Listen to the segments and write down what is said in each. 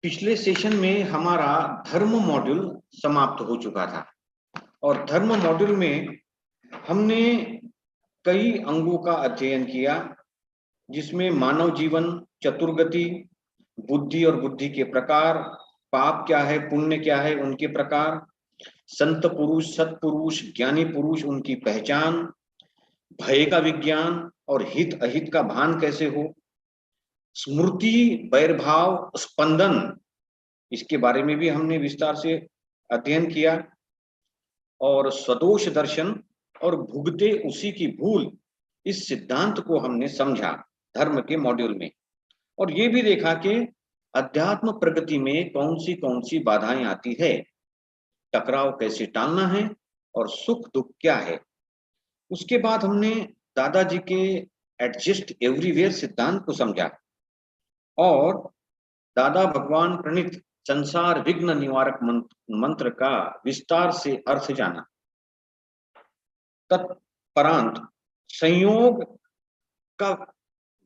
पिछले सेशन में हमारा धर्म मॉड्यूल समाप्त हो चुका था और धर्म मॉड्यूल में हमने कई अंगों का अध्ययन किया, जिसमें मानव जीवन, चतुर्गति, बुद्धि और बुद्धि के प्रकार, पाप क्या है, पुण्य क्या है, उनके प्रकार, संत पुरुष, सत्पुरुष, ज्ञानी पुरुष, उनकी पहचान, भय का विज्ञान और हित अहित का भान कैसे हो, स्मृति, वैरभाव, स्पंदन, इसके बारे में भी हमने विस्तार से अध्ययन किया, और स्वदोष दर्शन और भुगते उसी की भूल, इस सिद्धांत को हमने समझा धर्म के मॉड्यूल में। और ये भी देखा कि अध्यात्म प्रगति में कौन सी बाधाएं आती है, टकराव कैसे टालना है और सुख दुख क्या है। उसके बाद हमने दादाजी के एडजस्ट एवरीवेयर सिद्धांत को समझा और दादा भगवान प्रणीत संसार विघ्न निवारक मंत्र का विस्तार से अर्थ जाना। तत्परांत संयोग का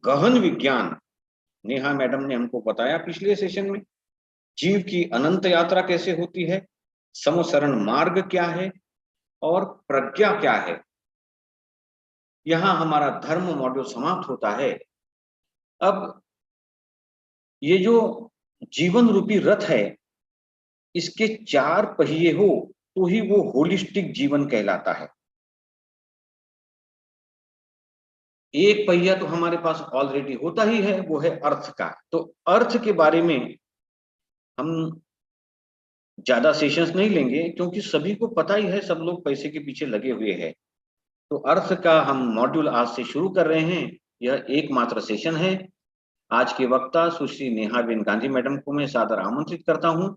गहन विज्ञान नेहा मैडम ने हमको बताया पिछले सेशन में। जीव की अनंत यात्रा कैसे होती है, समसरण मार्ग क्या है और प्रज्ञा क्या है। यहां हमारा धर्म मॉड्यूल समाप्त होता है। अब ये जो जीवन रूपी रथ है, इसके 4 पहिए हो तो ही वो होलिस्टिक जीवन कहलाता है। एक पहिया तो हमारे पास ऑलरेडी होता ही है, वो है अर्थ का। तो अर्थ के बारे में हम ज्यादा सेशंस नहीं लेंगे, क्योंकि सभी को पता ही है, सब लोग पैसे के पीछे लगे हुए हैं। तो अर्थ का हम मॉड्यूल आज से शुरू कर रहे हैं। यह एकमात्र सेशन है। आज के वक्ता सुश्री नेहा बेन गांधी मैडम को मैं सादर आमंत्रित करता हूं।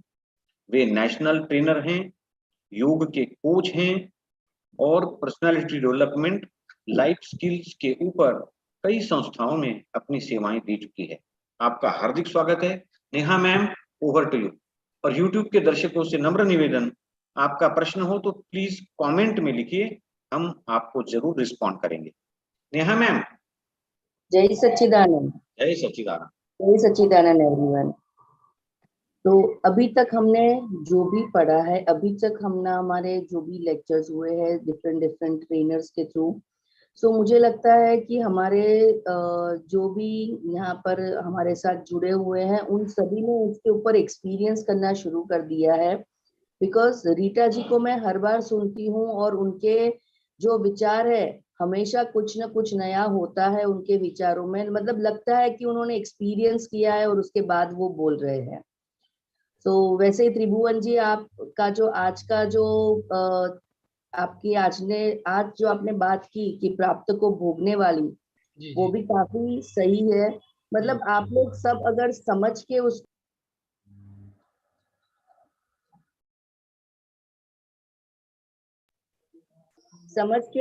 वे नेशनल ट्रेनर हैं, योग के कोच हैं और पर्सनालिटी डेवलपमेंट, लाइफ स्किल्स के ऊपर कई संस्थाओं में अपनी सेवाएं दे चुकी है। आपका हार्दिक स्वागत है Neha ma'am, over to you. और यूट्यूब के दर्शकों से नम्र निवेदन, आपका प्रश्न हो तो प्लीज कमेंट में लिखिए, हम आपको जरूर रिस्पॉन्ड करेंगे। नेहा मैम। जय सच्चिदानंद। जय सच्चिदानंद। जय सच्चिदानंद एवरीवन। तो अभी तक हमने जो भी पढ़ा है, अभी तक हमने हमारे जो भी लेक्चर्स हुए हैं डिफरेंट ट्रेनर्स के थ्रू, सो मुझे लगता है कि हमारे जो भी यहाँ पर हमारे साथ जुड़े हुए हैं उन सभी ने इसके ऊपर एक्सपीरियंस करना शुरू कर दिया है। बिकॉज रीटा जी को मैं हर बार सुनती हूँ और उनके जो विचार है, हमेशा कुछ ना कुछ नया होता है उनके विचारों में। मतलब लगता है कि उन्होंने एक्सपीरियंस किया है और उसके बाद वो बोल रहे हैं। तो वैसे ही त्रिभुवन जी, आपका जो आज का जो आपकी आज जो आपने बात की कि प्राप्त को भोगने वाली, वो भी काफी सही है। मतलब आप लोग सब अगर समझ के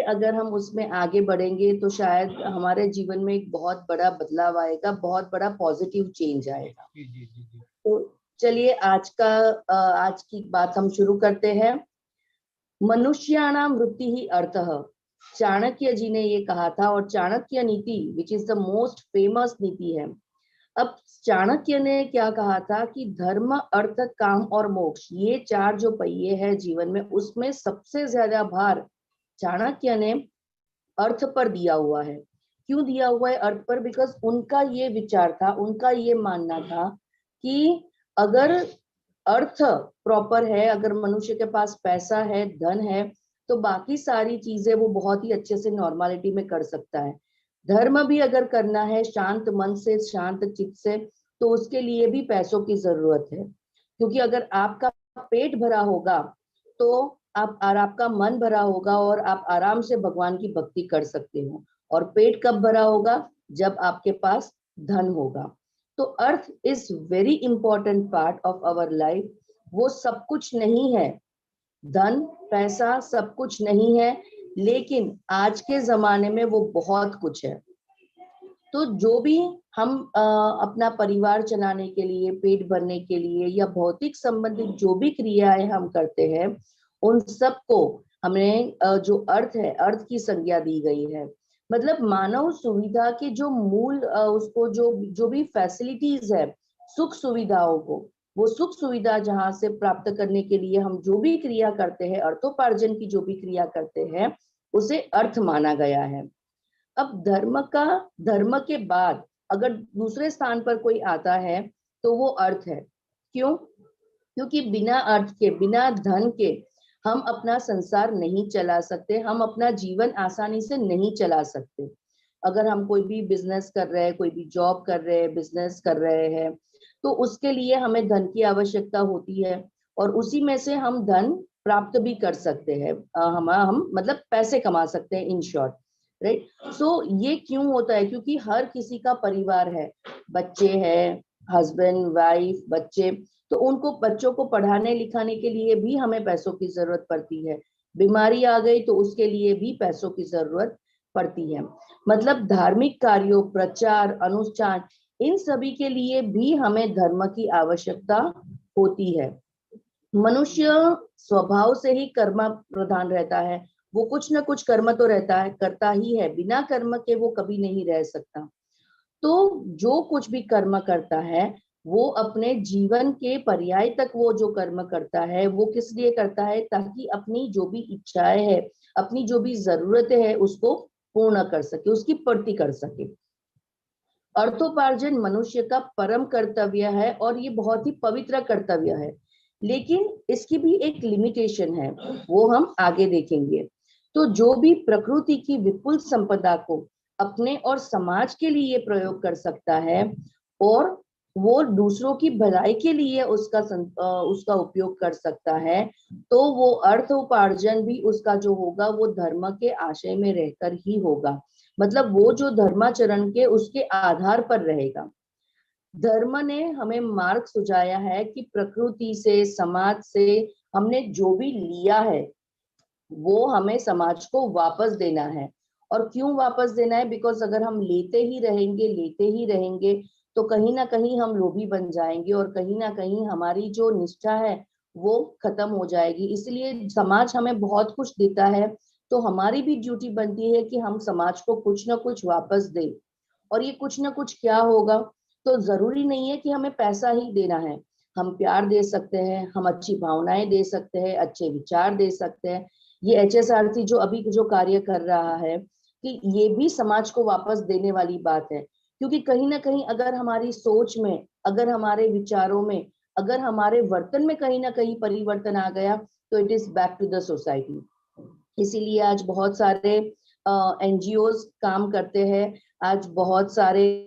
अगर हम उसमें आगे बढ़ेंगे तो शायद हमारे जीवन में एक बहुत बड़ा बदलाव आएगा, बहुत बड़ा पॉजिटिव चेंज आएगा। तो चलिए आज की बात हम शुरू करते हैं। मनुष्याणाम वृत्ति ही अर्थः, चाणक्य जी ने ये कहा था, और चाणक्य नीति which is the most famous नीति है। अब चाणक्य ने क्या कहा था कि धर्म, अर्थ, काम और मोक्ष, ये 4 जो पहिए हैं जीवन में, उसमें सबसे ज्यादा भार चाणक्य ने अर्थ पर दिया हुआ है। क्यों दिया हुआ है अर्थ पर? बिकॉज उनका ये विचार था, उनका ये मानना था कि अगर अर्थ प्रॉपर है, अगर मनुष्य के पास पैसा है, धन है, तो बाकी सारी चीजें वो बहुत ही अच्छे से नॉर्मलिटी में कर सकता है। धर्म भी अगर करना है शांत मन से, शांत चित्त से, तो उसके लिए भी पैसों की जरूरत है। क्योंकि अगर आपका पेट भरा होगा तो आपका मन भरा होगा और आप आराम से भगवान की भक्ति कर सकते हो। और पेट कब भरा होगा? जब आपके पास धन होगा। तो अर्थ is very important part of our life. वो सब कुछ नहीं है, धन पैसा सब कुछ नहीं है, लेकिन आज के जमाने में वो बहुत कुछ है। तो जो भी हम अपना परिवार चलाने के लिए, पेट भरने के लिए, या भौतिक संबंधित जो भी क्रियाएं हम करते हैं, उन सबको हमें जो अर्थ है, अर्थ की संज्ञा दी गई है। मतलब मानव सुविधा के जो मूल उसको जो भी फैसिलिटीज है, सुख सुविधाओं को, वो सुख सुविधा जहां से प्राप्त करने के लिए हम जो भी क्रिया करते हैं, अर्थोपार्जन की जो भी क्रिया करते हैं, उसे अर्थ माना गया है। अब धर्म के बाद अगर दूसरे स्थान पर कोई आता है तो वो अर्थ है। क्यों? क्योंकि बिना अर्थ के, बिना धन के हम अपना संसार नहीं चला सकते, हम अपना जीवन आसानी से नहीं चला सकते। अगर हम कोई भी बिजनेस कर रहे हैं, कोई भी जॉब कर रहे हैं, बिजनेस कर रहे हैं, तो उसके लिए हमें धन की आवश्यकता होती है, और उसी में से हम धन प्राप्त भी कर सकते हैं। हम मतलब पैसे कमा सकते हैं, इन शॉर्ट, राइट। सो ये क्यों होता है? क्योंकि हर किसी का परिवार है, बच्चे हैं, हस्बैंड वाइफ बच्चे, तो उनको बच्चों को पढ़ाने लिखाने के लिए भी हमें पैसों की जरूरत पड़ती है। बीमारी आ गई तो उसके लिए भी पैसों की जरूरत पड़ती है। मतलब धार्मिक कार्यों, प्रचार, अनुष्ठान, इन सभी के लिए भी हमें धर्म की आवश्यकता होती है। मनुष्य स्वभाव से ही कर्म प्रधान रहता है, वो कुछ ना कुछ कर्म तो रहता है, करता ही है, बिना कर्म के वो कभी नहीं रह सकता। तो जो कुछ भी कर्म करता है वो अपने जीवन के पर्याय तक वो जो कर्म करता है वो किस लिए करता है? ताकि अपनी जो भी इच्छाएं है, अपनी जो भी जरूरतें है, उसको पूर्ण कर सके, उसकी पूर्ति कर सके। अर्थोपार्जन मनुष्य का परम कर्तव्य है और ये बहुत ही पवित्र कर्तव्य है, लेकिन इसकी भी एक लिमिटेशन है, वो हम आगे देखेंगे। तो जो भी प्रकृति की विपुल संपदा को अपने और समाज के लिए प्रयोग कर सकता है और वो दूसरों की भलाई के लिए उसका उपयोग कर सकता है, तो वो अर्थ उपार्जन भी उसका जो होगा वो धर्म के आशय में रहकर ही होगा। मतलब वो जो धर्माचरण के उसके आधार पर रहेगा। धर्म ने हमें मार्ग सुझाया है कि प्रकृति से, समाज से हमने जो भी लिया है वो हमें समाज को वापस देना है। और क्यों वापस देना है? बिकॉज अगर हम लेते ही रहेंगे तो कहीं ना कहीं हम लोभी बन जाएंगे और कहीं ना कहीं हमारी जो निष्ठा है वो खत्म हो जाएगी। इसलिए समाज हमें बहुत कुछ देता है, तो हमारी भी ड्यूटी बनती है कि हम समाज को कुछ ना कुछ वापस दें। और ये कुछ ना कुछ क्या होगा? तो जरूरी नहीं है कि हमें पैसा ही देना है, हम प्यार दे सकते हैं, हम अच्छी भावनाएं दे सकते हैं, अच्छे विचार दे सकते हैं। ये HSRC जो अभी जो कार्य कर रहा है कि ये भी समाज को वापस देने वाली बात है। क्योंकि कहीं ना कहीं अगर हमारी सोच में, अगर हमारे विचारों में, अगर हमारे वर्तन में कहीं ना कहीं परिवर्तन आ गया तो it is back to the society. इसीलिए आज बहुत सारे NGOs काम करते हैं, आज बहुत सारे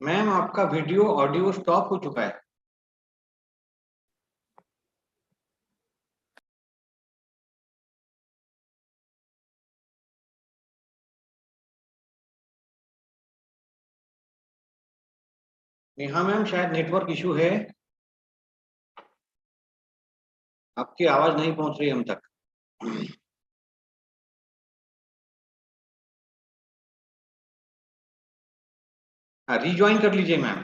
मैम आपका वीडियो ऑडियो स्टॉप हो चुका है। नेहा मैम शायद नेटवर्क इशू है, आपकी आवाज नहीं पहुंच रही हम तक। हाँ, रिज्वाइन कर लीजिए मैम।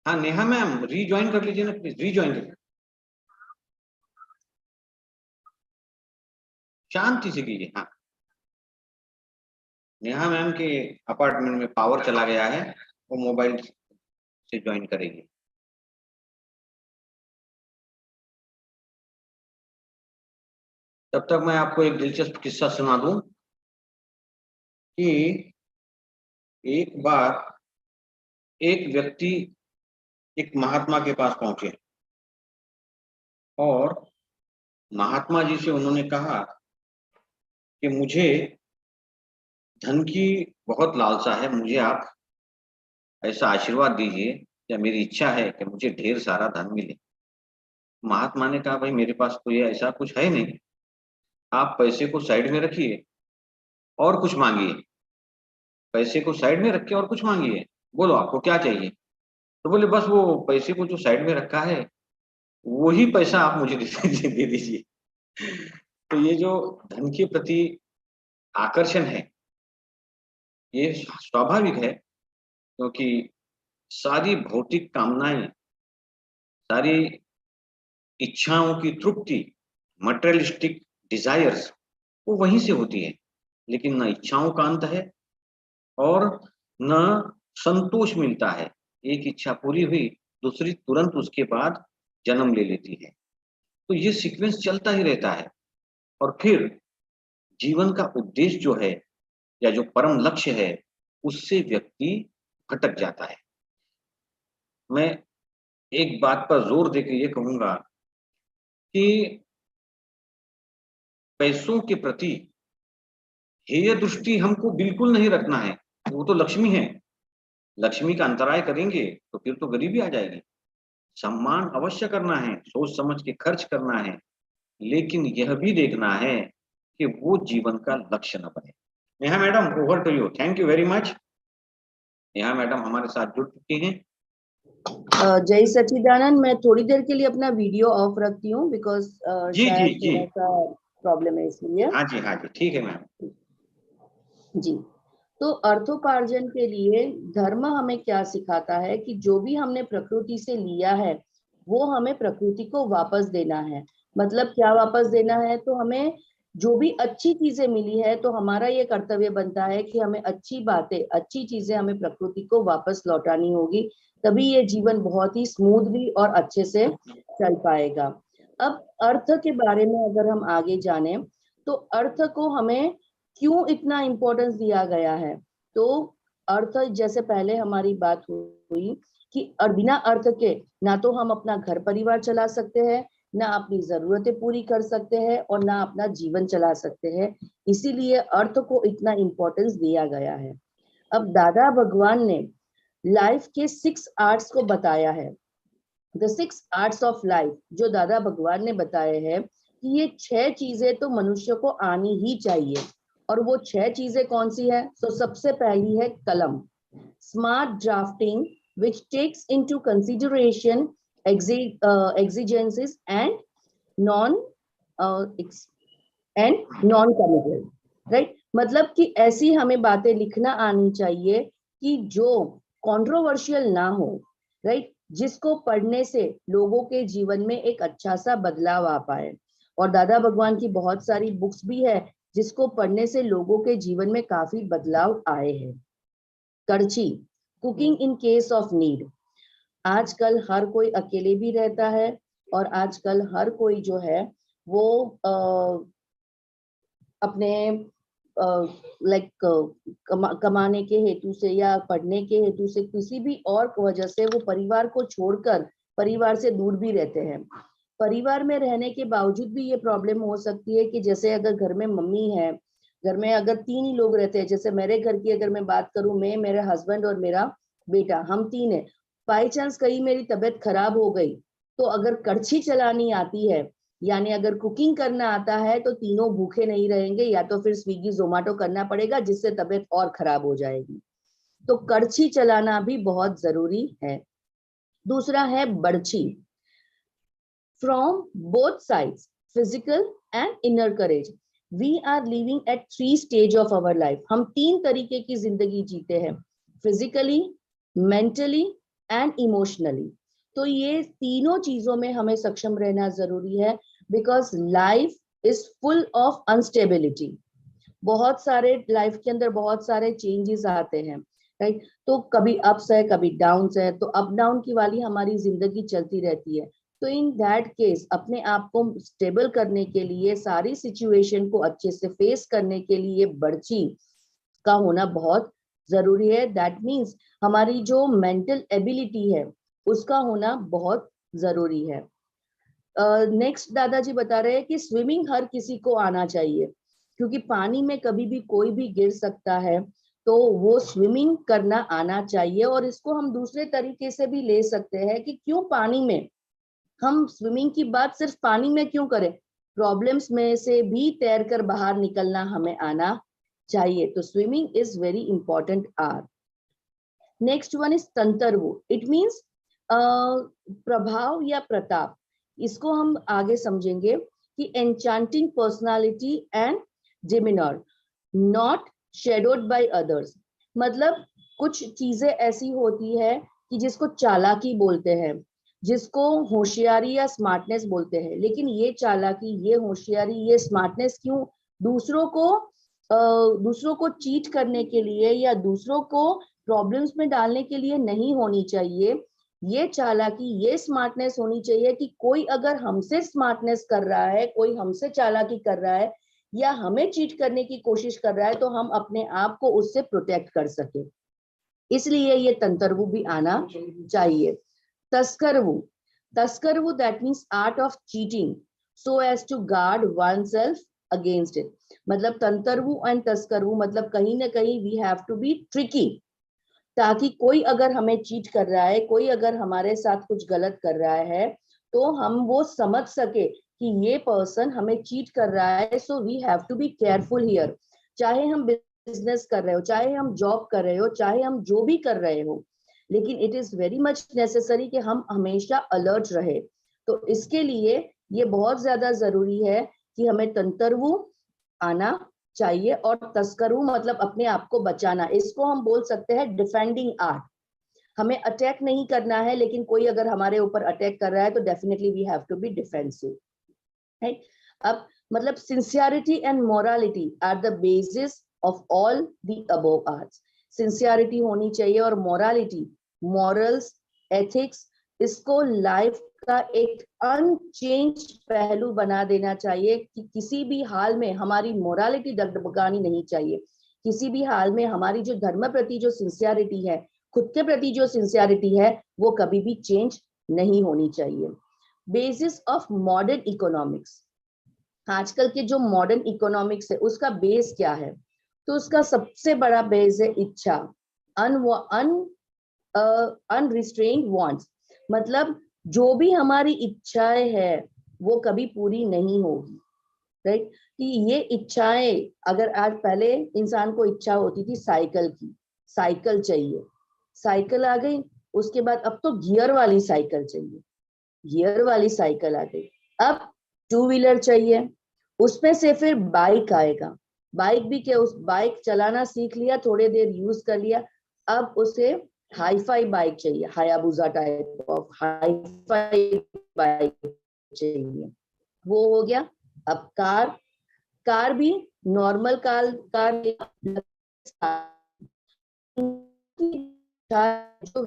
हाँ नेहा मैम रिज्वाइन कर लीजिए ना प्लीज, रिज्वाइन कर, शांति से कीजिए। हाँ, नेहा मैम के अपार्टमेंट में पावर चला गया है, वो मोबाइल से ज्वाइन करेगी। तब तक मैं आपको एक दिलचस्प किस्सा सुना दूं कि एक बार एक व्यक्ति एक महात्मा के पास पहुंचे और महात्मा जी से उन्होंने कहा कि मुझे धन की बहुत लालसा है, मुझे आप ऐसा आशीर्वाद दीजिए या मेरी इच्छा है कि मुझे ढेर सारा धन मिले। महात्मा ने कहा, भाई मेरे पास तो ये ऐसा कुछ है नहीं, आप पैसे को साइड में रखिए और कुछ मांगिए, पैसे को साइड में रख के और कुछ मांगिए, बोलो आपको क्या चाहिए। तो बोले बस वो पैसे को जो साइड में रखा है वही पैसा आप मुझे दे दीजिए। तो ये जो धन के प्रति आकर्षण है ये स्वाभाविक है, क्योंकि सारी भौतिक कामनाएं, सारी इच्छाओं की तृप्ति, मटेरियलिस्टिक डिजायर्स वो वहीं से होती है। लेकिन न इच्छाओं का अंत है और न संतोष मिलता है। एक इच्छा पूरी हुई, दूसरी तुरंत उसके बाद जन्म ले लेती है। तो ये सीक्वेंस चलता ही रहता है और फिर जीवन का उद्देश्य जो है या जो परम लक्ष्य है उससे व्यक्ति भटक जाता है। मैं एक बात पर जोर देकर ये कहूंगा कि पैसों के प्रति हेय दृष्टि हमको बिल्कुल नहीं रखना है। वो तो लक्ष्मी है, लक्ष्मी का अंतराय करेंगे तो फिर तो गरीबी आ जाएगी। सम्मान अवश्य करना है, सोच समझ के खर्च करना है, लेकिन यह भी देखना है कि वो जीवन का लक्ष्य न बने। Neha madam, over to you. Thank you very much. Neha madam हमारे साथ जुड़ चुकी हैं। जय सच्चिदानंद, मैं थोड़ी देर के लिए अपना वीडियो ऑफ रखती हूँ बिकॉज शायद थोड़ा सा प्रॉब्लम है इसलिए। हाँ जी ठीक है मैम जी। तो अर्थोपार्जन के लिए धर्म हमें क्या सिखाता है कि जो भी हमने प्रकृति से लिया है वो हमें प्रकृति को वापस देना है। मतलब क्या वापस देना है, तो हमें जो भी अच्छी चीजें मिली है तो हमारा ये कर्तव्य बनता है कि हमें अच्छी बातें, अच्छी चीजें हमें प्रकृति को वापस लौटानी होगी, तभी ये जीवन बहुत ही स्मूथली और अच्छे से चल पाएगा। अब अर्थ के बारे में अगर हम आगे जाने तो अर्थ को हमें क्यों इतना इम्पोर्टेंस दिया गया है, तो अर्थ, जैसे पहले हमारी बात हुई कि बिना अर्थ के ना तो हम अपना घर परिवार चला सकते हैं, ना अपनी जरूरतें पूरी कर सकते हैं और ना अपना जीवन चला सकते हैं। इसीलिए अर्थ को इतना इम्पोर्टेंस दिया गया है। अब दादा भगवान ने लाइफ के 6 आर्ट्स को बताया है, द 6 आर्ट्स ऑफ लाइफ, जो दादा भगवान ने बताए हैं कि ये 6 चीजें तो मनुष्य को आनी ही चाहिए। और वो 6 चीजें कौन सी है? तो सबसे पहली है कलम, smart drafting which takes into consideration exigencies and non committal, right? मतलब कि ऐसी हमें बातें लिखना आनी चाहिए कि जो कंट्रोवर्शियल ना हो, राइट? जिसको पढ़ने से लोगों के जीवन में एक अच्छा सा बदलाव आ पाए। और दादा भगवान की बहुत सारी बुक्स भी है जिसको पढ़ने से लोगों के जीवन में काफी बदलाव आए हैं। करछी, cooking in case of need. आजकल हर कोई अकेले भी रहता है और आजकल हर कोई जो है वो अपने कमाने के हेतु से या पढ़ने के हेतु से किसी भी और वजह से वो परिवार को छोड़कर परिवार से दूर भी रहते हैं। परिवार में रहने के बावजूद भी ये प्रॉब्लम हो सकती है कि जैसे अगर घर में मम्मी है, घर में अगर 3 ही लोग रहते हैं, जैसे मेरे घर की अगर मैं बात करूं, मैं, मेरे हस्बैंड और मेरा बेटा, हम 3 है। बाई चांस कहीं मेरी तबीयत खराब हो गई तो अगर कड़छी चलानी आती है यानी अगर कुकिंग करना आता है तो तीनों भूखे नहीं रहेंगे, या तो फिर स्विगी जोमेटो करना पड़ेगा जिससे तबीयत और खराब हो जाएगी। तो कड़छी चलाना भी बहुत जरूरी है। दूसरा है बड़छी, from both sides, physical and inner courage. We are living at 3 stage of our life. हम 3 तरीके की जिंदगी जीते हैं, फिजिकली, मेंटली एंड इमोशनली। तो ये तीनों चीजों में हमें सक्षम रहना जरूरी है, because life is full of instability. बहुत सारे लाइफ के अंदर बहुत सारे चेंजेस आते हैं, राइट? तो कभी अप्स है, कभी डाउन्स है, तो अप डाउन की वाली हमारी जिंदगी चलती रहती है। तो इन दैट केस अपने आप को स्टेबल करने के लिए, सारी सिचुएशन को अच्छे से फेस करने के लिए बड़छी का होना बहुत जरूरी है। दैट मीन्स हमारी जो मेंटल एबिलिटी है उसका होना बहुत जरूरी है। नेक्स्ट दादाजी बता रहे हैं कि स्विमिंग हर किसी को आना चाहिए, क्योंकि पानी में कभी भी कोई भी गिर सकता है, तो वो स्विमिंग करना आना चाहिए। और इसको हम दूसरे तरीके से भी ले सकते हैं कि क्यों पानी में, हम स्विमिंग की बात सिर्फ पानी में क्यों करें, प्रॉब्लम्स में से भी तैर कर बाहर निकलना हमें आना चाहिए। तो swimming is very important art. Next one is तंतरवु, इट मीन्स प्रभाव या प्रताप। इसको हम आगे समझेंगे कि enchanting personality and demeanour not shadowed by others. मतलब कुछ चीजें ऐसी होती है कि जिसको चालाकी बोलते हैं, जिसको होशियारी या स्मार्टनेस बोलते हैं, लेकिन ये चालाकी, ये होशियारी, ये स्मार्टनेस क्यों दूसरों को चीट करने के लिए या दूसरों को प्रॉब्लम्स में डालने के लिए नहीं होनी चाहिए। ये चालाकी, ये स्मार्टनेस होनी चाहिए कि कोई अगर हमसे स्मार्टनेस कर रहा है, कोई हमसे चालाकी कर रहा है या हमें चीट करने की कोशिश कर रहा है, तो हम अपने आप को उससे प्रोटेक्ट कर सके। इसलिए ये तंतरवु भी आना चाहिए। तस्करवु, तस्करवु that means art of cheating so as to guard oneself against it. मतलब तंतरवु एंड तस्करवु मतलब कहीं ना कहीं we have to be tricky, ताकि कोई अगर हमें चीट कर रहा है, कोई अगर हमारे साथ कुछ गलत कर रहा है, तो हम वो समझ सके कि ये पर्सन हमें चीट कर रहा है। So we have to be careful here. चाहे हम बिजनेस कर रहे हो, चाहे हम जॉब कर रहे हो, चाहे हम जो भी कर रहे हो, लेकिन it is very much necessary कि हम हमेशा अलर्ट रहे। तो इसके लिए ये बहुत ज्यादा जरूरी है कि हमें तंतरवु आना चाहिए। और तस्करू मतलब अपने आप को बचाना, इसको हम बोल सकते हैं डिफेंडिंग आर्ट। हमें अटैक नहीं करना है, लेकिन कोई अगर हमारे ऊपर अटैक कर रहा है तो definitely we have to be defensive, right. अब मतलब sincerity and morality are the basis of all the above arts. Sincerity होनी चाहिए और मोरालिटी, मॉरल्स, एथिक्स, इसको लाइफ का एक अनचेंज पहलू बना देना चाहिए कि किसी भी हाल में हमारी मोरालिटी डगमगानी नहीं चाहिए। किसी भी हाल में हमारी जो धर्म प्रति जो सिंसियरिटी है, खुद के प्रति जो सिंसियरिटी है, वो कभी भी चेंज नहीं होनी चाहिए। बेसिस ऑफ मॉडर्न इकोनॉमिक्स, आजकल के जो मॉडर्न इकोनॉमिक्स है उसका बेस क्या है? तो उसका सबसे बड़ा बेस है इच्छा, अनरिस्ट्रेन्ड वांट्स। मतलब जो भी हमारी इच्छाएं है वो कभी पूरी नहीं होगी, राइट। कि ये इच्छाएं, अगर आज, पहले इंसान को इच्छा होती थी साइकिल की, साइकिल चाहिए, साइकिल आ गई, उसके बाद अब तो गियर वाली साइकिल चाहिए, गियर वाली साइकिल आ गई, अब टू व्हीलर चाहिए, उसमें से फिर बाइक आएगा। बाइक भी क्या, उस बाइक चलाना सीख लिया, थोड़े देर यूज कर लिया, अब उसे हाई फाई बाइक चाहिए, Hayabusa type of hi fi bike चाहिए, वो हो गया। अब कार, कार भी नॉर्मल कार, जो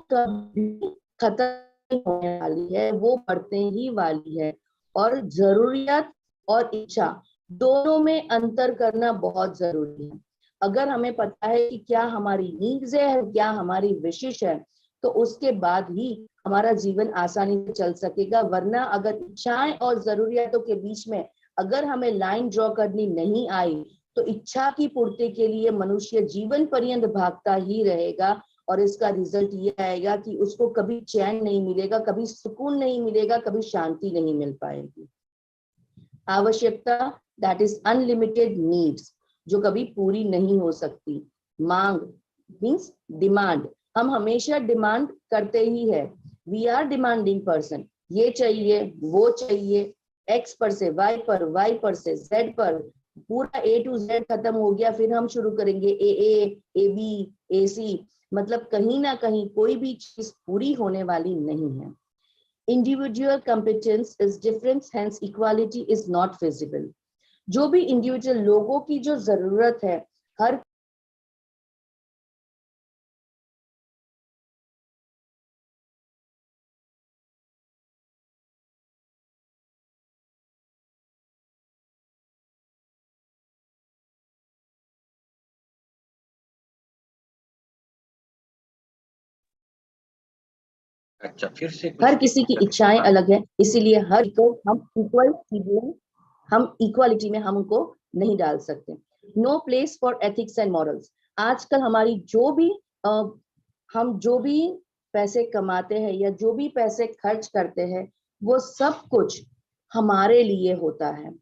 कभी खत्म नहीं होने वाली है, वो बढ़ते ही वाली है। और जरूरियत और इच्छा दोनों में अंतर करना बहुत जरूरी है। अगर हमें पता है कि क्या हमारी नीड्स है, क्या हमारी विशेष है, तो उसके बाद ही हमारा जीवन आसानी से चल सकेगा। वरना अगर इच्छाएं और जरूरियातों के बीच में अगर हमें लाइन ड्रॉ करनी नहीं आई, तो इच्छा की पूर्ति के लिए मनुष्य जीवन पर्यंत भागता ही रहेगा। और इसका रिजल्ट ये आएगा कि उसको कभी चैन नहीं मिलेगा, कभी सुकून नहीं मिलेगा, कभी शांति नहीं मिल पाएगी। आवश्यकता, दैट इज अनलिमिटेड नीड्स, जो कभी पूरी नहीं हो सकती। मांग मीन्स डिमांड, हम हमेशा डिमांड करते ही है, वी आर डिमांडिंग पर्सन। ये चाहिए, वो चाहिए, एक्स पर से वाई पर, वाई पर से जेड पर, पूरा ए टू जेड खत्म हो गया, फिर हम शुरू करेंगे ए बी, ए सी। मतलब कहीं ना कहीं कोई भी चीज पूरी होने वाली नहीं है। Individual competence is difference, hence equality is not feasible. जो भी इंडिविजुअल लोगों की जो जरूरत है, हर अच्छा, फिर से हर किसी की इच्छाएं अलग है, इसीलिए हर को हम इक्वालिटी में हम उनको नहीं डाल सकते। No place for ethics and morals. आजकल हमारी हम जो भी पैसे कमाते हैं या जो भी पैसे खर्च करते हैं, वो सब कुछ हमारे लिए होता है।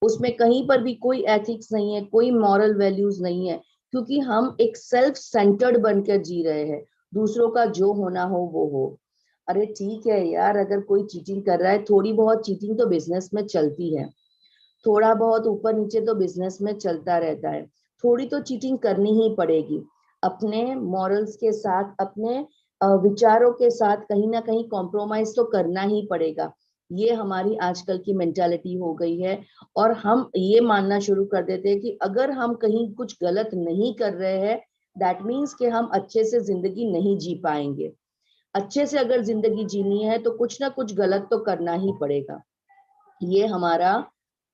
उसमें कहीं पर भी कोई एथिक्स नहीं है, कोई मॉरल वैल्यूज नहीं है, क्योंकि हम एक सेल्फ सेंटर्ड बनकर जी रहे हैं। दूसरों का जो होना हो वो हो। अरे ठीक है यार, अगर कोई चीटिंग कर रहा है, थोड़ी बहुत चीटिंग तो बिजनेस में चलती है, थोड़ा बहुत ऊपर नीचे तो बिजनेस में चलता रहता है, थोड़ी तो चीटिंग करनी ही पड़ेगी। अपने मॉरल्स के साथ, अपने विचारों के साथ कहीं ना कहीं कॉम्प्रोमाइज तो करना ही पड़ेगा। ये हमारी आजकल की मेंटालिटी हो गई है, और हम ये मानना शुरू कर देते हैं कि अगर हम कहीं कुछ गलत नहीं कर रहे हैं, दैट मीन्स कि हम अच्छे से जिंदगी नहीं जी पाएंगे। अच्छे से अगर जिंदगी जीनी है तो कुछ ना कुछ गलत तो करना ही पड़ेगा। ये हमारा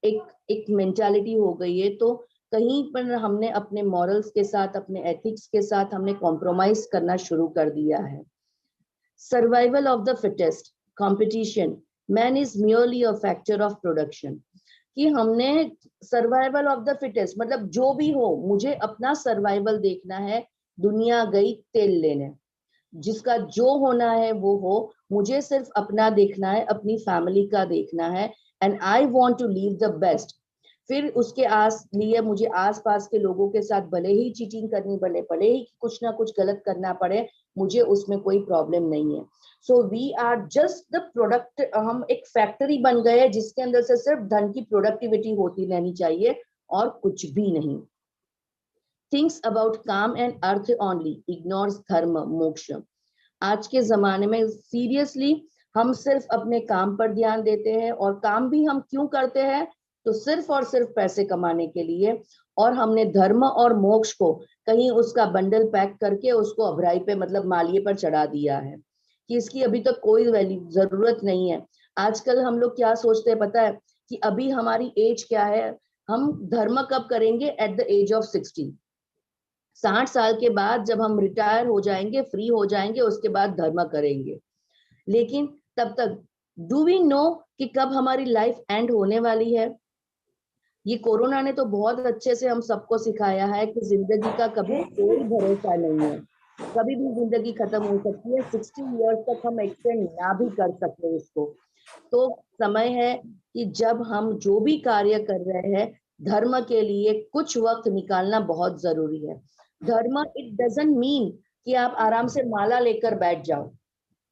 एक एक मेंटालिटी हो गई है। तो कहीं पर हमने अपने मॉरल्स के साथ, अपने एथिक्स के साथ हमने कॉम्प्रोमाइज करना शुरू कर दिया है। Survival of the fittest, competition, man is merely a factor of production. कि हमने सर्वाइवल ऑफ द फिटेस्ट मतलब जो भी हो, मुझे अपना सर्वाइवल देखना है, दुनिया गई तेल लेने, जिसका जो होना है वो हो, मुझे सिर्फ अपना देखना है, अपनी फैमिली का देखना है, and I want to leave the best. फिर उसके लिए मुझे आसपास के लोगों के साथ भले ही चीटिंग करनी पड़े, भले ही कुछ ना कुछ गलत करना पड़े, मुझे उसमें कोई प्रॉब्लम नहीं है। So we are just the product. हम एक फैक्ट्री बन गए हैं जिसके अंदर से सिर्फ धन की प्रोडक्टिविटी होती रहनी चाहिए और कुछ भी नहीं। थिंक्स अबाउट काम एंड अर्थ ओनली, इग्नोर्स धर्म मोक्ष। आज के जमाने में सीरियसली हम सिर्फ अपने काम पर ध्यान देते हैं, और काम भी हम क्यों करते हैं, तो सिर्फ और सिर्फ पैसे कमाने के लिए। और हमने धर्म और मोक्ष को कहीं उसका बंडल पैक करके उसको अभराई पे मतलब मालिये पर चढ़ा दिया है, कि इसकी अभी तक कोई वैल्यू जरूरत नहीं है। आजकल हम लोग क्या सोचते हैं पता है, कि अभी हमारी एज क्या है, हम धर्म कब करेंगे, एट द एज ऑफ 60। 60 साल के बाद जब हम रिटायर हो जाएंगे, फ्री हो जाएंगे, उसके बाद धर्म करेंगे। लेकिन तब तक डू वी नो कि कब हमारी लाइफ एंड होने वाली है। ये कोरोना ने तो बहुत अच्छे से हम सबको सिखाया है कि जिंदगी का कभी कोई भरोसा नहीं है, कभी भी जिंदगी खत्म हो सकती है। 60 इयर्स तक हम एक्सटेंड ना भी कर सकते उसको। तो समय है कि जब हम जो भी कार्य कर रहे हैं, धर्म के लिए कुछ वक्त निकालना बहुत जरूरी है। धर्म इट डजंट मीन कि आप आराम से माला लेकर बैठ जाओ।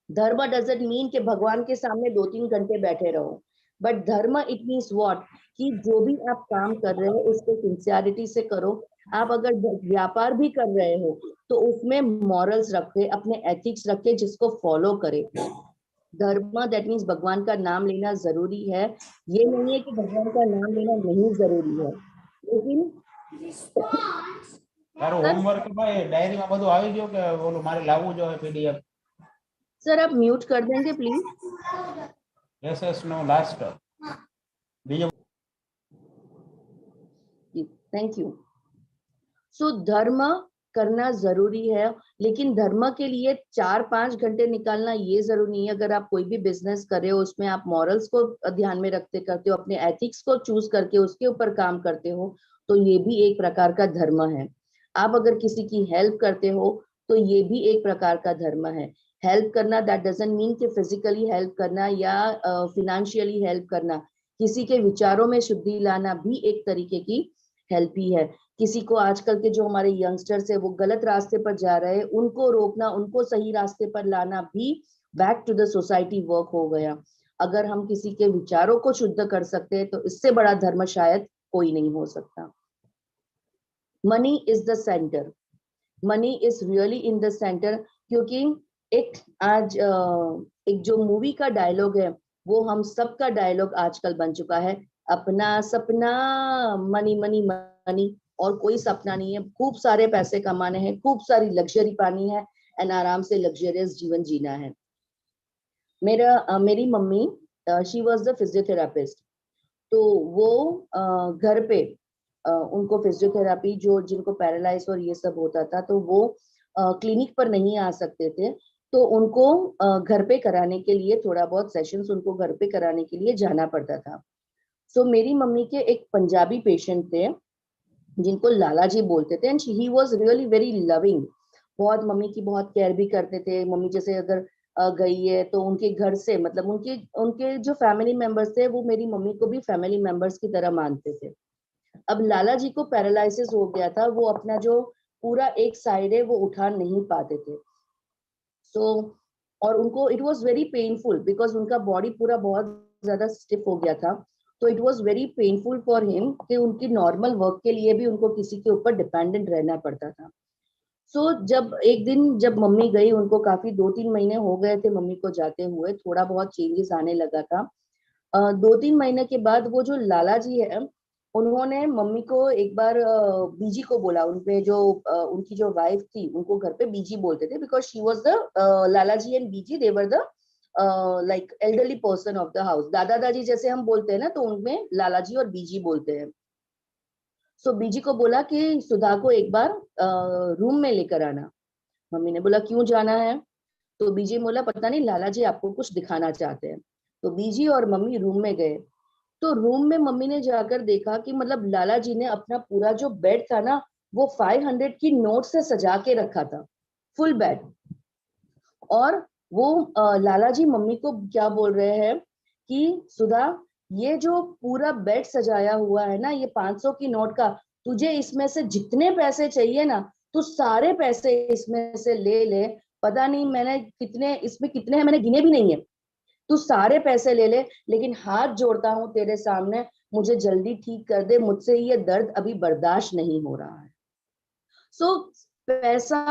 धर्म डजंट मीन कि भगवान के सामने 2-3 घंटे बैठे रहो। बट धर्म इट मीन्स व्हाट, कि जो भी आप काम कर रहे हो उसको सिंसियरिटी से करो। आप अगर व्यापार भी कर रहे हो तो उसमें मॉरल्स रखे, अपने एथिक्स रखे, जिसको फॉलो करे। धर्म दैट मीन्स भगवान का नाम लेना जरूरी है। ये नहीं है कि भगवान का नाम लेना नहीं जरूरी है, लेकिन તારું सर હોમવર્ક ભાઈ ડાયરીમાં બધું આવી ગયું કે ઓલું મારે લાવવું જોઈએ પીડીએફ? सर आप म्यूट कर देंगे प्लीज। એસએસ નો લાસ્ટ બીજો थैंक यू। सो धर्म करना जरूरी है, लेकिन धर्म के लिए 4-5 घंटे निकालना ये जरूरी नहीं है। अगर आप कोई भी बिजनेस कर रहे हो, उसमें आप मॉरल्स को ध्यान में रखते करते हो, अपने एथिक्स को चूज करके उसके ऊपर काम करते हो, तो ये भी एक प्रकार का धर्म है। आप अगर किसी की हेल्प करते हो तो ये भी एक प्रकार का धर्म है। हेल्प करना दैट डजंट मीन कि फिजिकली हेल्प करना या फिनेंशियली हेल्प करना। किसी के विचारों में शुद्धि लाना भी एक तरीके की हेल्प ही है। किसी को, आजकल के जो हमारे यंगस्टर्स है वो गलत रास्ते पर जा रहे हैं, उनको रोकना, उनको सही रास्ते पर लाना भी back to the society work हो गया। अगर हम किसी के विचारों को शुद्ध कर सकते हैं तो इससे बड़ा धर्म शायद कोई नहीं हो सकता। Money is the centre, money is really in the centre. क्योंकि एक आज एक जो मूवी का डायलॉग है, वो हम सबका डायलॉग आजकल बन चुका है, अपना सपना मनी मनी मनी। और कोई सपना नहीं है, खूब सारे पैसे कमाने हैं, खूब सारी लग्जरी पानी है, एंड आराम से लग्जरियस जीवन जीना है। मेरी mummy, she was the physiotherapist. तो वो घर पे उनको फिजियोथेरापी, जो जिनको पैरालाइज और ये सब होता था, तो वो क्लिनिक पर नहीं आ सकते थे। तो उनको घर पे कराने के लिए थोड़ा बहुत सेशंस उनको घर पे कराने के लिए जाना पड़ता था। सो मेरी मम्मी के एक पंजाबी पेशेंट थे जिनको लाला जी बोलते थे, and he was really very loving. बहुत मम्मी की बहुत केयर भी करते थे। मम्मी जैसे अगर गई है तो उनके घर से, मतलब उनके उनके जो फैमिली मेंबर्स थे वो मेरी मम्मी को भी फैमिली मेंबर्स की तरह मानते थे। अब लाला जी को पैरालिसिस हो गया था, वो अपना जो पूरा एक साइड है वो उठा नहीं पाते थे। सो और उनको it was very painful because उनका बॉडी पूरा बहुत ज्यादा स्टिफ हो गया था। तो it was very painful for him कि उनकी नॉर्मल वर्क के लिए भी उनको किसी के ऊपर डिपेंडेंट रहना पड़ता था। सो जब एक दिन जब मम्मी गई, उनको काफी 2-3 महीने हो गए थे मम्मी को जाते हुए, थोड़ा बहुत चेंजेस आने लगा था। 2-3 महीने के बाद वो जो लाला जी है उन्होंने मम्मी को एक बार बीजी को बोला। उनपे जो उनकी जो वाइफ थी उनको घर पे बीजी बोलते थे because she was the Lala ji and Biji, they were the like elderly person of the house. दादा दादी जैसे हम बोलते हैं ना, तो उनमें लाला जी और बीजी बोलते हैं। सो बीजी को बोला कि सुधा को एक बार रूम में लेकर आना। मम्मी ने बोला क्यों जाना है? तो बीजी बोला पता नहीं, लाला जी आपको कुछ दिखाना चाहते हैं। तो बीजी और मम्मी रूम में गए। तो रूम में मम्मी ने जाकर देखा कि मतलब लाला जी ने अपना पूरा जो बेड था ना वो 500 की नोट से सजा के रखा था, फुल बेड। और वो लाला जी मम्मी को क्या बोल रहे हैं कि सुधा, ये जो पूरा बेड सजाया हुआ है ना, ये 500 की नोट का, तुझे इसमें से जितने पैसे चाहिए ना, तू सारे पैसे इसमें से ले ले। पता नहीं मैंने कितने इसमें कितने हैं, मैंने गिने भी नहीं है। तू सारे पैसे ले ले, लेकिन हाथ जोड़ता हूं तेरे सामने, मुझे जल्दी ठीक कर दे, मुझसे ये दर्द अभी बर्दाश्त नहीं हो रहा है। सो पैसा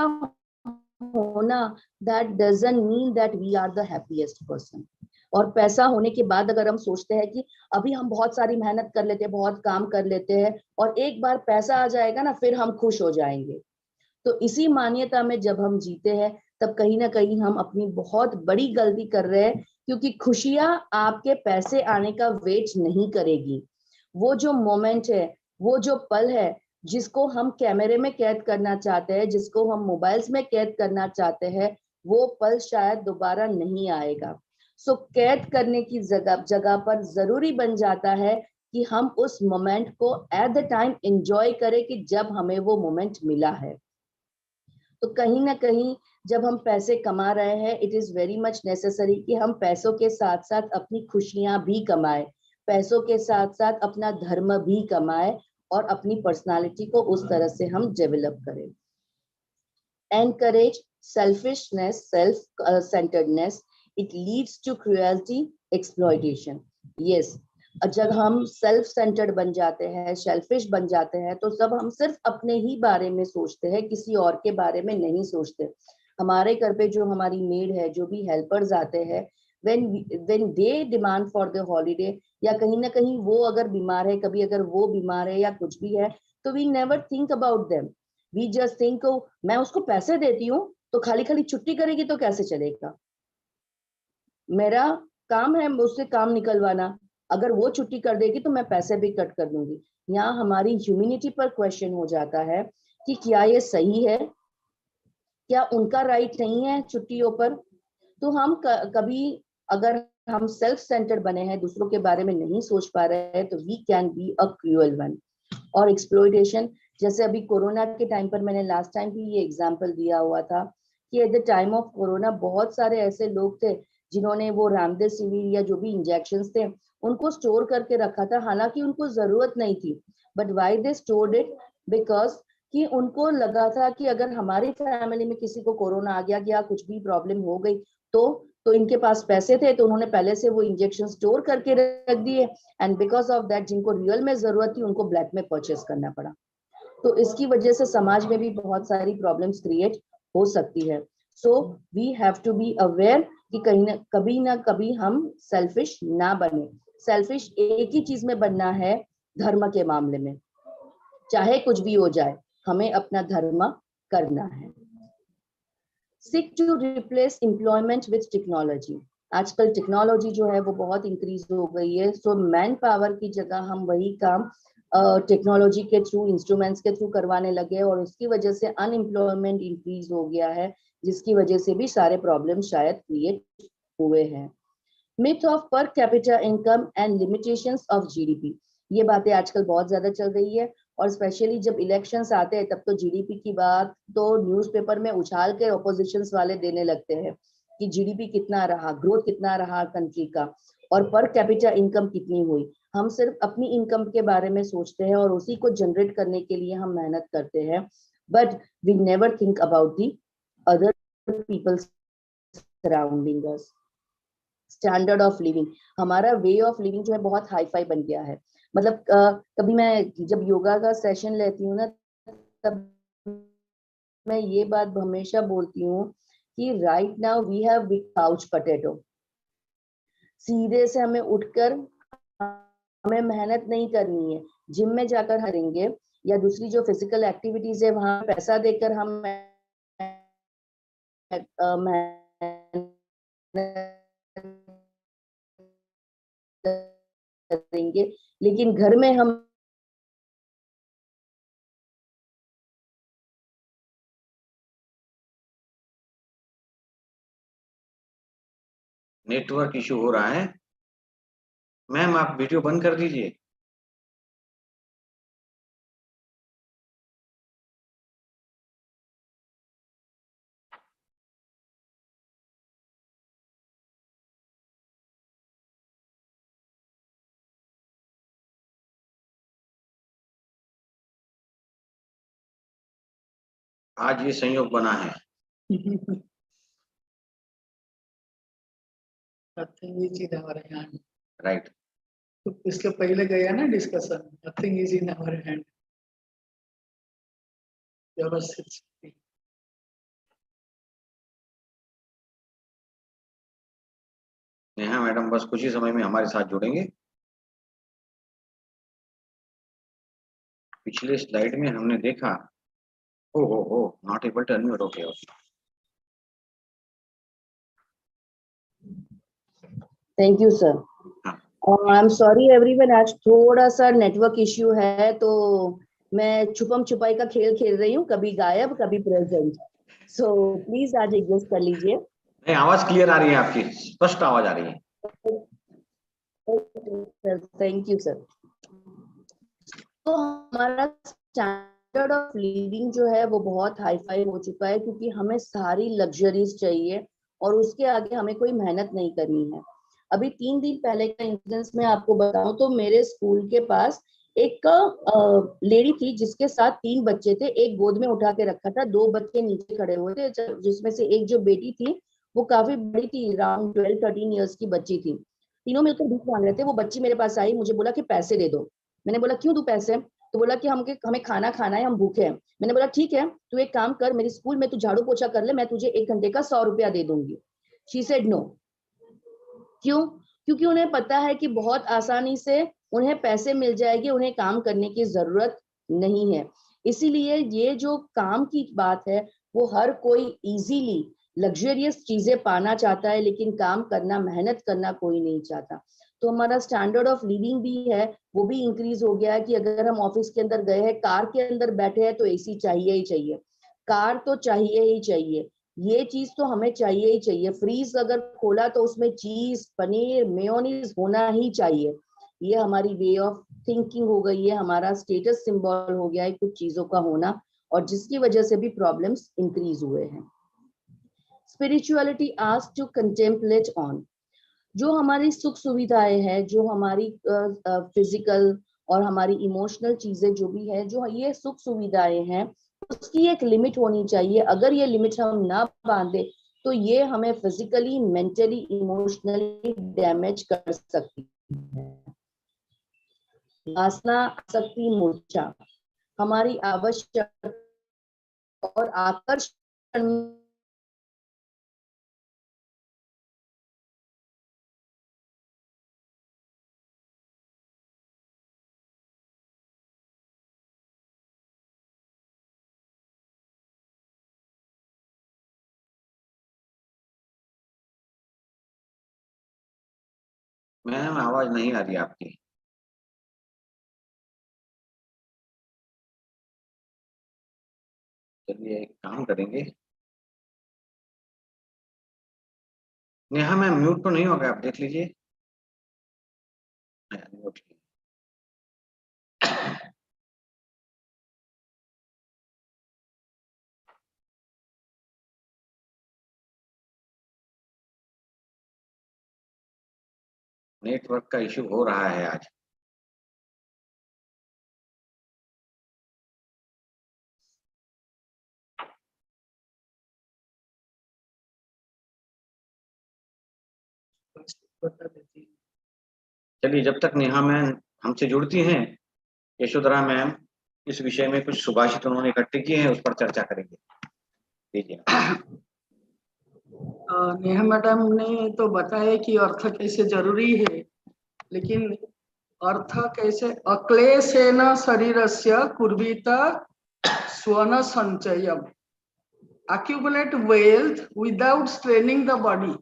होना that doesn't mean that we are the happiest person. और पैसा होने के बाद अगर हम सोचते हैं कि अभी हम बहुत सारी मेहनत कर लेते हैं, बहुत काम कर लेते हैं और एक बार पैसा आ जाएगा ना फिर हम खुश हो जाएंगे, तो इसी मान्यता में जब हम जीते हैं तब कहीं ना कहीं हम अपनी बहुत बड़ी गलती कर रहे हैं। क्योंकि खुशियां आपके पैसे आने का वेट नहीं करेगी। वो जो मोमेंट है, वो जो पल है जिसको हम कैमरे में कैद करना चाहते हैं, जिसको हम मोबाइल्स में कैद करना चाहते हैं, वो पल शायद दोबारा नहीं आएगा। सो कैद करने की जगह पर जरूरी बन जाता है कि हम उस मोमेंट को एट द टाइम एंजॉय करें कि जब हमें वो मोमेंट मिला है। तो कहीं ना कहीं जब हम पैसे कमा रहे हैं, it is very much necessary कि हम पैसों के साथ साथ अपनी खुशियां भी कमाएं, पैसों के साथ साथ अपना धर्म भी कमाएं और अपनी पर्सनालिटी को उस तरह से हम डेवलप करें। Encourage selfishness, self centeredness, it leads to cruelty, exploitation. Yes, जब हम सेल्फ सेंटर्ड बन जाते हैं, शेल्फिश बन जाते हैं, तो जब हम सिर्फ अपने ही बारे में सोचते हैं, किसी और के बारे में नहीं सोचते। हमारे घर पे जो हमारी मेड है, जो भी हेल्पर्स आते हैं, when they demand for the holiday, या कहीं ना कहीं वो अगर बीमार है, कभी अगर वो बीमार है या कुछ भी है, तो we never think about them, we just think oh, मैं उसको पैसे देती हूँ तो खाली खाली छुट्टी करेगी तो कैसे चलेगा, मेरा काम है उससे काम निकलवाना, अगर वो छुट्टी कर देगी तो मैं पैसे भी कट कर दूंगी। यहाँ हमारी ह्यूमैनिटी पर क्वेश्चन हो जाता है कि क्या ये सही है, क्या उनका राइट नहीं है छुट्टियों पर। तो हम कभी अगर हम सेल्फ सेंटर्ड बने हैं, दूसरों के बारे में नहीं सोच पा रहे हैं, तो we can be a cruel one. और एक्सप्लॉयटेशन, जैसे अभी कोरोना के टाइम पर मैंने लास्ट टाइम भी ये एग्जांपल दिया हुआ था कि eight the time of corona बहुत सारे ऐसे लोग थे जिन्होंने वो रेमडेसिविर या जो भी इंजेक्शंस थे उनको स्टोर करके रखा था, हालांकि उनको जरूरत नहीं थी, but why they stored it, because कि उनको लगा था कि अगर हमारी फैमिली में किसी को कोरोना आ गया या कुछ भी प्रॉब्लम हो गई तो इनके पास पैसे थे, तो उन्होंने पहले से वो इंजेक्शन स्टोर करके रख दिए, एंड बिकॉज ऑफ दैट जिनको रियल में जरूरत थी उनको ब्लैक में परचेस करना पड़ा। तो इसकी वजह से समाज में भी बहुत सारी प्रॉब्लम्स क्रिएट हो सकती है। So we have to be aware कि कभी ना कभी हम सेल्फिश ना बने। सेल्फिश एक ही चीज में बनना है, धर्म के मामले में, चाहे कुछ भी हो जाए हमें अपना धर्म करना है। Seek to replace employment with technology. आजकल टेक्नोलॉजी जो है वो बहुत इंक्रीज हो गई है, सो मैन पावर की जगह हम वही काम टेक्नोलॉजी के थ्रू, इंस्ट्रूमेंट्स के थ्रू करवाने लगे और उसकी वजह से अनएम्प्लॉयमेंट इंक्रीज हो गया है, जिसकी वजह से भी सारे प्रॉब्लम शायद क्रिएट हुए हैं। Myth of per capita income and limitations of GDP, ये बातें आजकल बहुत ज्यादा चल रही है, और स्पेशली जब इलेक्शंस आते हैं तब तो जीडीपी की बात तो न्यूज़पेपर में उछाल के ऑपोजिशंस वाले देने लगते हैं कि जीडीपी कितना रहा, ग्रोथ कितना रहा कंट्री का, और पर कैपिटा इनकम कितनी हुई। हम सिर्फ अपनी इनकम के बारे में सोचते हैं और उसी को जनरेट करने के लिए हम मेहनत करते हैं, but we never think about the other people surrounding us. Standard of living, हमारा वे ऑफ लिविंग जो है बहुत हाई फाई बन गया है। मतलब कभी मैं जब योगा का सेशन लेती हूँ ना, तब मैं ये बात हमेशा बोलती हूँ कि right now we have big couch potato. सीधे से हमें उठकर हमें मेहनत नहीं करनी है, जिम में जाकर करेंगे या दूसरी जो फिजिकल एक्टिविटीज है वहां पैसा देकर हम करेंगे, लेकिन घर में हम नेटवर्क इशू हो रहा है। मैम आप वीडियो बंद कर दीजिए। आज ये संयोग बना है। Nothing is in our hand. Right. तो इसके पहले गया ना discussion, nothing is in our hand. व्यवस्थित नेहा मैडम बस कुछ ही समय में हमारे साथ जुड़ेंगे। पिछले स्लाइड में हमने देखा, oh not able to unmute, okay. Thank you sir. I am sorry everyone, आज थोड़ा सा नेटवर्क इश्यू है तो मैं छुपम छुपाई का खेल खेल रही हूँ, कभी गायब कभी प्रेजेंट, सो प्लीज आज एडजस्ट कर लीजिए। नहीं, आवाज क्लियर आ रही है आपकी, स्पष्ट आवाज आ रही है। Thank you sir. तो हमारा स्टैंडर्ड ऑफ लिविंग जो है वो बहुत हाई फाई हो चुका है, क्योंकि हमें सारी लग्जरीज चाहिए और उसके आगे हमें कोई मेहनत नहीं करनी है। अभी 3 दिन पहले का इंसिडेंस में आपको बताऊं तो मेरे स्कूल के पास एक लेडी थी जिसके साथ 3 बच्चे थे, एक गोद में उठा के रखा था, 2 बच्चे नीचे खड़े हुए थे, जिसमें से एक जो बेटी थी वो काफी बड़ी थी, अराउंड 12-13 ईयर्स की बच्ची थी। तीनों मिलकर भीख मांग रहे थे। वो बच्ची मेरे पास आई, मुझे बोला कि पैसे दे दो। मैंने बोला क्यों दूं पैसे? तो बोला कि हमें खाना खाना है, हम भूखे हैं। मैंने बोला ठीक है, तू एक काम कर, मेरे स्कूल में तू झाड़ू पोछा कर ले, मैं तुझे 1 घंटे का 100 रुपया दे दूंगी। She said no. क्यों? क्योंकि उन्हें पता है कि बहुत आसानी से उन्हें पैसे मिल जाएंगे, उन्हें काम करने की जरूरत नहीं है। इसीलिए ये जो काम की बात है वो हर कोई इजीली लग्जरियस चीजें पाना चाहता है, लेकिन काम करना, मेहनत करना कोई नहीं चाहता। तो हमारा स्टैंडर्ड ऑफ लिविंग भी है वो भी इंक्रीज हो गया है कि अगर हम ऑफिस के अंदर गए हैं, कार के अंदर बैठे हैं तो एसी चाहिए ही चाहिए, कार तो चाहिए ही चाहिए, ये चीज तो हमें चाहिए ही चाहिए। फ्रीज अगर खोला तो उसमें चीज, पनीर, मेयोनीज होना ही चाहिए। ये हमारी वे ऑफ थिंकिंग हो गई है, हमारा स्टेटस सिंबल हो गया है कुछ चीजों का होना, और जिसकी वजह से भी प्रॉब्लम्स इंक्रीज हुए हैं। Spirituality ask to contemplate on, जो हमारी सुख सुविधाएं हैं, जो हमारी फिजिकल और हमारी इमोशनल चीजें जो भी है, जो ये सुख सुविधाएं हैं, उसकी एक लिमिट होनी चाहिए। अगर ये लिमिट हम ना बांधे तो ये हमें फिजिकली, मेंटली, इमोशनली डैमेज कर सकती है। वासना, आसक्ति, मूर्छा, हमारी आवश्यक और आकर्षण मैम आवाज नहीं आ रही आपकी। चलिए एक काम करेंगे, नेहा मैम म्यूट तो नहीं होगा, आप देख लीजिए। म्यूट। नेटवर्क का इश्यू हो रहा है आज। बता देती हूँ। चलिए, जब तक नेहा मैम हमसे जुड़ती हैं, यशोधरा मैम इस विषय में कुछ सुभाषित उन्होंने इकट्ठे किए हैं, उस पर चर्चा करेंगे। दीजिए। नेहा मैडम ने तो बताया कि अर्थ कैसे जरूरी है, लेकिन अर्थ कैसे अक्लेशेन शरीरस्य कुर्वीत स्वर्ण संचयम, accumulate wealth without straining the body,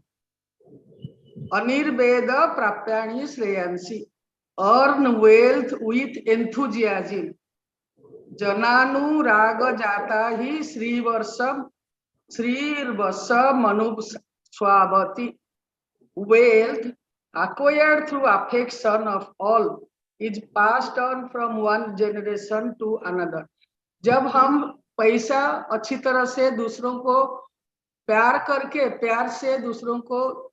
अनिर्वेद प्राप्याणि Shreyasi, earn wealth with enthusiasm, जनानुराग जाता ही श्रीवर्ष Manu स्वावती, wealth acquired through affection of all is passed on from one generation to another. जब हम पैसा अच्छी तरह से दूसरों को प्यार करके, प्यार से दूसरों को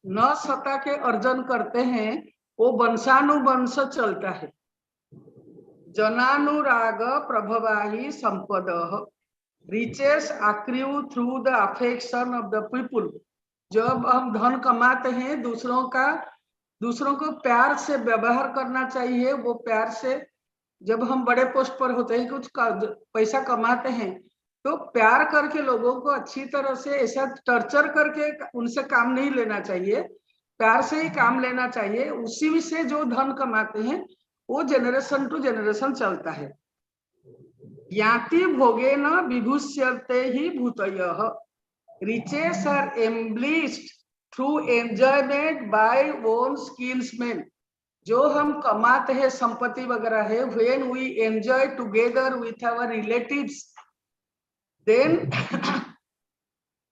न सता के अर्जन करते हैं, वो वंशानुवंश चलता है। जनानुराग प्रभवाहि संपदः, riches accrue through the affection of the people. जब हम धन कमाते हैं, दूसरों को प्यार से व्यवहार करना चाहिए। वो प्यार से, जब हम बड़े पोस्ट पर होते हैं, कुछ पैसा कमाते हैं, तो प्यार करके लोगों को अच्छी तरह से, ऐसा टर्चर करके उनसे काम नहीं लेना चाहिए, प्यार से ही काम लेना चाहिए। उसी से जो धन कमाते हैं वो जनरेशन टू जनरेशन चलता है। याति भोगेन विभुष्यते ही भूतयः, riches are embellished through enjoyment by own skills men. जो हम कमाते हैं संपत्ति वगैरह है, when we enjoy together with our relatives, then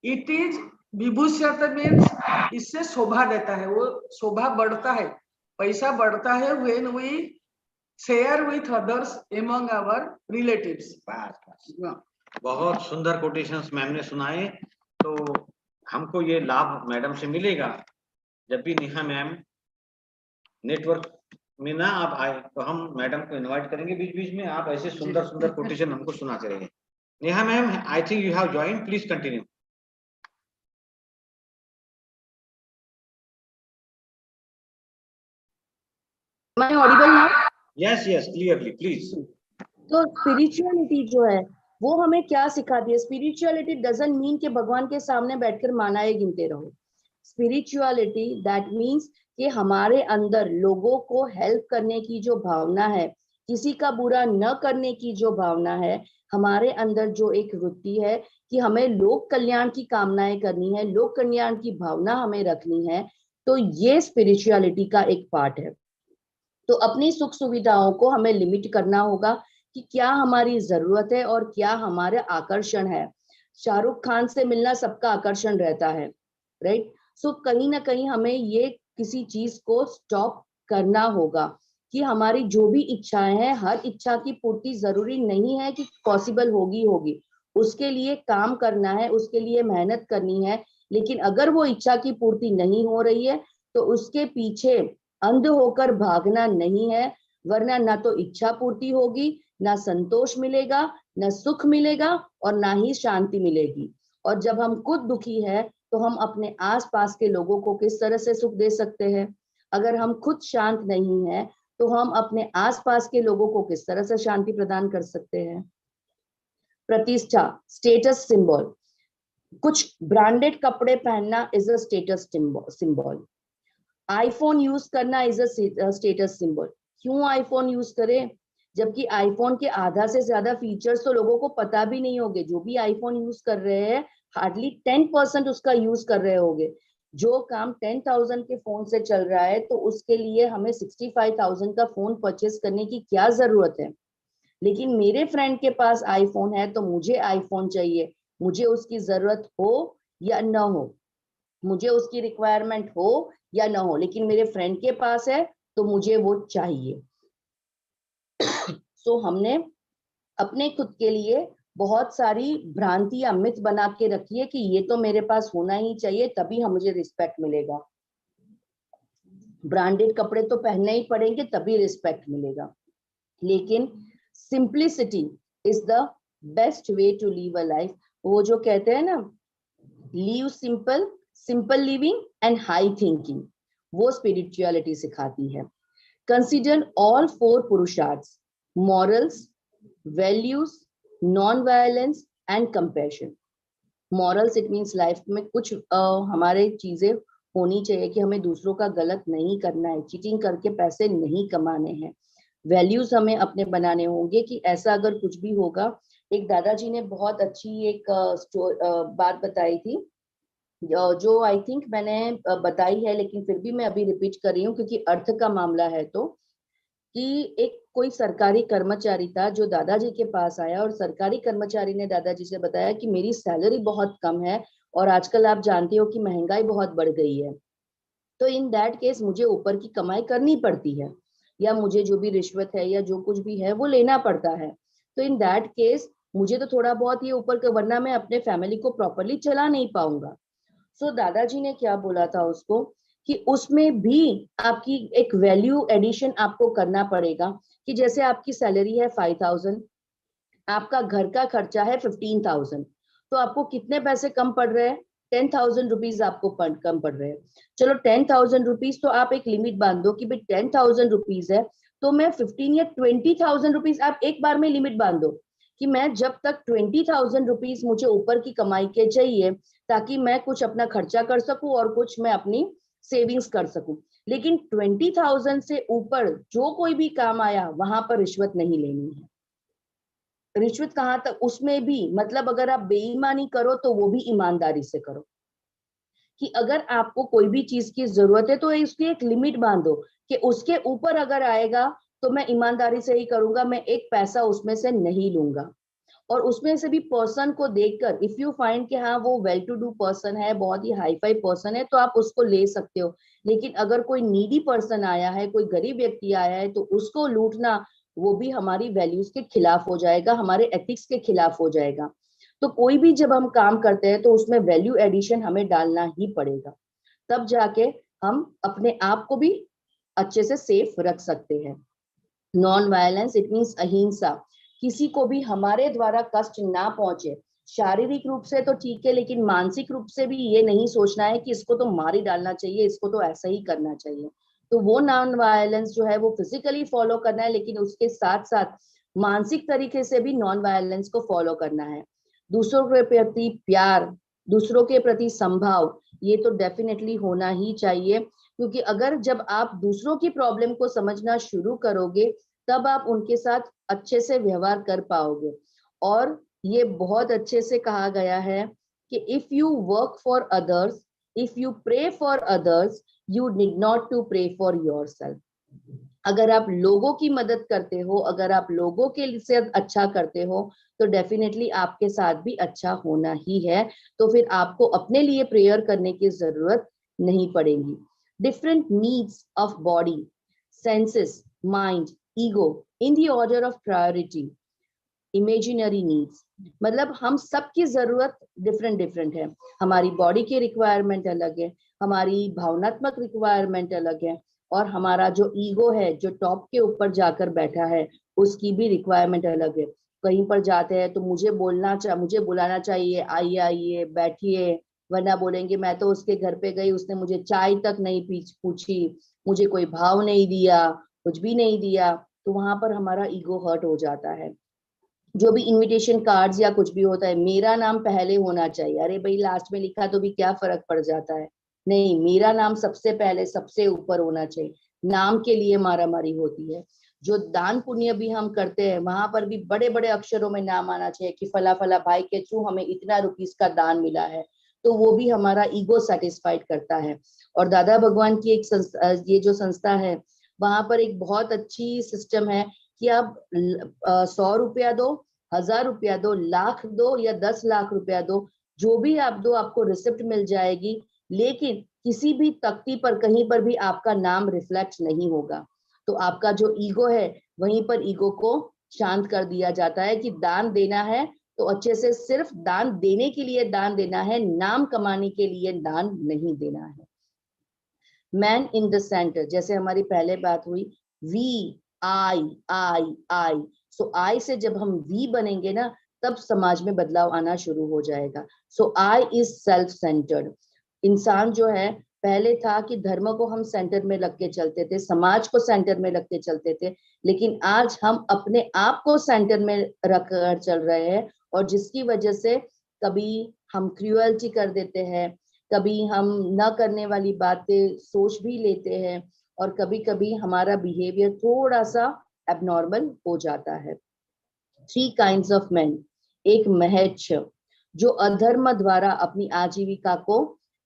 it is विभूष्यते means इससे शोभा देता है, वो शोभा बढ़ता है, पैसा बढ़ता है when we share with others among our relatives. बहुत सुंदर कोटेशंस मैम ने सुनाए। तो हमको ये लाभ मैडम से मिलेगा, जब भी नेहा मैम नेटवर्क में ना आप आए तो हम मैडम को इनवाइट करेंगे बीच बीच में, आप ऐसे सुंदर सुंदर कोटेशन हमको सुनाते रहिए। Neha ma'am, I think you have joined, please continue. Am I audible now? Yes yes, clearly please. तो स्पिरिचुअलिटी जो है वो हमें क्या सिखाती है? स्पिरिचुअलिटी डजंट मीन कि भगवान के सामने बैठकर मालाएं गिनते रहो। स्पिरिचुअलिटी दैट मीन्स कि हमारे अंदर लोगों को हेल्प करने की जो भावना है, किसी का बुरा न करने की जो भावना है, हमारे अंदर जो एक वृत्ति है कि हमें लोक कल्याण की कामनाएं करनी है, लोक कल्याण की भावना हमें रखनी है, तो ये स्पिरिचुअलिटी का एक पार्ट है। तो अपनी सुख सुविधाओं को हमें लिमिट करना होगा कि क्या हमारी जरूरत है और क्या हमारा आकर्षण है। शाहरुख खान से मिलना सबका आकर्षण रहता है, राइट? सो कहीं ना कहीं हमें ये किसी चीज को स्टॉप करना होगा कि हमारी जो भी इच्छाएं हैं, हर इच्छा की पूर्ति जरूरी नहीं है कि पॉसिबल होगी, उसके लिए काम करना है, उसके लिए मेहनत करनी है। लेकिन अगर वो इच्छा की पूर्ति नहीं हो रही है तो उसके पीछे अंध होकर भागना नहीं है, वरना ना तो इच्छा पूर्ति होगी, ना संतोष मिलेगा, ना सुख मिलेगा और ना ही शांति मिलेगी। और जब हम खुद दुखी है तो हम अपने आसपास के लोगों को किस तरह से सुख दे सकते हैं? अगर हम खुद शांत नहीं है तो हम अपने आसपास के लोगों को किस तरह से शांति प्रदान कर सकते हैं? प्रतिष्ठा, स्टेटस सिंबल। कुछ ब्रांडेड कपड़े पहनना is a status symbol. IPhone use करना इज अ स्टेटस सिंबल। क्यों आईफोन यूज करें? जबकि आईफोन के आधा से ज्यादा फीचर्स तो लोगों को पता भी नहीं होंगे। जो भी आईफोन यूज कर रहे हैं हार्डली 10% उसका यूज कर रहे होंगे। जो काम 10,000 के फोन से चल रहा है तो उसके लिए हमें 65,000 का फोन परचेस करने की क्या जरूरत है? लेकिन मेरे फ्रेंड के पास आईफोन है तो मुझे आईफोन चाहिए, मुझे उसकी जरूरत हो या न हो। मुझे उसकी रिक्वायरमेंट हो या ना हो, लेकिन मेरे फ्रेंड के पास है तो मुझे वो चाहिए। सो हमने अपने खुद के लिए बहुत सारी भ्रांतियां, मिथ बना के रखी है कि ये तो मेरे पास होना ही चाहिए तभी हम मुझे रिस्पेक्ट मिलेगा, ब्रांडेड कपड़े तो पहनने ही पड़ेंगे तभी रिस्पेक्ट मिलेगा। लेकिन simplicity is the best way to live a life. वो जो कहते हैं ना, live simple, simple living and high thinking, वो स्पिरिचुअलिटी सिखाती है। कंसीडर ऑल 4 पुरुषार्थs, morals, values, non violence and compassion. Morals it means life में कुछ हमारे चीजें होनी चाहिए कि हमें दूसरों का गलत नहीं करना है, चीटिंग करके पैसे नहीं कमाने हैं। वैल्यूज हमें अपने बनाने होंगे कि ऐसा अगर कुछ भी होगा। एक दादाजी ने बहुत अच्छी एक बात बताई थी, जो आई थिंक मैंने बताई है, लेकिन फिर भी मैं अभी रिपीट कर रही हूँ क्योंकि अर्थ का मामला है। तो कि एक कोई सरकारी कर्मचारी था जो दादाजी के पास आया और सरकारी कर्मचारी ने दादाजी से बताया कि मेरी सैलरी बहुत कम है और आजकल आप जानते हो कि महंगाई बहुत बढ़ गई है, तो इन दैट केस मुझे ऊपर की कमाई करनी पड़ती है, या मुझे जो भी रिश्वत है या जो कुछ भी है वो लेना पड़ता है। तो इन दैट केस मुझे तो थोड़ा बहुत ये ऊपर का, वरना मैं अपने फैमिली को प्रॉपरली चला नहीं पाऊंगा। सो दादाजी ने क्या बोला था उसको कि उसमें भी आपकी एक वैल्यू एडिशन आपको करना पड़ेगा। कि जैसे आपकी सैलरी है 5000, आपका घर का खर्चा है 15000, तो आपको कितने पैसे कम पड़ रहे हैं? 10,000 रुपीज आपको कम पड़ रहे हैं। चलो 10,000 रुपीज, तो आप एक लिमिट बांध दो कि भाई 10,000 रुपीज है तो मैं 15 या 20,000 रुपीज, आप एक बार में लिमिट बांध दो कि मैं जब तक 20,000 रुपीज मुझे ऊपर की कमाई के चाहिए ताकि मैं कुछ अपना खर्चा कर सकूं और कुछ मैं अपनी सेविंग्स कर सकूं। लेकिन 20,000 से ऊपर जो कोई भी काम आया वहां पर रिश्वत नहीं लेनी है। रिश्वत कहाँ तक, उसमें भी मतलब अगर आप बेईमानी करो तो वो भी ईमानदारी से करो। कि अगर आपको कोई भी चीज की जरूरत है तो इसकी एक लिमिट बांधो कि उसके ऊपर अगर आएगा तो मैं ईमानदारी से ही करूंगा, मैं एक पैसा उसमें से नहीं लूंगा। और उसमें से भी पर्सन को देखकर इफ यू फाइंड कि हाँ वो वेल टू डू पर्सन है, बहुत ही हाई फाई पर्सन है, तो आप उसको ले सकते हो। लेकिन अगर कोई नीडी पर्सन आया है, कोई गरीब व्यक्ति आया है, तो उसको लूटना वो भी हमारी वैल्यूज के खिलाफ हो जाएगा, हमारे एथिक्स के खिलाफ हो जाएगा। तो कोई भी जब हम काम करते हैं तो उसमें वैल्यू एडिशन हमें डालना ही पड़ेगा, तब जाके हम अपने आप को भी अच्छे से सेफ रख सकते हैं। नॉन वायलेंस इट मीन्स अहिंसा, किसी को भी हमारे द्वारा कष्ट ना पहुंचे। शारीरिक रूप से तो ठीक है, लेकिन मानसिक रूप से भी ये नहीं सोचना है कि इसको तो मार ही डालना चाहिए, इसको तो ऐसा ही करना चाहिए। तो वो नॉन वायलेंस जो है वो फिजिकली फॉलो करना है, लेकिन उसके साथ साथ मानसिक तरीके से भी नॉन वायलेंस को फॉलो करना है। दूसरों के प्रति प्यार, दूसरों के प्रति संभाव, ये तो डेफिनेटली होना ही चाहिए। क्योंकि अगर जब आप दूसरों की प्रॉब्लम को समझना शुरू करोगे तब आप उनके साथ अच्छे से व्यवहार कर पाओगे। और ये बहुत अच्छे से कहा गया है कि if you work for others, if you pray for others, you need not to pray for yourself. अगर आप लोगों की मदद करते हो, अगर आप लोगों के लिए अच्छा करते हो, तो डेफिनेटली आपके साथ भी अच्छा होना ही है। तो फिर आपको अपने लिए प्रेयर करने की जरूरत नहीं पड़ेगी। Different needs of body, senses, mind, ego in the order of priority, imaginary needs, मतलब हम सबकी जरूरत डिफरेंट डिफरेंट है। हमारी बॉडी की रिक्वायरमेंट अलग है, हमारी भावनात्मक रिक्वायरमेंट अलग है, और हमारा जो ईगो है जो टॉप के ऊपर जाकर बैठा है उसकी भी रिक्वायरमेंट अलग है। कहीं पर जाते हैं तो मुझे बुलाना चाहिए, आइए आइए बैठिए, वरना बोलेंगे मैं तो उसके घर पे गई, उसने मुझे चाय तक नहीं पूछी, मुझे कोई भाव नहीं दिया, कुछ भी नहीं दिया। तो वहां पर हमारा ईगो हर्ट हो जाता है। जो भी इनविटेशन कार्ड्स या कुछ भी होता है, मेरा नाम पहले होना चाहिए। अरे भाई लास्ट में लिखा तो भी क्या फर्क पड़ जाता है? नहीं, मेरा नाम सबसे पहले सबसे ऊपर होना चाहिए। नाम के लिए मारामारी होती है। जो दान पुण्य भी हम करते हैं वहां पर भी बड़े बड़े अक्षरों में नाम आना चाहिए कि फला फला भाई के थ्रू हमें इतना रुपीस का दान मिला है, तो वो भी हमारा ईगो सेटिस्फाइड करता है। और दादा भगवान की एक ये जो संस्था है वहां पर एक बहुत अच्छी सिस्टम है कि आप 100 रुपया दो, 1000 रुपया दो, लाख दो या 10 लाख रुपया दो, जो भी आप दो आपको रिसिप्ट मिल जाएगी लेकिन किसी भी तख्ती पर कहीं पर भी आपका नाम रिफ्लेक्ट नहीं होगा। तो आपका जो ईगो है वहीं पर ईगो को शांत कर दिया जाता है कि दान देना है तो अच्छे से सिर्फ दान देने के लिए दान देना है, नाम कमाने के लिए दान नहीं देना है। मैन इन द सेंटर, जैसे हमारी पहले बात हुई, वी, आई। सो आई से जब हम वी बनेंगे ना, तब समाज में बदलाव आना शुरू हो जाएगा। सो आई इज सेल्फ सेंटर्ड। इंसान जो है पहले था कि धर्म को हम सेंटर में रख के चलते थे, समाज को सेंटर में रख के चलते थे, लेकिन आज हम अपने आप को सेंटर में रख कर चल रहे हैं, और जिसकी वजह से कभी हम क्रूअल्टी कर देते हैं, कभी हम न करने वाली बातें सोच भी लेते हैं, और कभी कभी हमारा बिहेवियर थोड़ा सा एबनॉर्मल हो जाता है। 3 काइंड्स ऑफ मैन। एक महच्छ, जो अधर्म द्वारा अपनी आजीविका को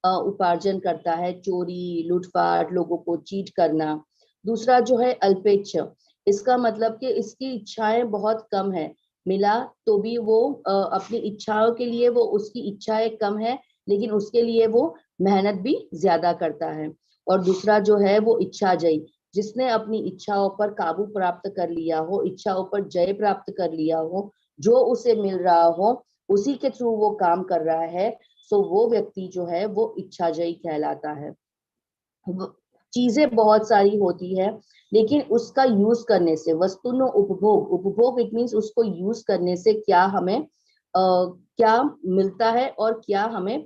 उपार्जन करता है, चोरी, लूटपाट, लोगों को चीट करना। दूसरा जो है अल्पेच्छ, इसका मतलब कि इसकी इच्छाएं बहुत कम है, मिला तो भी वो अपनी इच्छाओं के लिए वो उसकी इच्छाएं कम है, लेकिन उसके लिए वो मेहनत भी ज्यादा करता है। और दूसरा जो है वो इच्छाजयी, जिसने अपनी इच्छाओं पर काबू प्राप्त कर लिया हो, इच्छाओं पर जय प्राप्त कर लिया हो, जो उसे मिल रहा हो उसी के थ्रू वो काम कर रहा है, सो वो व्यक्ति जो है वो इच्छाजयी कहलाता है। चीजें बहुत सारी होती है, लेकिन उसका यूज करने से, वस्तुनो उपभोग, उपभोग इट मीन्स उसको यूज करने से क्या हमें क्या मिलता है और क्या हमें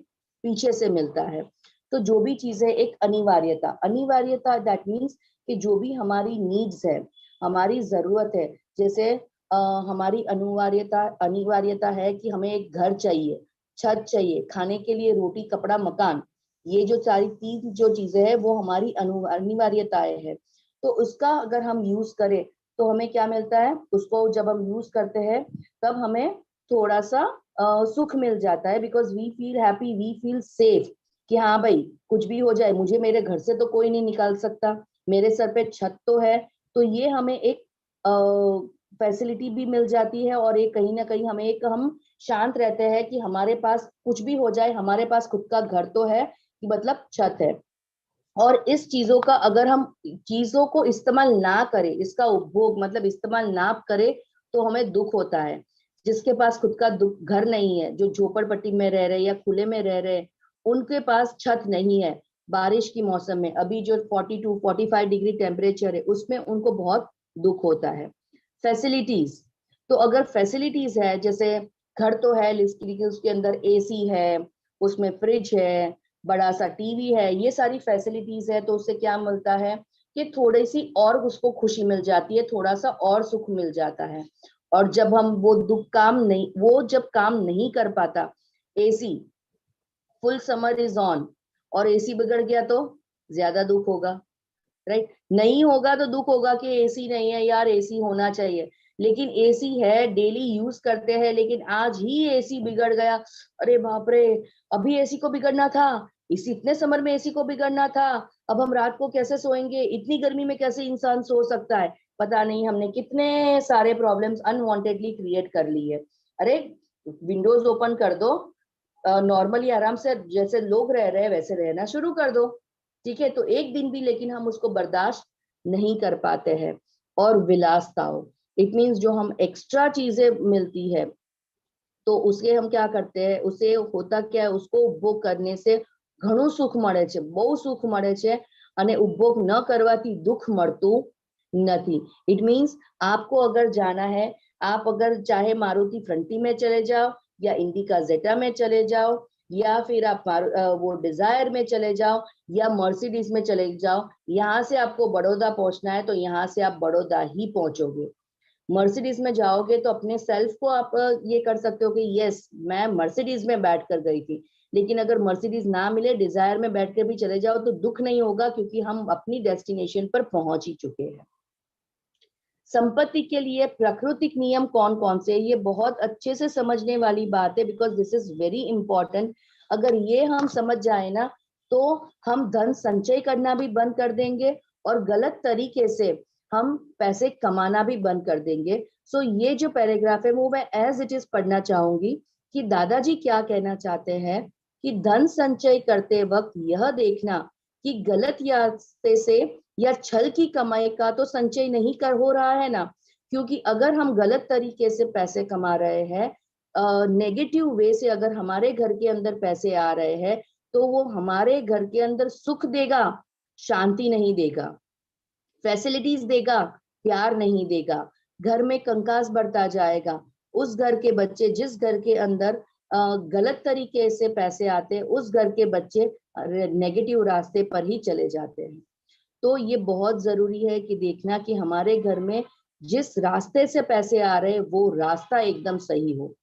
पीछे से मिलता है। तो जो भी चीजें, एक अनिवार्यता, अनिवार्यता दैट मीन्स कि जो भी हमारी नीड्स है, हमारी जरूरत है, जैसे हमारी अनिवार्यता है कि हमें एक घर चाहिए, छत चाहिए, खाने के लिए रोटी, कपड़ा, मकान, ये जो सारी 3 जो चीजें हैं वो हमारी अनिवार्यताएं हैं। तो उसका अगर हम यूज करें तो हमें क्या मिलता है, उसको जब हम यूज करते हैं तब हमें थोड़ा सा सुख मिल जाता है, because we feel happy, we feel safe, कि हाँ भाई कुछ भी हो जाए मुझे मेरे घर से तो कोई नहीं निकाल सकता, मेरे सर पे छत तो है। तो ये हमें एक फैसिलिटी भी मिल जाती है, और एक कहीं ना कहीं हमें एक, हम शांत रहते हैं कि हमारे पास कुछ भी हो जाए हमारे पास खुद का घर तो है, मतलब छत है। और इस चीजों का अगर हम चीजों को इस्तेमाल ना करें, इसका उपभोग मतलब इस्तेमाल ना करें, तो हमें दुख होता है। जिसके पास खुद का घर नहीं है, जो झोपड़पट्टी में रह रहे या खुले में रह रहे, उनके पास छत नहीं है, बारिश की मौसम में अभी जो 42-45 डिग्री टेम्परेचर है उसमें उनको बहुत दुख होता है। फैसिलिटीज, तो अगर फैसिलिटीज है, जैसे घर तो है लेकिन उसके अंदर एसी है, उसमें फ्रिज है, बड़ा सा टीवी है, ये सारी फैसिलिटीज है, तो उससे क्या मिलता है कि थोड़ी सी और उसको खुशी मिल जाती है, थोड़ा सा और सुख मिल जाता है। और जब हम वो जब काम नहीं कर पाता, AC full summer is on और एसी बिगड़ गया तो ज्यादा दुख होगा, राइट? नहीं होगा तो दुख होगा कि एसी नहीं है यार, एसी होना चाहिए, लेकिन एसी है, डेली यूज करते हैं, लेकिन आज ही एसी बिगड़ गया, अरे बाप रे, अभी एसी को बिगड़ना था, इतने समर में एसी को बिगड़ना था, अब हम रात को कैसे सोएंगे, इतनी गर्मी में कैसे इंसान सो सकता है, पता नहीं हमने कितने सारे प्रॉब्लम्स अनवांटेडली क्रिएट कर ली है। अरे विंडोज ओपन कर दो, नॉर्मली आराम से जैसे लोग रह रहे हैं वैसे रहना शुरू कर दो, ठीक है? तो एक दिन भी लेकिन हम उसको बर्दाश्त नहीं कर पाते हैं। और विलासताओं, इट मीन्स जो हम एक्स्ट्रा चीजें मिलती है तो उसके हम क्या करते हैं, उसे होता क्या है, उसको उपभोग करने से घणું સુખ મળે છે, બહુ સુખ મળે છે, અને ઉપભોગ ન કરવાથી દુઃખ મળતું નથી। इट मीन्स आपको अगर जाना है, आप अगर चाहे मारुति फ्रंटी में चले जाओ या इंडिका जेटा में चले जाओ, या फिर आप वो डिजायर में चले जाओ या मर्सिडीज में चले जाओ, यहाँ से आपको बड़ौदा पहुंचना है तो यहाँ से आप बड़ौदा ही पहुंचोगे। मर्सिडीज में जाओगे तो अपने सेल्फ को आप ये कर सकते हो कि यस मैं मर्सिडीज में बैठ कर गई थी, लेकिन अगर मर्सिडीज ना मिले, डिजायर में बैठ कर भी चले जाओ तो दुख नहीं होगा, क्योंकि हम अपनी डेस्टिनेशन पर पहुंच ही चुके हैं। संपत्ति के लिए प्राकृतिक नियम कौन कौन से, ये बहुत अच्छे से समझने वाली बात है, because this is very important. अगर ये हम समझ जाए ना तो हम धन संचय करना भी बंद कर देंगे और गलत तरीके से हम पैसे कमाना भी बंद कर देंगे। सो ये जो पैराग्राफ है वो मैं एज इट इज पढ़ना चाहूंगी कि दादाजी क्या कहना चाहते हैं कि धन संचय करते वक्त यह देखना कि गलत रास्ते से या छल की कमाई का तो संचय नहीं कर हो रहा है ना, क्योंकि अगर हम गलत तरीके से पैसे कमा रहे हैं, नेगेटिव वे से अगर हमारे घर के अंदर पैसे आ रहे हैं, तो वो हमारे घर के अंदर सुख देगा, शांति नहीं देगा, फैसिलिटीज देगा, प्यार नहीं देगा, घर में कंकास बढ़ता जाएगा। उस घर के बच्चे, जिस घर के अंदर गलत तरीके से पैसे आते हैं, उस घर के बच्चे नेगेटिव रास्ते पर ही चले जाते हैं। तो ये बहुत जरूरी है कि देखना कि हमारे घर में जिस रास्ते से पैसे आ रहे हैं वो रास्ता एकदम सही हो।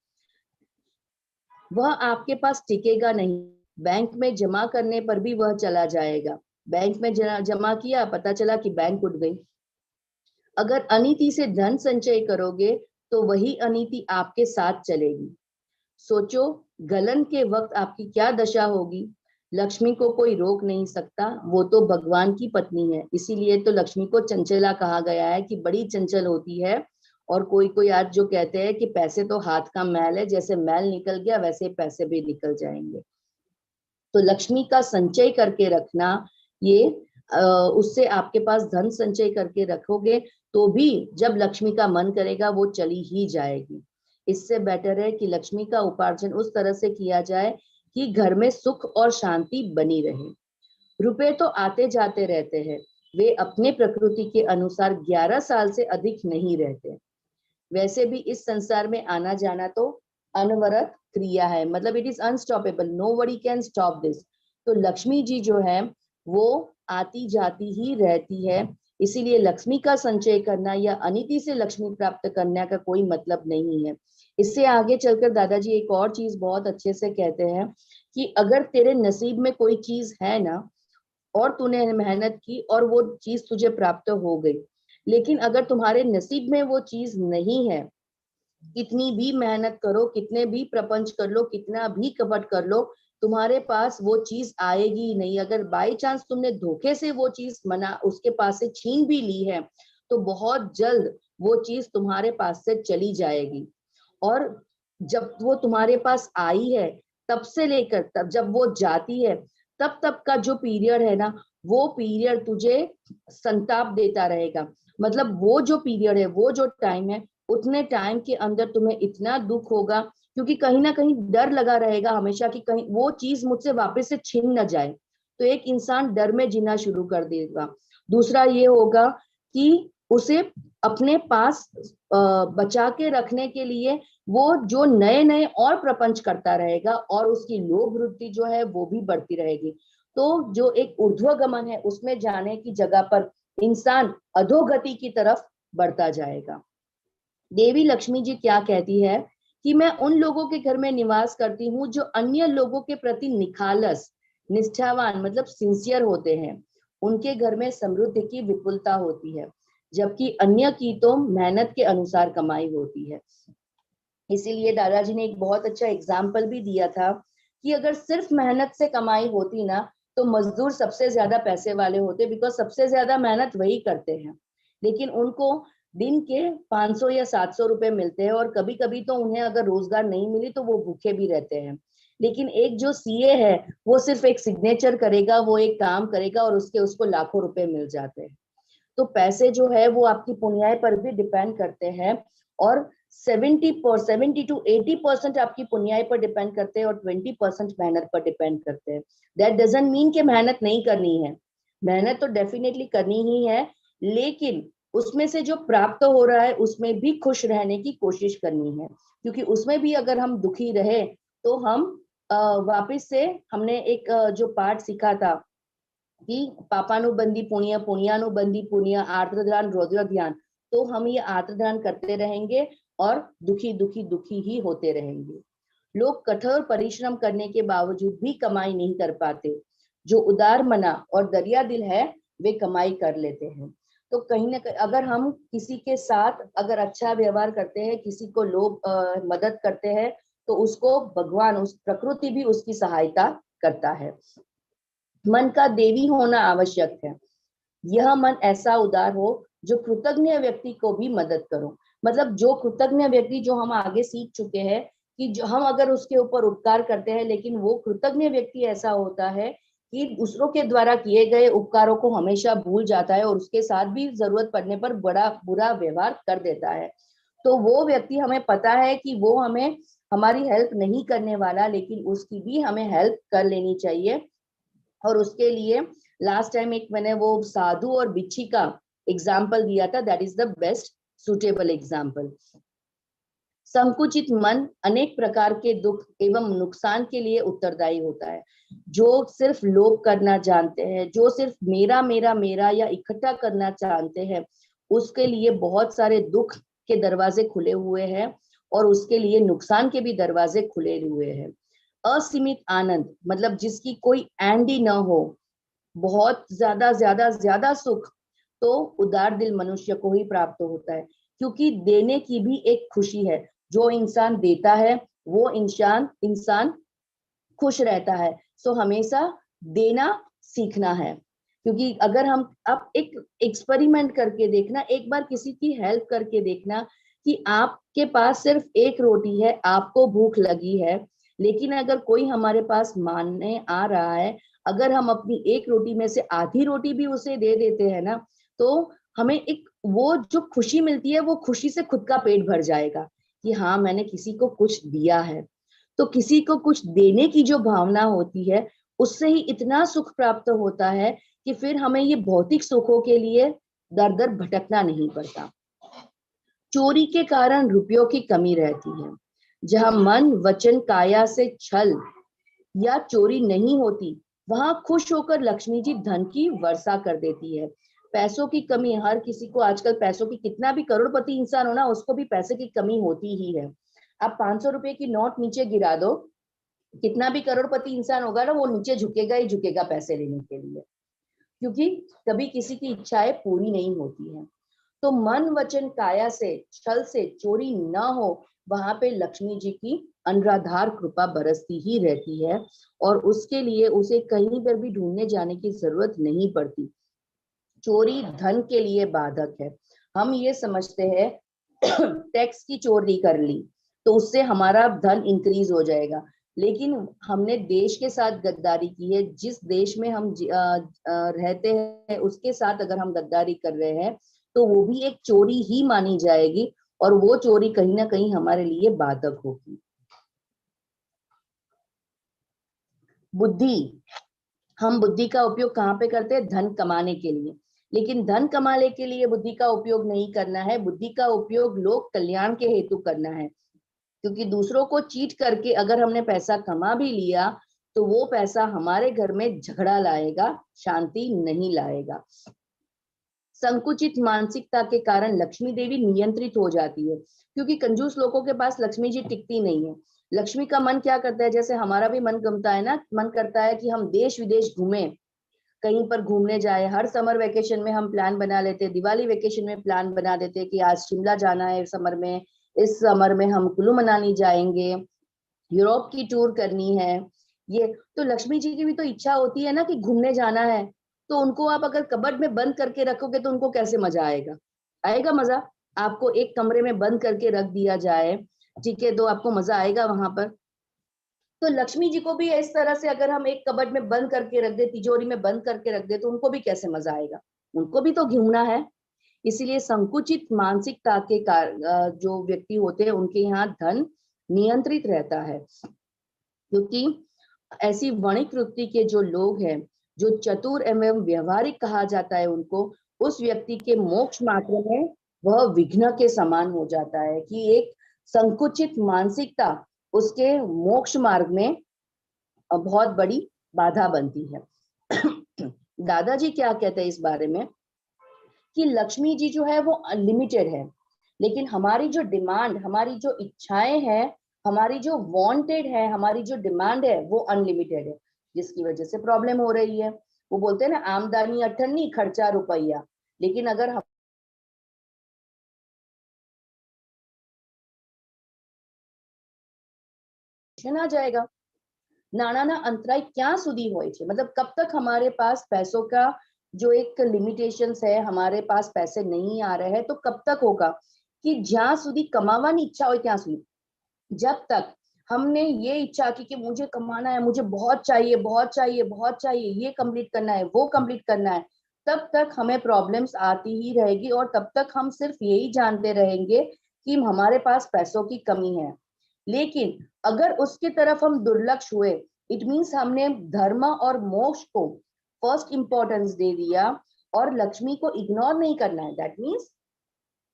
वह आपके पास टिकेगा नहीं, बैंक में जमा करने पर भी वह चला जाएगा। बैंक में जमा किया, पता चला कि बैंक उठ गई। अगर अनीति से धन संचय करोगे तो वही अनीति आपके साथ चलेगी। सोचो गलन के वक्त आपकी क्या दशा होगी। लक्ष्मी को कोई रोक नहीं सकता, वो तो भगवान की पत्नी है, इसीलिए तो लक्ष्मी को चंचला कहा गया है कि बड़ी चंचल होती है। और कोई आज जो कहते हैं कि पैसे तो हाथ का मैल है, जैसे मैल निकल गया वैसे पैसे भी निकल जाएंगे। तो लक्ष्मी का संचय करके रखना, ये उससे आपके पास धन संचय करके रखोगे तो भी जब लक्ष्मी का मन करेगा वो चली ही जाएगी। इससे बेटर है कि लक्ष्मी का उपार्जन उस तरह से किया जाए कि घर में सुख और शांति बनी रहे। रुपए तो आते जाते रहते हैं, वे अपने प्रकृति के अनुसार 11 साल से अधिक नहीं रहते। वैसे भी इस संसार में आना जाना तो अनवरत क्रिया है, मतलब it is unstoppable, nobody can stop this. तो लक्ष्मी जी जो है वो आती जाती ही रहती है, इसीलिए लक्ष्मी का संचय करना या अनीति से लक्ष्मी प्राप्त करने का कोई मतलब नहीं है। इससे आगे चलकर दादाजी एक और चीज बहुत अच्छे से कहते हैं कि अगर तेरे नसीब में कोई चीज है ना और तूने मेहनत की और वो चीज तुझे प्राप्त हो गई, लेकिन अगर तुम्हारे नसीब में वो चीज नहीं है, कितनी भी मेहनत करो, कितने भी प्रपंच कर लो, कितना भी कपट कर लो, तुम्हारे पास वो चीज आएगी नहीं। अगर बाय चांस तुमने धोखे से वो चीज उसके पास से छीन भी ली है तो बहुत जल्द वो चीज तुम्हारे पास से चली जाएगी। और जब वो तुम्हारे पास आई है तब से लेकर तब जब वो जाती है तब का जो पीरियड है ना, वो पीरियड तुझे संताप देता रहेगा। मतलब वो जो पीरियड है, वो जो टाइम है, उतने टाइम के अंदर तुम्हें इतना दुख होगा, क्योंकि कहीं ना कहीं डर लगा रहेगा हमेशा कि कहीं वो चीज मुझसे वापस से छीन न जाए। तो एक इंसान डर में जीना शुरू कर देगा। दूसरा ये होगा कि उसे अपने पास बचा के रखने के लिए वो जो नए नए और प्रपंच करता रहेगा और उसकी लोभ वृत्ति जो है वो भी बढ़ती रहेगी। तो जो एक ऊर्ध्वगमन है उसमें जाने की जगह पर इंसान अधोगति की तरफ बढ़ता जाएगा। देवी लक्ष्मी जी क्या कहती है कि मैं उन लोगों के घर में निवास करती हूँ जो अन्य लोगों के प्रति निखालस, निष्ठावान मतलब सिंसियर होते हैं। उनके घर में समृद्धि की विपुलता होती है, जबकि अन्य की तो मेहनत के अनुसार कमाई होती है। इसीलिए दादाजी ने एक बहुत अच्छा एग्जाम्पल भी दिया था कि अगर सिर्फ मेहनत से कमाई होती ना तो मजदूर सबसे ज्यादा पैसे वाले होते, बिकॉज सबसे ज्यादा मेहनत वही करते हैं, लेकिन उनको दिन के 500 या 700 रुपए मिलते हैं और कभी कभी तो उन्हें अगर रोजगार नहीं मिली तो वो भूखे भी रहते हैं। लेकिन एक जो सीए है वो सिर्फ एक सिग्नेचर करेगा, वो एक काम करेगा और उसको लाखों रुपए मिल जाते हैं। तो पैसे जो है वो आपकी पुण्याई पर भी डिपेंड करते हैं और 70 to 80% आपकी पुण्याई पर डिपेंड करते हैं और 20% मेहनत पर डिपेंड करते हैं। दैट डजंट मीन कि मेहनत नहीं करनी है, मेहनत तो डेफिनेटली करनी ही है, लेकिन उसमें से जो प्राप्त हो रहा है उसमें भी खुश रहने की कोशिश करनी है, क्योंकि उसमें भी अगर हम दुखी रहे तो हम वापस से हमने एक जो पाठ सीखा था कि पापानुबंधी पुण्य, पुण्यानुबंधी पुण्य, आर्तध्यान रौद्र ध्यान, तो हम ये आर्तध्यान करते रहेंगे और दुखी दुखी दुखी ही होते रहेंगे। लोग कठोर परिश्रम करने के बावजूद भी कमाई नहीं कर पाते। जो उदार मना और दरिया दिल है वे कमाई कर लेते हैं। तो कहीं ना कहीं अगर हम किसी के साथ अगर अच्छा व्यवहार करते हैं, किसी को लोग मदद करते हैं, तो उसको भगवान, उस प्रकृति भी उसकी सहायता करता है। मन का देवी होना आवश्यक है। यह मन ऐसा उदार हो जो कृतज्ञ व्यक्ति को भी मदद करो। मतलब जो कृतज्ञ व्यक्ति, जो हम आगे सीख चुके हैं कि जो हम अगर उसके ऊपर उपकार करते हैं, लेकिन वो कृतज्ञ व्यक्ति ऐसा होता है कि दूसरों के द्वारा किए गए उपकारों को हमेशा भूल जाता है और उसके साथ भी जरूरत पड़ने पर बड़ा बुरा व्यवहार कर देता है। तो वो व्यक्ति, हमें पता है कि वो हमें हमारी हेल्प नहीं करने वाला, लेकिन उसकी भी हमें हेल्प कर लेनी चाहिए। और उसके लिए लास्ट टाइम एक मैंने वो साधु और बिच्छी का एग्जाम्पल दिया था, that is the best suitable example. संकुचित मन अनेक प्रकार के दुख एवं नुकसान के लिए उत्तरदायी होता है। जो सिर्फ लोभ करना जानते हैं, जो सिर्फ मेरा मेरा मेरा या इकट्ठा करना चाहते हैं, उसके लिए बहुत सारे दुख के दरवाजे खुले हुए हैं और उसके लिए नुकसान के भी दरवाजे खुले हुए हैं। असीमित आनंद मतलब जिसकी कोई एंड ही न हो, बहुत ज्यादा ज्यादा ज्यादा सुख तो उदार दिल मनुष्य को ही प्राप्त होता है, क्योंकि देने की भी एक खुशी है। जो इंसान देता है वो इंसान खुश रहता है। सो हमेशा देना सीखना है, क्योंकि अगर हम अब एक एक्सपेरिमेंट करके देखना, एक बार किसी की हेल्प करके देखना कि आपके पास सिर्फ एक रोटी है, आपको भूख लगी है, लेकिन अगर कोई हमारे पास मांगने आ रहा है, अगर हम अपनी एक रोटी में से आधी रोटी भी उसे दे देते हैं ना, तो हमें एक वो जो खुशी मिलती है, वो खुशी से खुद का पेट भर जाएगा कि हाँ मैंने किसी को कुछ दिया है। तो किसी को कुछ देने की जो भावना होती है, उससे ही इतना सुख प्राप्त होता है कि फिर हमें ये भौतिक सुखों के लिए दर दर भटकना नहीं पड़ता। चोरी के कारण रुपयों की कमी रहती है। जहां मन वचन काया से छल या चोरी नहीं होती, वहां खुश होकर लक्ष्मी जी धन की वर्षा कर देती है। पैसों की कमी, हर किसी को आजकल पैसों की, कितना भी करोड़पति इंसान हो ना, उसको भी पैसे की कमी होती ही है। आप 500 रुपए की नोट नीचे गिरा दो, कितना भी करोड़पति इंसान होगा ना, वो नीचे झुकेगा ही झुकेगा पैसे लेने के लिए, क्योंकि कभी किसी की इच्छाएं पूरी नहीं होती है। तो मन वचन काया से छल से चोरी न हो, वहां पे लक्ष्मी जी की अनराधार कृपा बरसती ही रहती है और उसके लिए उसे कहीं पर भी ढूंढने जाने की जरूरत नहीं पड़ती। चोरी धन के लिए बाधक है। हम ये समझते हैं टैक्स की चोरी कर ली तो उससे हमारा धन इंक्रीज हो जाएगा, लेकिन हमने देश के साथ गद्दारी की है। जिस देश में हम रहते हैं उसके साथ अगर हम गद्दारी कर रहे हैं तो वो भी एक चोरी ही मानी जाएगी और वो चोरी कहीं ना कहीं हमारे लिए बाधक होगी। बुद्धि, हम बुद्धि का उपयोग कहाँ पे करते हैं? धन कमाने के लिए। लेकिन धन कमाने के लिए बुद्धि का उपयोग नहीं करना है, बुद्धि का उपयोग लोक कल्याण के हेतु करना है। क्योंकि दूसरों को चीट करके अगर हमने पैसा कमा भी लिया तो वो पैसा हमारे घर में झगड़ा लाएगा, शांति नहीं लाएगा। संकुचित मानसिकता के कारण लक्ष्मी देवी नियंत्रित हो जाती है, क्योंकि कंजूस लोगों के पास लक्ष्मी जी टिकती नहीं है। लक्ष्मी का मन क्या करता है, जैसे हमारा भी मन गमता है ना, मन करता है कि हम देश विदेश घूमें, कहीं पर घूमने जाए। हर समर वेकेशन में हम प्लान बना लेते हैं, दिवाली वेकेशन में प्लान बना देते हैं कि आज शिमला जाना है समर में, इस समर में हम कुल्लू मनाली जाएंगे, यूरोप की टूर करनी है। ये तो लक्ष्मी जी की भी तो इच्छा होती है ना कि घूमने जाना है। तो उनको आप अगर कबर्ड में बंद करके रखोगे तो उनको कैसे मजा आएगा? आएगा मजा? आपको एक कमरे में बंद करके रख दिया जाए, ठीक है, तो आपको मजा आएगा वहां पर? तो लक्ष्मी जी को भी इस तरह से अगर हम एक कबर्ड में बंद करके रख दे, तिजोरी में बंद करके रख दे, तो उनको भी कैसे मजा आएगा? उनको भी तो घूमना है। इसीलिए संकुचित मानसिकता के जो व्यक्ति होते हैं उनके यहाँ धन नियंत्रित रहता है, क्योंकि ऐसी वणिक वृत्ति के जो लोग हैं, जो चतुर एवं व्यवहारिक कहा जाता है उनको, उस व्यक्ति के मोक्ष मार्ग में वह विघ्न के समान हो जाता है कि एक संकुचित मानसिकता उसके मोक्ष मार्ग में बहुत बड़ी बाधा बनती है। दादाजी क्या कहते हैं इस बारे में कि लक्ष्मी जी जो है वो अनलिमिटेड है, लेकिन हमारी जो डिमांड, हमारी जो इच्छाएं हैं, हमारी जो वांटेड है, हमारी जो डिमांड है वो अनलिमिटेड है, जिसकी वजह से प्रॉब्लम हो रही है। वो बोलते हैं ना, आमदनी अठन्नी खर्चा रुपया। लेकिन अगर हम आ जाएगा नाना अंतराय क्या सुधी होय छे, मतलब कब तक हमारे पास पैसों का जो एक लिमिटेशंस है, हमारे पास पैसे नहीं आ रहे हैं तो कब तक होगा कि ज्यां सुधी कमावानी इच्छा हो ત્યાં સુધી, जब तक हमने ये इच्छा की कि मुझे कमाना है, मुझे बहुत चाहिए बहुत चाहिए बहुत चाहिए, ये कंप्लीट करना है वो कंप्लीट करना है, तब तक हमें प्रॉब्लम्स आती ही रहेगी और तब तक हम सिर्फ यही जानते रहेंगे कि हमारे पास पैसों की कमी है। लेकिन अगर उसकी तरफ हम दुर्लक्ष हुए, इट मीन्स हमने धर्म और मोक्ष को फर्स्ट इंपॉर्टेंस दे दिया और लक्ष्मी को इग्नोर नहीं करना है। दैट मीन्स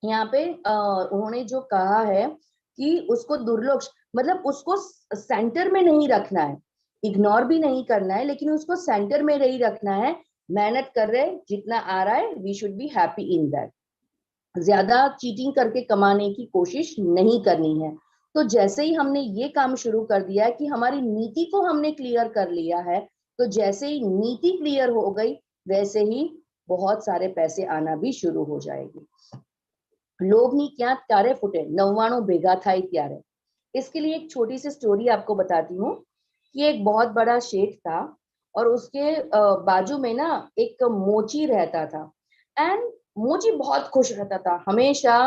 यहाँ पे उन्होंने जो कहा है कि उसको दुर्लक्ष मतलब उसको सेंटर में नहीं रखना है, इग्नोर भी नहीं करना है, लेकिन उसको सेंटर में नहीं रखना है। मेहनत कर रहे, जितना आ रहा है we should be happy in that. ज्यादा चीटिंग करके कमाने की कोशिश नहीं करनी है। तो जैसे ही हमने ये काम शुरू कर दिया है कि हमारी नीति को हमने क्लियर कर लिया है, तो जैसे ही नीति क्लियर हो गई वैसे ही बहुत सारे पैसे आना भी शुरू हो जाएंगे। लोभनी क्या त्यारे फुटे, 99 भेगा था त्यारे। इसके लिए एक छोटी सी स्टोरी आपको बताती हूँ कि एक बहुत बड़ा शेख था और उसके बाजू में ना एक मोची रहता था। एंड मोची बहुत खुश रहता था, हमेशा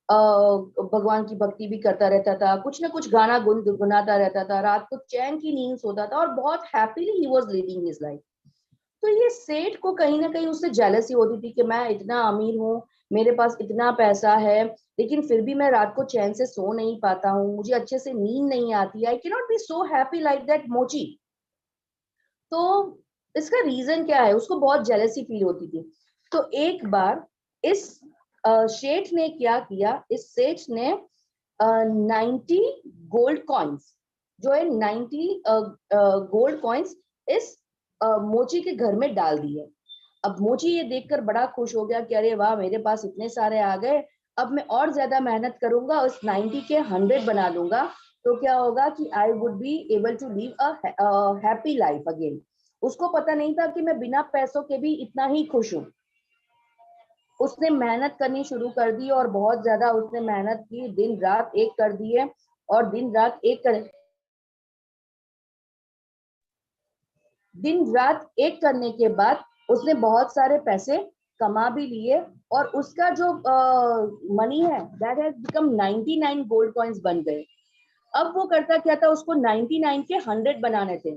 भगवान की भक्ति भी करता रहता था, कुछ ना कुछ गाना गुनगुनाता रहता था, रात को चैन की नींद सोता था और बहुत happily he was living his life. तो ये सेठ को कहीं ना कहीं उससे जेलसी होती थी कि मैं इतना अमीर हूँ, मेरे पास इतना पैसा है, लेकिन फिर भी मैं रात को चैन से सो नहीं पाता हूँ, मुझे अच्छे से नींद नहीं आती, I can not be so happy like that मोची। तो इसका रीजन क्या है, उसको बहुत जेलसी फील होती थी। तो एक बार इस सेठ ने क्या किया, इस सेठ ने 90 गोल्ड कॉइन्स जो है 90 गोल्ड कॉइन्स इस मोची के घर में डाल दिए। अब मोची ये देखकर बड़ा खुश हो गया कि अरे वाह, मेरे पास इतने सारे आ गए, अब मैं और ज्यादा मेहनत करूंगा, उस 90 के 100 बना दूंगा, तो क्या होगा कि I would be able to live a happy life again. उसको पता नहीं था कि मैं बिना पैसों के भी इतना ही खुश हूँ। उसने मेहनत करनी शुरू कर दी और बहुत ज्यादा उसने मेहनत की, दिन रात एक कर दिए और दिन रात एक करने के बाद उसने बहुत सारे पैसे कमा भी लिए और उसका जो मनी है that has become 99 gold coins बन गए। अब वो करता क्या था, उसको 99 के 100 बनाने थे।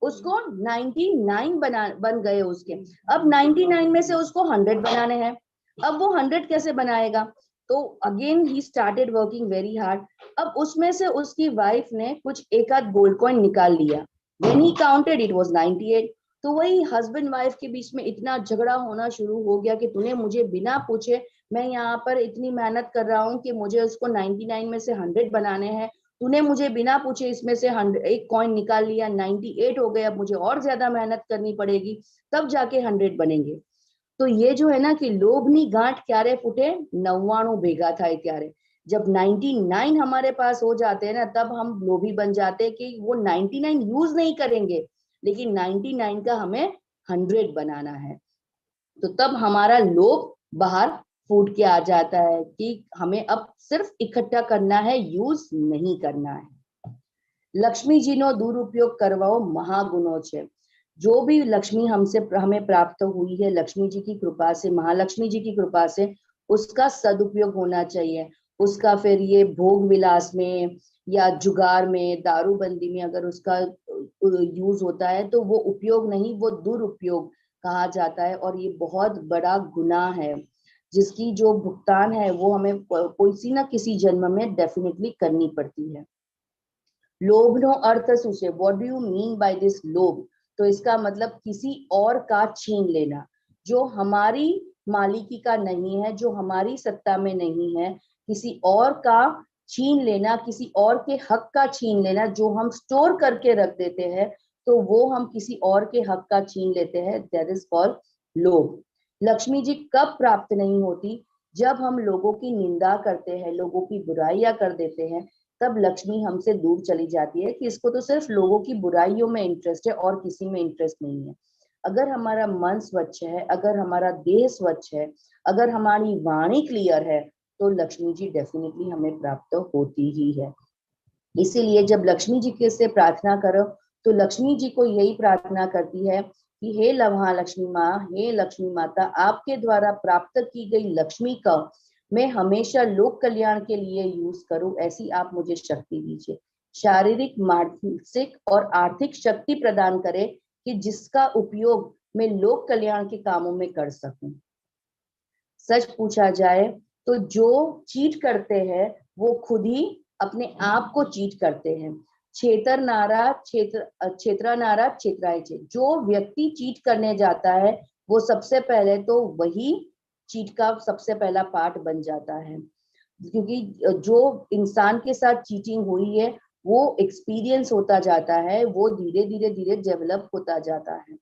उसको 99 बन गए उसके। अब 99 में से उसको 100 बनाने हैं। अब वो 100 कैसे बनाएगा, तो again he started working very hard. अब उसमें से उसकी वाइफ ने कुछ एक आध गोल्ड कॉइन निकाल लिया, when he counted it was 98। तो वही हस्बैंड वाइफ के बीच में इतना झगड़ा होना शुरू हो गया कि तूने मुझे बिना पूछे, मैं यहाँ पर इतनी मेहनत कर रहा हूँ कि मुझे उसको 99 में से 100 बनाने हैं, तूने मुझे बिना पूछे इसमें से 100 एक कॉइन निकाल लिया, 98 हो गए, अब मुझे और ज्यादा मेहनत करनी पड़ेगी तब जाके 100 बनेंगे। तो ये जो है ना कि लोभनी गांठ क्यारे फूटे 99 भेगा था क्यारे। जब 99 हमारे पास हो जाते हैं ना, तब हम लोभी बन जाते हैं कि वो 99 यूज नहीं करेंगे, लेकिन 99 का हमें 100 बनाना है। तो तब हमारा लोभ बाहर फूट के आ जाता है कि हमें अब सिर्फ इकट्ठा करना है, यूज नहीं करना है। लक्ष्मी जी नो दुरुपयोग करवाओ महागुणो छे। जो भी लक्ष्मी हमें प्राप्त हुई है लक्ष्मी जी की कृपा से, महालक्ष्मी जी की कृपा से, उसका सदुपयोग होना चाहिए। उसका फिर ये भोग विलास में या जुगार में, दारूबंदी में अगर उसका यूज होता है तो वो उपयोग नहीं, वो दुरुपयोग कहा जाता है। और ये बहुत बड़ा गुनाह है जिसकी जो भुगतान है वो हमें किसी ना किसी जन्म में डेफिनेटली करनी पड़ती है। लोभ नो अर्थ सुसे, what do you mean by this लोभ? तो इसका मतलब किसी और का छीन लेना, जो हमारी मालिकी का नहीं है, जो हमारी सत्ता में नहीं है, किसी और का छीन लेना, किसी और के हक का छीन लेना। जो हम स्टोर करके रख देते हैं तो वो हम किसी और के हक का छीन लेते हैं, दैट इज कॉल्ड लोभ। लक्ष्मी जी कब प्राप्त नहीं होती? जब हम लोगों की निंदा करते हैं, लोगों की बुराइयां कर देते हैं, तब लक्ष्मी हमसे दूर चली जाती है कि इसको तो सिर्फ लोगों की बुराइयों में इंटरेस्ट है और किसी में इंटरेस्ट नहीं है। अगर हमारा मन स्वच्छ है, अगर हमारा देह स्वच्छ है, अगर हमारी वाणी क्लियर है, तो लक्ष्मी जी डेफिनेटली हमें प्राप्त होती ही है। इसीलिए जब लक्ष्मी जी के से प्रार्थना करो तो लक्ष्मी जी को यही प्रार्थना करती है कि हे महालक्ष्मी माँ, हे लक्ष्मी माता, आपके द्वारा प्राप्त की गई लक्ष्मी का मैं हमेशा लोक कल्याण के लिए यूज करूं, ऐसी आप मुझे शक्ति दीजिए। शारीरिक, मानसिक और आर्थिक शक्ति प्रदान करे कि जिसका उपयोग मैं लोक कल्याण के कामों में कर सकूं। सच पूछा जाए तो जो चीट करते हैं वो खुद ही अपने आप को चीट करते हैं। क्षेत्र नारा क्षेत्राय छे। जो व्यक्ति चीट करने जाता है वो सबसे पहले तो वही चीट का सबसे पहला पार्ट बन जाता है, क्योंकि जो इंसान के साथ चीटिंग हुई है वो एक्सपीरियंस होता जाता है, वो धीरे धीरे डेवलप होता जाता है।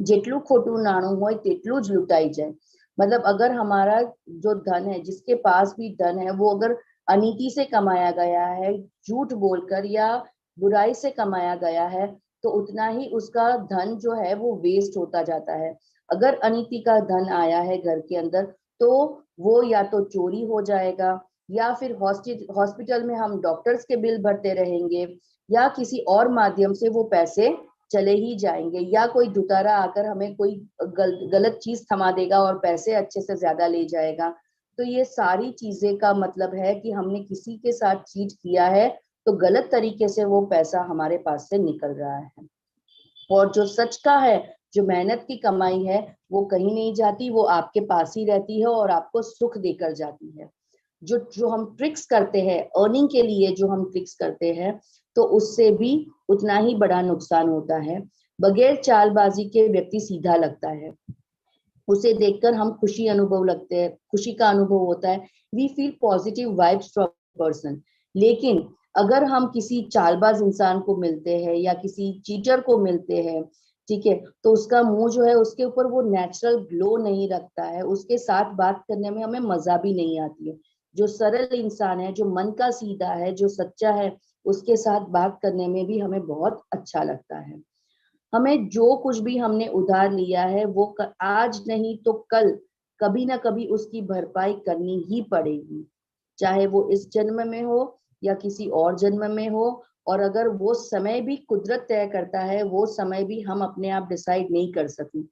जेटलू खोटू नाणु होय तेटलू ज लुटाई जाए। मतलब अगर हमारा जो धन है, जिसके पास भी धन है, वो अगर अनीति से कमाया गया है, झूठ बोलकर या बुराई से कमाया गया है, तो उतना ही उसका धन जो है वो वेस्ट होता जाता है। अगर अनीति का धन आया है घर के अंदर तो वो या तो चोरी हो जाएगा, या फिर हॉस्पिटल में हम डॉक्टर्स के बिल भरते रहेंगे, या किसी और माध्यम से वो पैसे चले ही जाएंगे, या कोई दुतारा आकर हमें कोई गलत चीज थमा देगा और पैसे अच्छे से ज्यादा ले जाएगा। तो ये सारी चीजें का मतलब है कि हमने किसी के साथ चीट किया है तो गलत तरीके से वो पैसा हमारे पास से निकल रहा है। और जो सच का है, जो मेहनत की कमाई है, वो कहीं नहीं जाती, वो आपके पास ही रहती है और आपको सुख देकर जाती है। जो हम ट्रिक्स करते हैं अर्निंग के लिए, जो हम ट्रिक्स करते हैं, तो उससे भी उतना ही बड़ा नुकसान होता है। बगैर चालबाजी के व्यक्ति सीधा लगता है, उसे देखकर हम खुशी का अनुभव होता है। We feel positive vibes from person. लेकिन अगर हम किसी चालबाज इंसान को मिलते हैं या किसी चीटर को मिलते हैं, ठीक है, तो उसका मुंह जो है उसके ऊपर वो नेचुरल ग्लो नहीं रखता है, उसके साथ बात करने में हमें मजा भी नहीं आती है। जो सरल इंसान है, जो मन का सीधा है, जो सच्चा है, उसके साथ बात करने में भी हमें बहुत अच्छा लगता है। हमें जो कुछ भी हमने उधार लिया है वो आज नहीं तो कल कभी ना कभी उसकी भरपाई करनी ही पड़ेगी, चाहे वो इस जन्म में हो या किसी और जन्म में हो। और अगर वो समय भी कुदरत तय करता है, वो समय भी हम अपने आप डिसाइड नहीं कर सकते।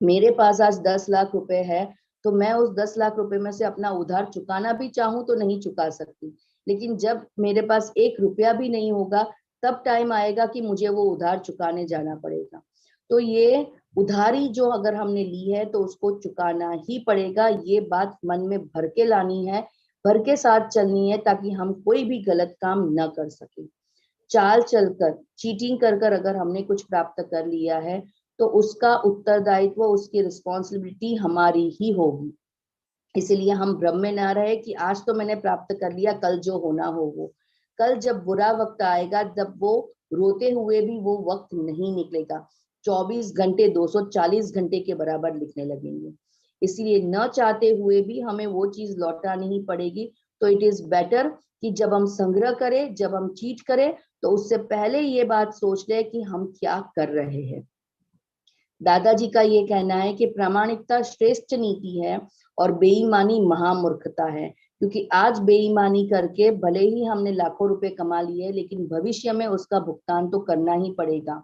मेरे पास आज 10 लाख रुपए है तो मैं उस 10 लाख रुपए में से अपना उधार चुकाना भी चाहूं तो नहीं चुका सकती। लेकिन जब मेरे पास 1 रुपया भी नहीं होगा तब टाइम आएगा कि मुझे वो उधार चुकाने जाना पड़ेगा। तो ये उधारी जो अगर हमने ली है तो उसको चुकाना ही पड़ेगा, ये बात मन में भर के लानी है, भर के साथ चलनी है, ताकि हम कोई भी गलत काम न कर सके। चाल चलकर, चीटिंग कर कर अगर हमने कुछ प्राप्त कर लिया है तो उसका उत्तरदायित्व, उसकी रिस्पॉन्सिबिलिटी हमारी ही होगी। इसलिए हम भ्रम में ना रहे कि आज तो मैंने प्राप्त कर लिया, कल जो होना हो वो। कल जब बुरा वक्त आएगा, जब वो रोते हुए भी वो वक्त नहीं निकलेगा, 24 घंटे 240 घंटे के बराबर लिखने लगेंगे। इसलिए न चाहते हुए भी हमें वो चीज लौटानी ही पड़ेगी। तो इट इज बेटर कि जब हम संग्रह करें, जब हम चीट करें, तो उससे पहले ये बात सोच ले कि हम क्या कर रहे हैं। दादाजी का ये कहना है कि प्रामाणिकता श्रेष्ठ नीति है और बेईमानी महामूर्खता है, क्योंकि आज बेईमानी करके भले ही हमने लाखों रुपए कमा लिए, लेकिन भविष्य में उसका भुगतान तो करना ही पड़ेगा।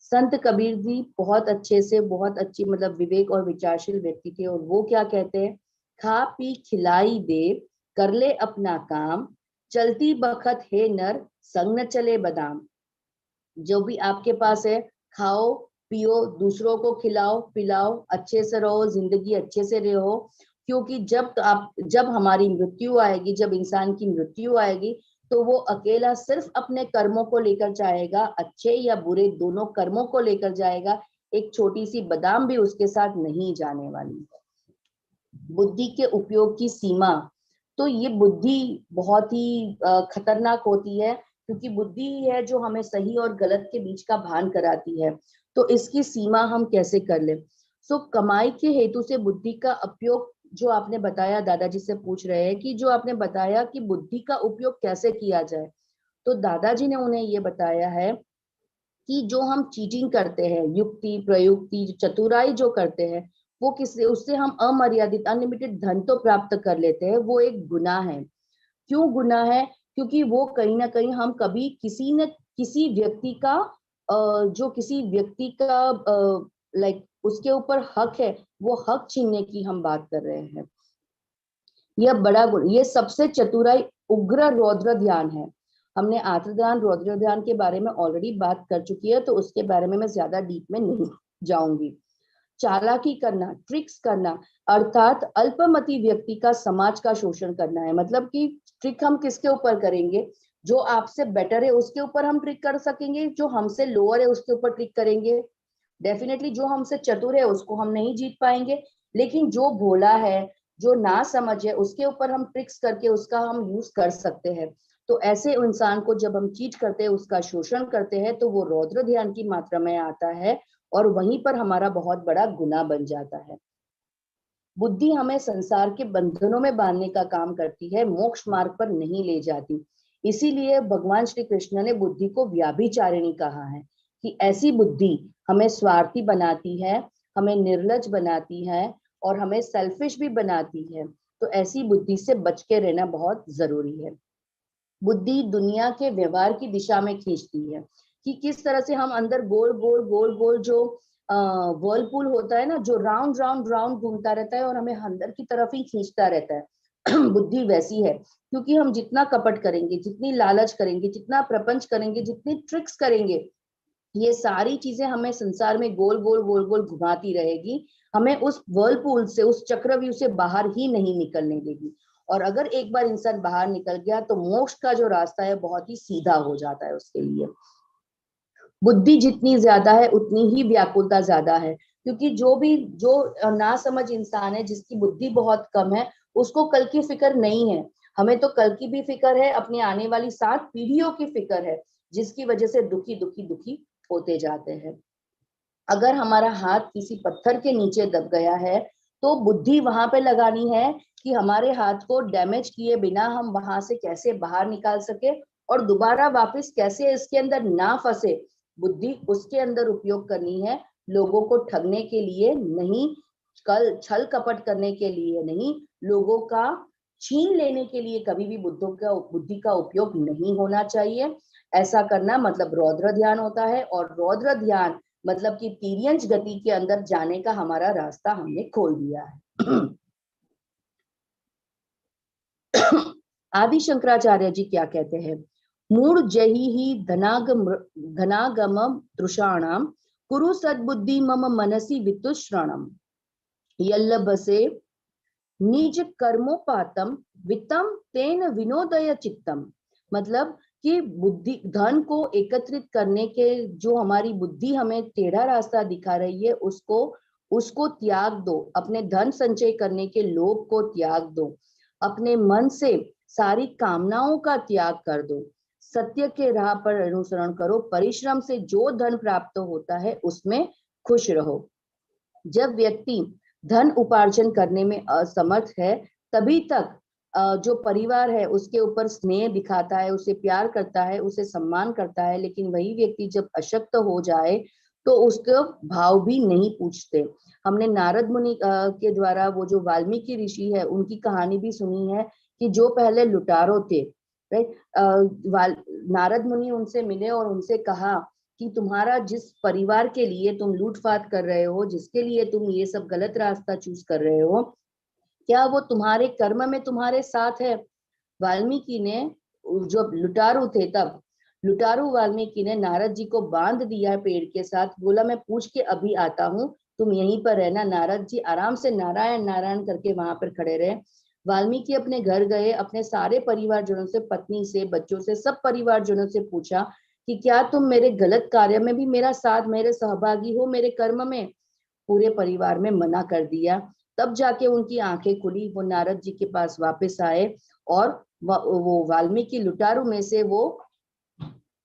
संत कबीर भी बहुत अच्छे से, बहुत अच्छी मतलब विवेक और विचारशील व्यक्ति थे, और वो क्या कहते हैं, खा पी खिलाई दे, कर ले अपना काम, चलती बखत है नर, संग न चले बदाम। जो भी आपके पास है खाओ पियो, दूसरों को खिलाओ पिलाओ, अच्छे से रहो, जिंदगी अच्छे से रहो। क्योंकि जब हमारी मृत्यु आएगी, जब इंसान की मृत्यु आएगी, तो वो अकेला सिर्फ अपने कर्मों को लेकर जाएगा, अच्छे या बुरे दोनों कर्मों को लेकर जाएगा। एक छोटी सी बादाम भी उसके साथ नहीं जाने वाली। बुद्धि के उपयोग की सीमा, तो ये बुद्धि बहुत ही खतरनाक होती है, क्योंकि बुद्धि ही है जो हमें सही और गलत के बीच का भान कराती है। तो इसकी सीमा हम कैसे कर ले। सो कमाई के हेतु से बुद्धि का उपयोग, जो आपने बताया, दादाजी से पूछ रहे हैं कि जो आपने बताया कि बुद्धि का उपयोग कैसे किया जाए, तो दादाजी ने उन्हें ये बताया है कि जो हम चीटिंग करते हैं, युक्ति प्रयुक्ति चतुराई जो करते हैं, वो किससे, उससे हम अमर्यादित अनलिमिटेड धन तो प्राप्त कर लेते हैं, वो एक गुनाह है। क्यों गुनाह है? क्योंकि वो कहीं ना कहीं हम कभी किसी न किसी व्यक्ति का जो किसी व्यक्ति का लाइक उसके ऊपर हक है, वो हक छीनने की हम बात कर रहे हैं। यह बड़ा गुण, ये सबसे चतुराई उग्र रौद्र ध्यान है। हमने आर्द्र ध्यान रौद्र ध्यान के बारे में ऑलरेडी बात कर चुकी है, तो उसके बारे में मैं ज्यादा डीप में नहीं जाऊंगी। चालाकी करना, ट्रिक्स करना, अर्थात अल्पमति व्यक्ति का समाज का शोषण करना है। मतलब कि ट्रिक हम किसके ऊपर करेंगे? जो आपसे बेटर है उसके ऊपर हम ट्रिक कर सकेंगे, जो हमसे लोअर है उसके ऊपर ट्रिक करेंगे। डेफिनेटली जो हमसे चतुर है उसको हम नहीं जीत पाएंगे, लेकिन जो भोला है, जो ना समझ है, उसके ऊपर हम ट्रिक्स करके उसका हम यूज कर सकते हैं। तो ऐसे इंसान को जब हम चीट करते हैं, उसका शोषण करते हैं, तो वो रौद्र ध्यान की मात्रा में आता है और वहीं पर हमारा बहुत बड़ा गुनाह बन जाता है। बुद्धि हमें संसार के बंधनों में बांधने का काम करती है, मोक्ष मार्ग पर नहीं ले जाती। इसीलिए भगवान श्री कृष्ण ने बुद्धि को व्याभिचारिणी कहा है कि ऐसी बुद्धि हमें स्वार्थी बनाती है, हमें निर्लज बनाती है और हमें सेल्फिश भी बनाती है। तो ऐसी बुद्धि से बच के रहना बहुत जरूरी है। बुद्धि दुनिया के व्यवहार की दिशा में खींचती है कि किस तरह से हम अंदर गोल गोल गोल गोल जो वर्लपूल होता है ना, जो राउंड राउंड राउंड घूमता रहता है और हमें अंदर की तरफ ही खींचता रहता है। बुद्धि वैसी है, क्योंकि हम जितना कपट करेंगे, जितनी लालच करेंगे, जितना प्रपंच करेंगे, जितनी ट्रिक्स करेंगे, ये सारी चीजें हमें संसार में गोल गोल गोल गोल घुमाती रहेगी, हमें उस वर्लपूल से, उस चक्रव्यूह से बाहर ही नहीं निकलने देगी। और अगर एक बार इंसान बाहर निकल गया तो मोक्ष का जो रास्ता है बहुत ही सीधा हो जाता है उसके लिए। बुद्धि जितनी ज्यादा है उतनी ही व्याकुलता ज्यादा है, क्योंकि जो ना समझ इंसान है, जिसकी बुद्धि बहुत कम है, उसको कल की फिक्र नहीं है। हमें तो कल की भी फिक्र है, अपनी आने वाली 7 पीढ़ियों की फिक्र है, जिसकी वजह से दुखी दुखी दुखी होते जाते हैं। अगर हमारा हाथ किसी पत्थर के नीचे दब गया है, तो बुद्धि वहां पे लगानी है कि हमारे हाथ को डैमेज किए बिना हम वहां से कैसे बाहर निकाल सके और दोबारा वापस कैसे इसके अंदर ना फंसे। बुद्धि उसके अंदर उपयोग करनी है, लोगों को ठगने के लिए नहीं, छल कपट करने के लिए नहीं, लोगों का छीन लेने के लिए कभी भी बुद्धि का उपयोग नहीं होना चाहिए। ऐसा करना मतलब रौद्र ध्यान होता है, और रौद्र ध्यान मतलब कि तिर्यंच गति के अंदर जाने का हमारा रास्ता हमने खोल दिया है। आदि शंकराचार्य जी क्या कहते हैं? मूढ़ जहि ही धनागम तृषाणाम कुरु सद्बुद्धि मम मनसि वितुश्रणम यल्लभसे निज कर्मोपातम वित्तम तेन विनोदय चित्तम। मतलब कि बुद्धि, धन को एकत्रित करने के जो हमारी बुद्धि हमें टेढ़ा रास्ता दिखा रही है, उसको त्याग दो। अपने धन संचय करने के लोभ को त्याग दो, अपने मन से सारी कामनाओं का त्याग कर दो, सत्य के राह पर अनुसरण करो, परिश्रम से जो धन प्राप्त होता है उसमें खुश रहो। जब व्यक्ति धन उपार्जन करने में असमर्थ है, तभी तक जो परिवार है उसके ऊपर स्नेह दिखाता है, उसे प्यार करता है, उसे सम्मान करता है, लेकिन वही व्यक्ति जब अशक्त हो जाए तो उसके भाव भी नहीं पूछते। हमने नारद मुनि के द्वारा वो जो वाल्मीकि ऋषि है उनकी कहानी भी सुनी है कि जो पहले लुटारो थे, राइट, नारद मुनि उनसे मिले और उनसे कहा कि तुम्हारा जिस परिवार के लिए तुम लूटपाट कर रहे हो, जिसके लिए तुम ये सब गलत रास्ता चूज कर रहे हो, क्या वो तुम्हारे कर्म में तुम्हारे साथ है? वाल्मीकि ने, जब लुटारू थे तब लुटारू वाल्मीकि ने नारद जी को बांध दिया पेड़ के साथ, बोला मैं पूछ के अभी आता हूँ, तुम यहीं पर रहना। नारद जी आराम से नारायण नारायण करके वहां पर खड़े रहे। वाल्मीकि अपने घर गए, अपने सारे परिवारजनों से, पत्नी से, बच्चों से, सब परिवारजनों से पूछा कि क्या तुम मेरे गलत कार्य में भी मेरा साथ, मेरे सहभागी हो, मेरे कर्म में? पूरे परिवार में मना कर दिया। तब जाके उनकी आंखें खुली, वो नारद जी के पास वापस आए और वो वाल्मीकि लुटारू में से वो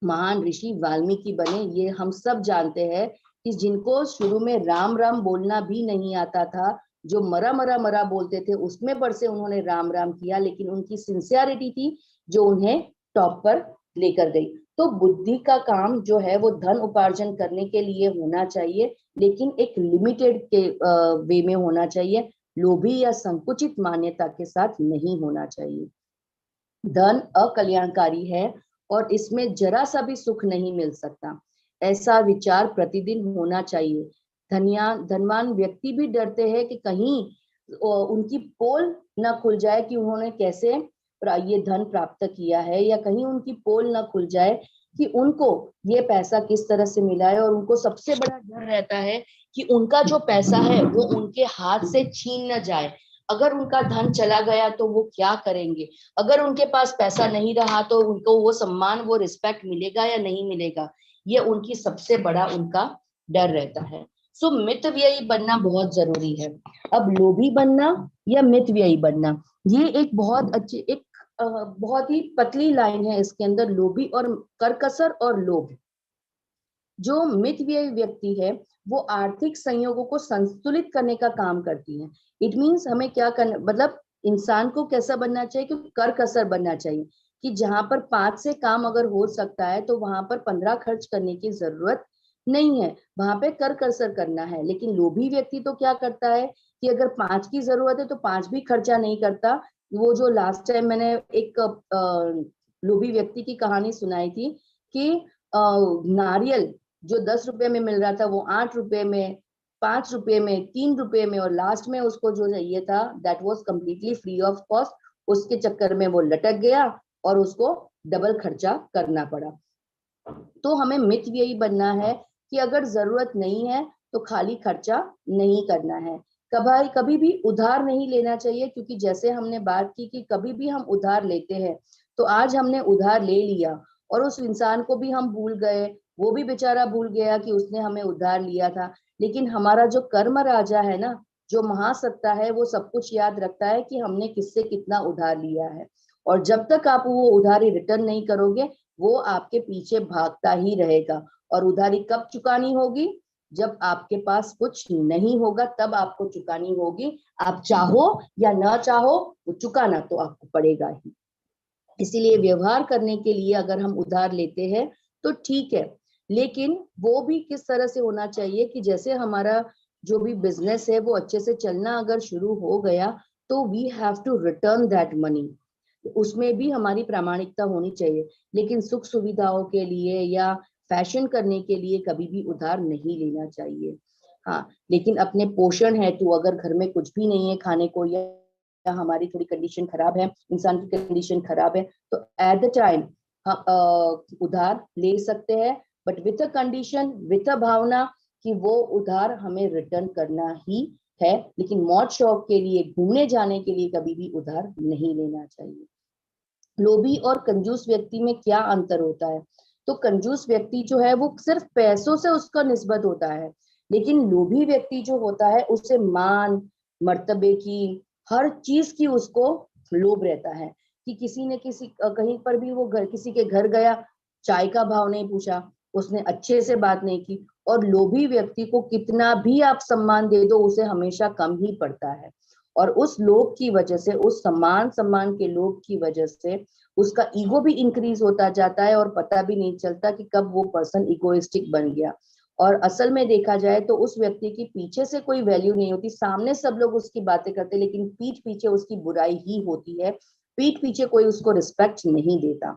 महान ऋषि वाल्मीकि बने। ये हम सब जानते हैं कि जिनको शुरू में राम राम बोलना भी नहीं आता था, जो मरा मरा मरा बोलते थे, उसमें पर से उन्होंने राम राम किया, लेकिन उनकी सिंसियरिटी थी जो उन्हें टॉप पर लेकर गई। तो बुद्धि का काम जो है वो धन उपार्जन करने के लिए होना चाहिए, लेकिन एक लिमिटेड के वे में होना चाहिए, लोभी या संकुचित मान्यता के साथ नहीं होना चाहिए। धन अकल्याणकारी है और इसमें जरा सा भी सुख नहीं मिल सकता। ऐसा विचार प्रतिदिन होना चाहिए। धनवान व्यक्ति भी डरते हैं कि कहीं उनकी पोल न खुल जाए कि उन्होंने कैसे ये धन प्राप्त किया है, या कहीं उनकी पोल न खुल जाए कि उनको ये पैसा किस तरह से मिला है। और उनको सबसे बड़ा डर रहता है कि उनका जो पैसा है वो उनके हाथ से छीन न जाए। अगर उनका धन चला गया तो वो क्या करेंगे, अगर उनके पास पैसा नहीं रहा तो उनको वो सम्मान, वो रिस्पेक्ट मिलेगा या नहीं मिलेगा, ये उनकी सबसे बड़ा उनका डर रहता है। सो मितव्ययी बनना बहुत जरूरी है। अब लोभी बनना या मितव्ययी बनना, ये एक बहुत अच्छी, एक बहुत ही पतली लाइन है इसके अंदर, लोभी और करकसर और लोभ। जो मितव्ययी व्यक्ति है वो आर्थिक संयोगों को संतुलित करने का काम करती है। इट मीन्स हमें क्या करना, मतलब इंसान को कैसा बनना चाहिए कि करकसर बनना चाहिए, कि जहां पर 5 से काम अगर हो सकता है तो वहां पर 15 खर्च करने की जरूरत नहीं है, वहां पे करकसर करना है। लेकिन लोभी व्यक्ति तो क्या करता है कि अगर 5 की जरूरत है तो 5 भी खर्चा नहीं करता। वो जो लास्ट टाइम मैंने एक लोभी व्यक्ति की कहानी सुनाई थी कि नारियल जो 10 रुपए में मिल रहा था वो 8 रुपए में, 5 रुपए में, 3 रुपए में, और लास्ट में उसको जो चाहिए था that was completely free of cost, उसके चक्कर में वो लटक गया और उसको डबल खर्चा करना पड़ा। तो हमें मितव्ययी बनना है कि अगर जरूरत नहीं है तो खाली खर्चा नहीं करना है। कभी भी उधार नहीं लेना चाहिए, क्योंकि जैसे हमने बात की कि कभी भी हम उधार लेते हैं तो आज हमने उधार ले लिया और उस इंसान को भी हम भूल गए, वो भी बेचारा भूल गया कि उसने हमें उधार लिया था। लेकिन हमारा जो कर्म राजा है ना, जो महासत्ता है, वो सब कुछ याद रखता है कि हमने किससे कितना उधार लिया है। और जब तक आप वो उधारी रिटर्न नहीं करोगे वो आपके पीछे भागता ही रहेगा। और उधारी कब चुकानी होगी, जब आपके पास कुछ नहीं होगा तब आपको चुकानी होगी। आप चाहो या ना चाहो वो चुकाना तो आपको पड़ेगा ही। इसीलिए व्यवहार करने के लिए अगर हम उधार लेते हैं तो ठीक है, लेकिन वो भी किस तरह से होना चाहिए कि जैसे हमारा जो भी बिजनेस है वो अच्छे से चलना अगर शुरू हो गया तो we have to return that money, उसमें भी हमारी प्रामाणिकता होनी चाहिए। लेकिन सुख सुविधाओं के लिए या फैशन करने के लिए कभी भी उधार नहीं लेना चाहिए। हाँ, लेकिन अपने पोषण है तो अगर घर में कुछ भी नहीं है खाने को, या हमारी थोड़ी कंडीशन खराब है, इंसान की कंडीशन खराब है, तो एट द टाइम उधार ले सकते हैं, but with a condition, with a भावना कि वो उधार हमें रिटर्न करना ही है। लेकिन मौज शौक के लिए, घूमने जाने के लिए कभी भी उधार नहीं लेना चाहिए। लोभी और कंजूस व्यक्ति में क्या अंतर होता है? तो कंजूस व्यक्ति जो है वो सिर्फ पैसों से उसका निस्बत होता है, लेकिन लोभी व्यक्ति जो होता है उसे मान मर्तबे की, हर चीज की उसको लोभ रहता है। कि किसी ने कहीं पर भी वो किसी के घर गया, चाय का भाव नहीं पूछा, उसने अच्छे से बात नहीं की। और लोभी व्यक्ति को कितना भी आप सम्मान दे दो उसे हमेशा कम ही पड़ता है। और उस लोभ की वजह से, उस सम्मान के लोभ की वजह से उसका ईगो भी इंक्रीज होता जाता है और पता भी नहीं चलता कि कब वो पर्सन इगोइस्टिक बन गया। और असल में देखा जाए तो उस व्यक्ति की पीछे से कोई वैल्यू नहीं होती, सामने सब लोग उसकी बातें करते लेकिन पीठ पीछे उसकी बुराई ही होती है, पीठ पीछे कोई उसको रिस्पेक्ट नहीं देता।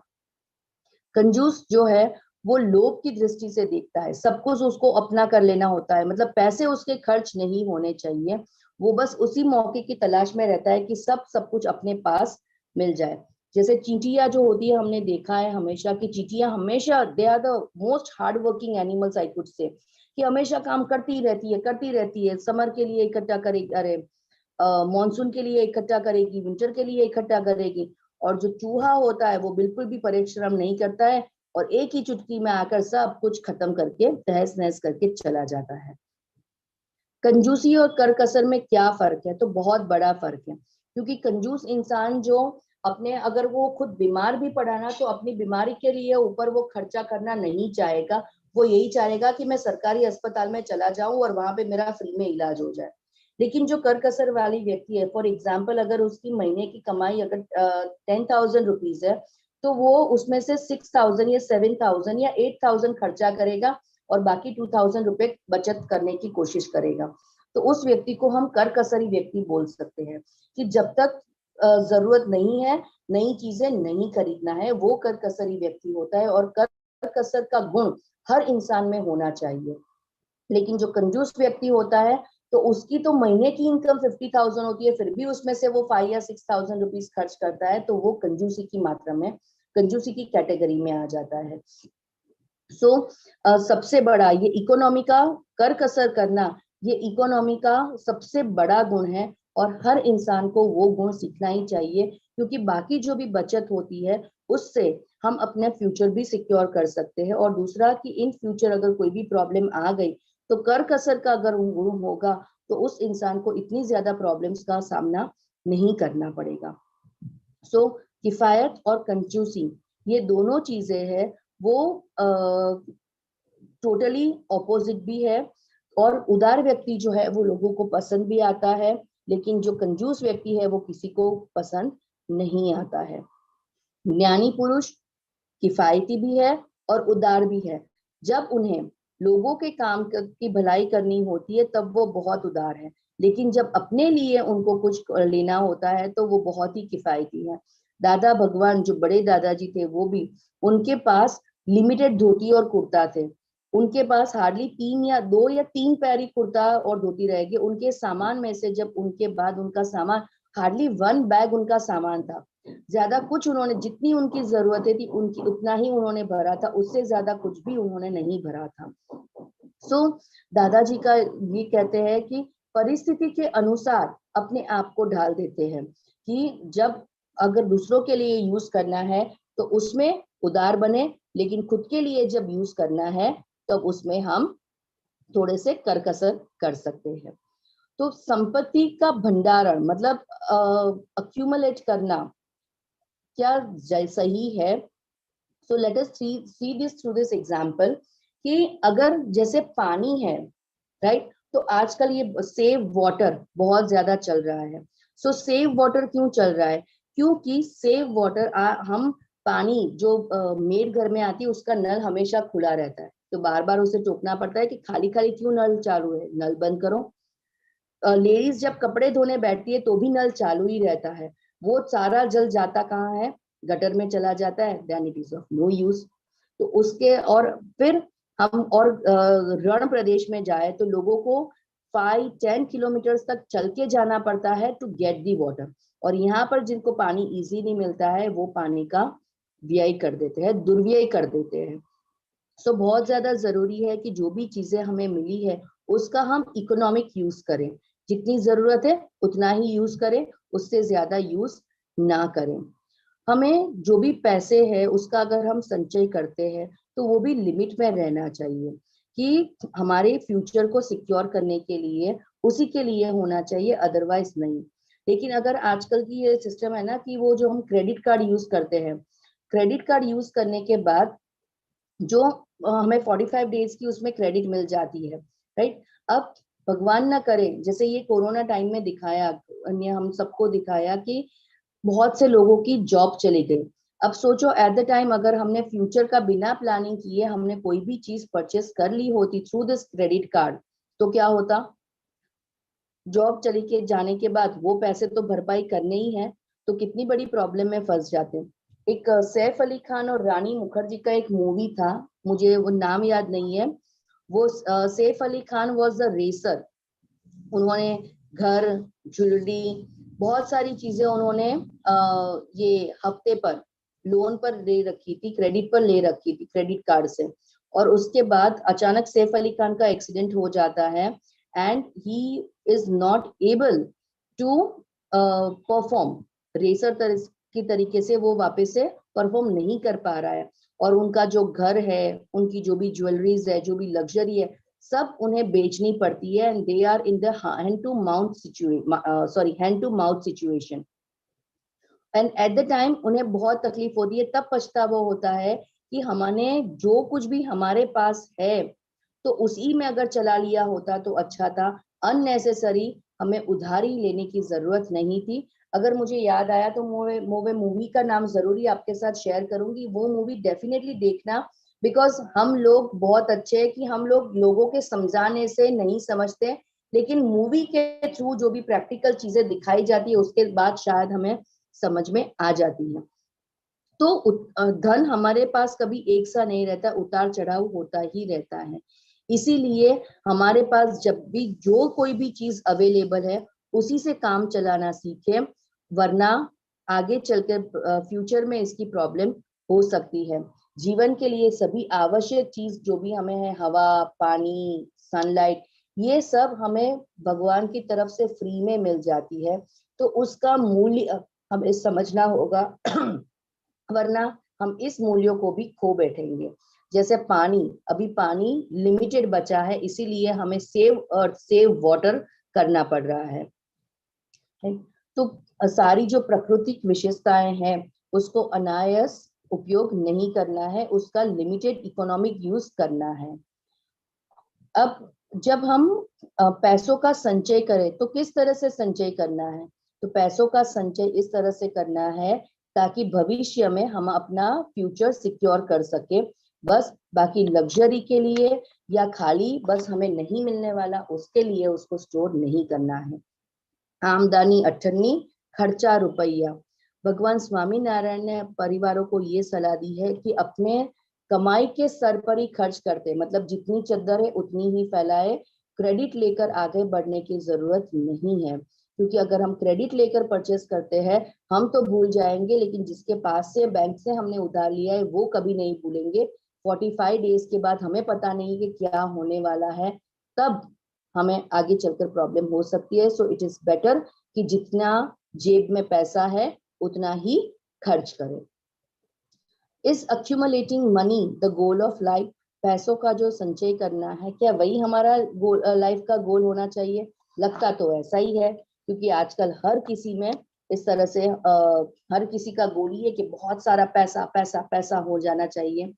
कंजूस जो है वो लोभ की दृष्टि से देखता है, सब कुछ उसको अपना कर लेना होता है, मतलब पैसे उसके खर्च नहीं होने चाहिए। वो बस उसी मौके की तलाश में रहता है कि सब कुछ अपने पास मिल जाए। जैसे चींटियां जो होती है, हमने देखा है हमेशा कि चींटियां हमेशा they are the most hard working animals I could say, कि हमेशा काम करती रहती है। समर के लिए इकट्ठा करेगी, अरे मॉनसून के लिए इकट्ठा करेगी, विंटर के लिए इकट्ठा करेगी। और जो चूहा होता है वो बिल्कुल भी परिश्रम नहीं करता है और एक ही चुटकी में आकर सब कुछ खत्म करके तहस नहस करके चला जाता है। कंजूसी और करकसर में क्या फर्क है? तो बहुत बड़ा फर्क है, क्योंकि कंजूस इंसान जो अपने, अगर वो खुद बीमार भी पड़ा ना तो अपनी बीमारी के लिए ऊपर वो खर्चा करना नहीं चाहेगा। वो यही चाहेगा कि मैं सरकारी अस्पताल में चला जाऊं और वहां पे मेरा फ्री में इलाज हो जाए। लेकिन जो करकसर वाली व्यक्ति है, फॉर एग्जाम्पल अगर उसकी महीने की कमाई अगर 10,000 रुपीज है तो वो उसमें से 6,000 या 7,000 या 8,000 खर्चा करेगा और बाकी 2,000 रुपए बचत करने की कोशिश करेगा। तो उस व्यक्ति को हम करकसरी व्यक्ति बोल सकते हैं, कि जब तक जरूरत नहीं है नई चीजें नहीं खरीदना है, वो करकसरी व्यक्ति होता है। और करकसर का गुण हर इंसान में होना चाहिए। लेकिन जो कंजूस व्यक्ति होता है तो उसकी तो महीने की इनकम 50,000 होती है, फिर भी उसमें से वो 5 या 6,000 रुपीज खर्च करता है, तो वो कंजूसी की मात्रा में, कंजूसी की कैटेगरी में आ जाता है। सबसे बड़ा ये इकोनॉमी का कर कसर करना, ये इकोनॉमी का सबसे बड़ा गुण है और हर इंसान को वो गुण सीखना ही चाहिए, क्योंकि बाकी जो भी बचत होती है उससे हम अपने फ्यूचर भी सिक्योर कर सकते हैं। और दूसरा कि इन फ्यूचर अगर कोई भी प्रॉब्लम आ गई तो कर कसर का अगर गुण होगा तो उस इंसान को इतनी ज्यादा प्रॉब्लम्स का सामना नहीं करना पड़ेगा। किफायत और कंजूसी ये दोनों चीजें हैं, वो टोटली ऑपोजिट भी है। और उदार व्यक्ति जो है वो लोगों को पसंद भी आता है, लेकिन जो कंजूस व्यक्ति है वो किसी को पसंद नहीं आता है। ज्ञानी पुरुष किफायती भी है और उदार भी है। जब उन्हें लोगों के काम की भलाई करनी होती है तब वो बहुत उदार है, लेकिन जब अपने लिए उनको कुछ लेना होता है तो वो बहुत ही किफायती है। दादा भगवान जो बड़े दादाजी थे वो भी, उनके पास लिमिटेड धोती और कुर्ता थे, उनके पास हार्डली 2 या 3 पैरी कुर्ता और धोती रहेगी। उनके सामान में से जब उनके बाद उनका सामान हार्डली 1 बैग उनका सामान था, ज्यादा कुछ उन्होंने, जितनी उनकी जरूरतें थी उनकी उतना ही उन्होंने भरा था, उससे ज्यादा कुछ भी उन्होंने नहीं भरा था। दादाजी का ये कहते हैं कि परिस्थिति के अनुसार अपने आप को ढाल देते हैं, कि जब अगर दूसरों के लिए यूज करना है तो उसमें उदार बने, लेकिन खुद के लिए जब यूज करना है तब उसमें हम थोड़े से करकसर कर सकते हैं। तो संपत्ति का भंडारण मतलब अक्यूमुलेट करना क्या सही है? So let us see this through this example, कि अगर जैसे पानी है, राइट, तो आजकल ये सेव वाटर बहुत ज्यादा चल रहा है। सेव वाटर क्यों चल रहा है? क्योंकि सेव वाटर हम पानी जो मेड घर में आती है उसका नल हमेशा खुला रहता है, तो बार बार उसे टोकना पड़ता है कि खाली खाली क्यों नल चालू है, नल बंद करो। लेडीज जब कपड़े धोने बैठती है तो भी नल चालू ही रहता है, वो सारा जल जाता कहाँ है? गटर में चला जाता है, then it is of no use. तो उसके और फिर हम और रण प्रदेश में जाए तो लोगों को 5-10 किलोमीटर तक चल के जाना पड़ता है टू गेट दी वाटर, और यहाँ पर जिनको पानी इजीली मिलता है वो पानी का व्यय कर देते हैं, दुर्व्यय कर देते हैं। बहुत ज्यादा जरूरी है कि जो भी चीजें हमें मिली है उसका हम इकोनॉमिक यूज करें, जितनी जरूरत है उतना ही यूज करें, उससे ज्यादा यूज ना करें। हमें जो भी पैसे है उसका अगर हम संचय करते हैं तो वो भी लिमिट में रहना चाहिए, कि हमारे फ्यूचर को सिक्योर करने के लिए उसी के लिए होना चाहिए, अदरवाइज नहीं। लेकिन अगर आजकल की ये सिस्टम है ना कि वो जो हम क्रेडिट कार्ड यूज करते हैं, क्रेडिट कार्ड यूज करने के बाद जो हमें 45 डेज की उसमें क्रेडिट मिल जाती है, राइट। अब भगवान ना करे, जैसे ये कोरोना टाइम में दिखाया, हम सबको दिखाया कि बहुत से लोगों की जॉब चली गई। अब सोचो एट द टाइम अगर हमने फ्यूचर का बिना प्लानिंग किए हमने कोई भी चीज परचेस कर ली होती थ्रू दिस क्रेडिट कार्ड, तो क्या होता? जॉब चली के जाने के बाद वो पैसे तो भरपाई करने ही है, तो कितनी बड़ी प्रॉब्लम में फंस जाते हैं। एक सैफ अली खान और रानी मुखर्जी का एक मूवी था, मुझे वो नाम याद नहीं है। वो Saif Ali Khan was the racer, उन्होंने घर, ज्वेलरी, बहुत सारी चीजें उन्होंने ये हफ्ते पर लोन पर ले रखी थी, क्रेडिट पर ले रखी थी क्रेडिट कार्ड से। और उसके बाद अचानक सैफ अली खान का एक्सीडेंट हो जाता है and he is not able to perform racer की तरीके से, वो वापस से परफॉर्म नहीं कर पा रहा है। और उनका जो घर है, उनकी जो भी ज्वेलरीज है, जो भी लग्जरी है, सब उन्हें बेचनी पड़ती है and they are in the hand to mouth situation. And at the time उन्हें बहुत तकलीफ होती है, तब पछतावा होता है कि हमने जो कुछ भी हमारे पास है तो उसी में अगर चला लिया होता तो अच्छा था, अननेसेसरी हमें उधारी लेने की जरूरत नहीं थी। अगर मुझे याद आया तो मूवी का नाम जरूरी आपके साथ शेयर करूंगी, वो मूवी डेफिनेटली देखना, बिकॉज हम लोग बहुत अच्छे हैं कि हम लोग लोगों के समझाने से नहीं समझते, लेकिन मूवी के थ्रू जो भी प्रैक्टिकल चीजें दिखाई जाती है उसके बाद शायद हमें समझ में आ जाती है। धन हमारे पास कभी एक सा नहीं रहता, उतार चढ़ाव होता ही रहता है। इसीलिए हमारे पास जब भी जो कोई भी चीज अवेलेबल है उसी से काम चलाना सीखे, वरना आगे चलकर फ्यूचर में इसकी प्रॉब्लम हो सकती है। जीवन के लिए सभी आवश्यक चीज जो भी हमें है, हवा, पानी, सनलाइट, ये सब हमें भगवान की तरफ से फ्री में मिल जाती है, तो उसका मूल्य हमें समझना होगा वरना हम इस मूल्यों को भी खो बैठेंगे। जैसे पानी, अभी पानी लिमिटेड बचा है, इसीलिए हमें सेव अर्थ, सेव वाटर करना पड़ रहा है। तो सारी जो प्राकृतिक विशेषताएं हैं उसको अनायास उपयोग नहीं करना है, उसका लिमिटेड इकोनॉमिक यूज करना है। अब जब हम पैसों का संचय करें तो किस तरह से संचय करना है? तो पैसों का संचय इस तरह से करना है ताकि भविष्य में हम अपना फ्यूचर सिक्योर कर सके। बस बाकी लग्जरी के लिए या खाली बस हमें नहीं मिलने वाला उसके लिए उसको स्टोर नहीं करना है। आमदनी अठन्नी, खर्चा रुपया। भगवान स्वामी नारायण ने परिवारों को ये सलाह दी है कि अपने कमाई के स्तर पर ही खर्च करते, मतलब जितनी चद्दर है उतनी ही फैलाए, क्रेडिट लेकर आगे बढ़ने की जरूरत नहीं है। क्योंकि अगर हम क्रेडिट लेकर परचेस करते हैं हम तो भूल जाएंगे, लेकिन जिसके पास से बैंक से हमने उधार लिया है वो कभी नहीं भूलेंगे। 45 डेज के बाद हमें पता नहीं कि क्या होने वाला है, तब हमें आगे चलकर प्रॉब्लम हो सकती है। सो इट इज बेटर कि जितना जेब में पैसा है उतना ही खर्च करें। Is accumulating money the goal of life? पैसों का जो संचय करना है, क्या वही हमारा लाइफ का गोल होना चाहिए? लगता तो ऐसा ही है, क्योंकि आजकल हर किसी में इस तरह से हर किसी का गोल ही है कि बहुत सारा पैसा पैसा पैसा हो जाना चाहिए।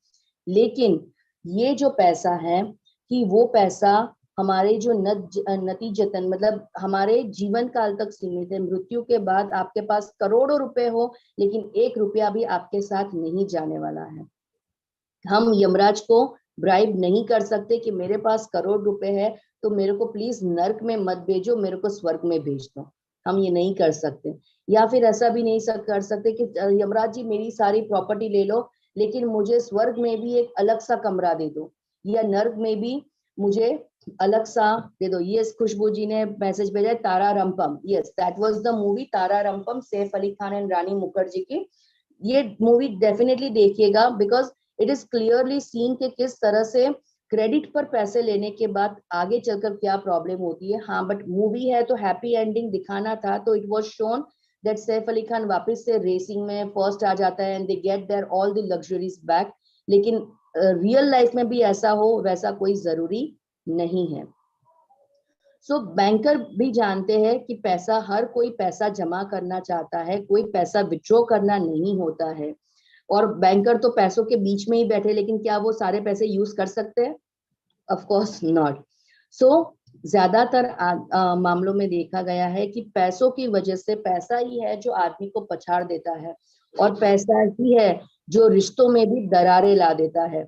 लेकिन ये जो पैसा है कि वो पैसा हमारे जो नतीजतन मतलब हमारे जीवन काल तक सीमित है। मृत्यु के बाद आपके पास करोड़ों रुपए हो लेकिन 1 रुपया भी आपके साथ नहीं जाने वाला है। हम यमराज को ब्राइब नहीं कर सकते कि मेरे पास करोड़ रुपए है तो मेरे को प्लीज नर्क में मत भेजो, मेरे को स्वर्ग में भेज दो। हम ये नहीं कर सकते। या फिर ऐसा भी नहीं कर सकते कि यमराज जी मेरी सारी प्रॉपर्टी ले लो लेकिन मुझे स्वर्ग में भी एक अलग सा कमरा दे दो, या नर्क में भी मुझे अलग सा दे दो। यस, खुशबू जी ने मैसेज भेजा है, Ta Ra Rum Pum. Yes, that was the movie Ta Ra Rum Pum, Saif Ali Khan and Rani Mukherjee की। ये मूवी डेफिनेटली देखिएगा, because it is clearly seen कि किस तरह से क्रेडिट पर पैसे लेने के बाद आगे चलकर क्या प्रॉब्लम होती है। हाँ, बट मूवी है तो हैप्पी एंडिंग दिखाना था, तो it was shown that Saif Ali Khan वापस से रेसिंग में फर्स्ट आ जाता है and they get their all the luxuries back. लेकिन रियल लाइफ में भी ऐसा हो वैसा कोई जरूरी नहीं है। सो बैंकर भी जानते हैं कि पैसा, हर कोई पैसा जमा करना चाहता है, कोई पैसा विथड्रॉ करना नहीं होता है। और बैंकर तो पैसों के बीच में ही बैठे, लेकिन क्या वो सारे पैसे यूज कर सकते हैं? Of course not. सो ज्यादातर मामलों में देखा गया है कि पैसों की वजह से, पैसा ही है जो आदमी को पछाड़ देता है और पैसा ही है जो रिश्तों में भी दरारें ला देता है।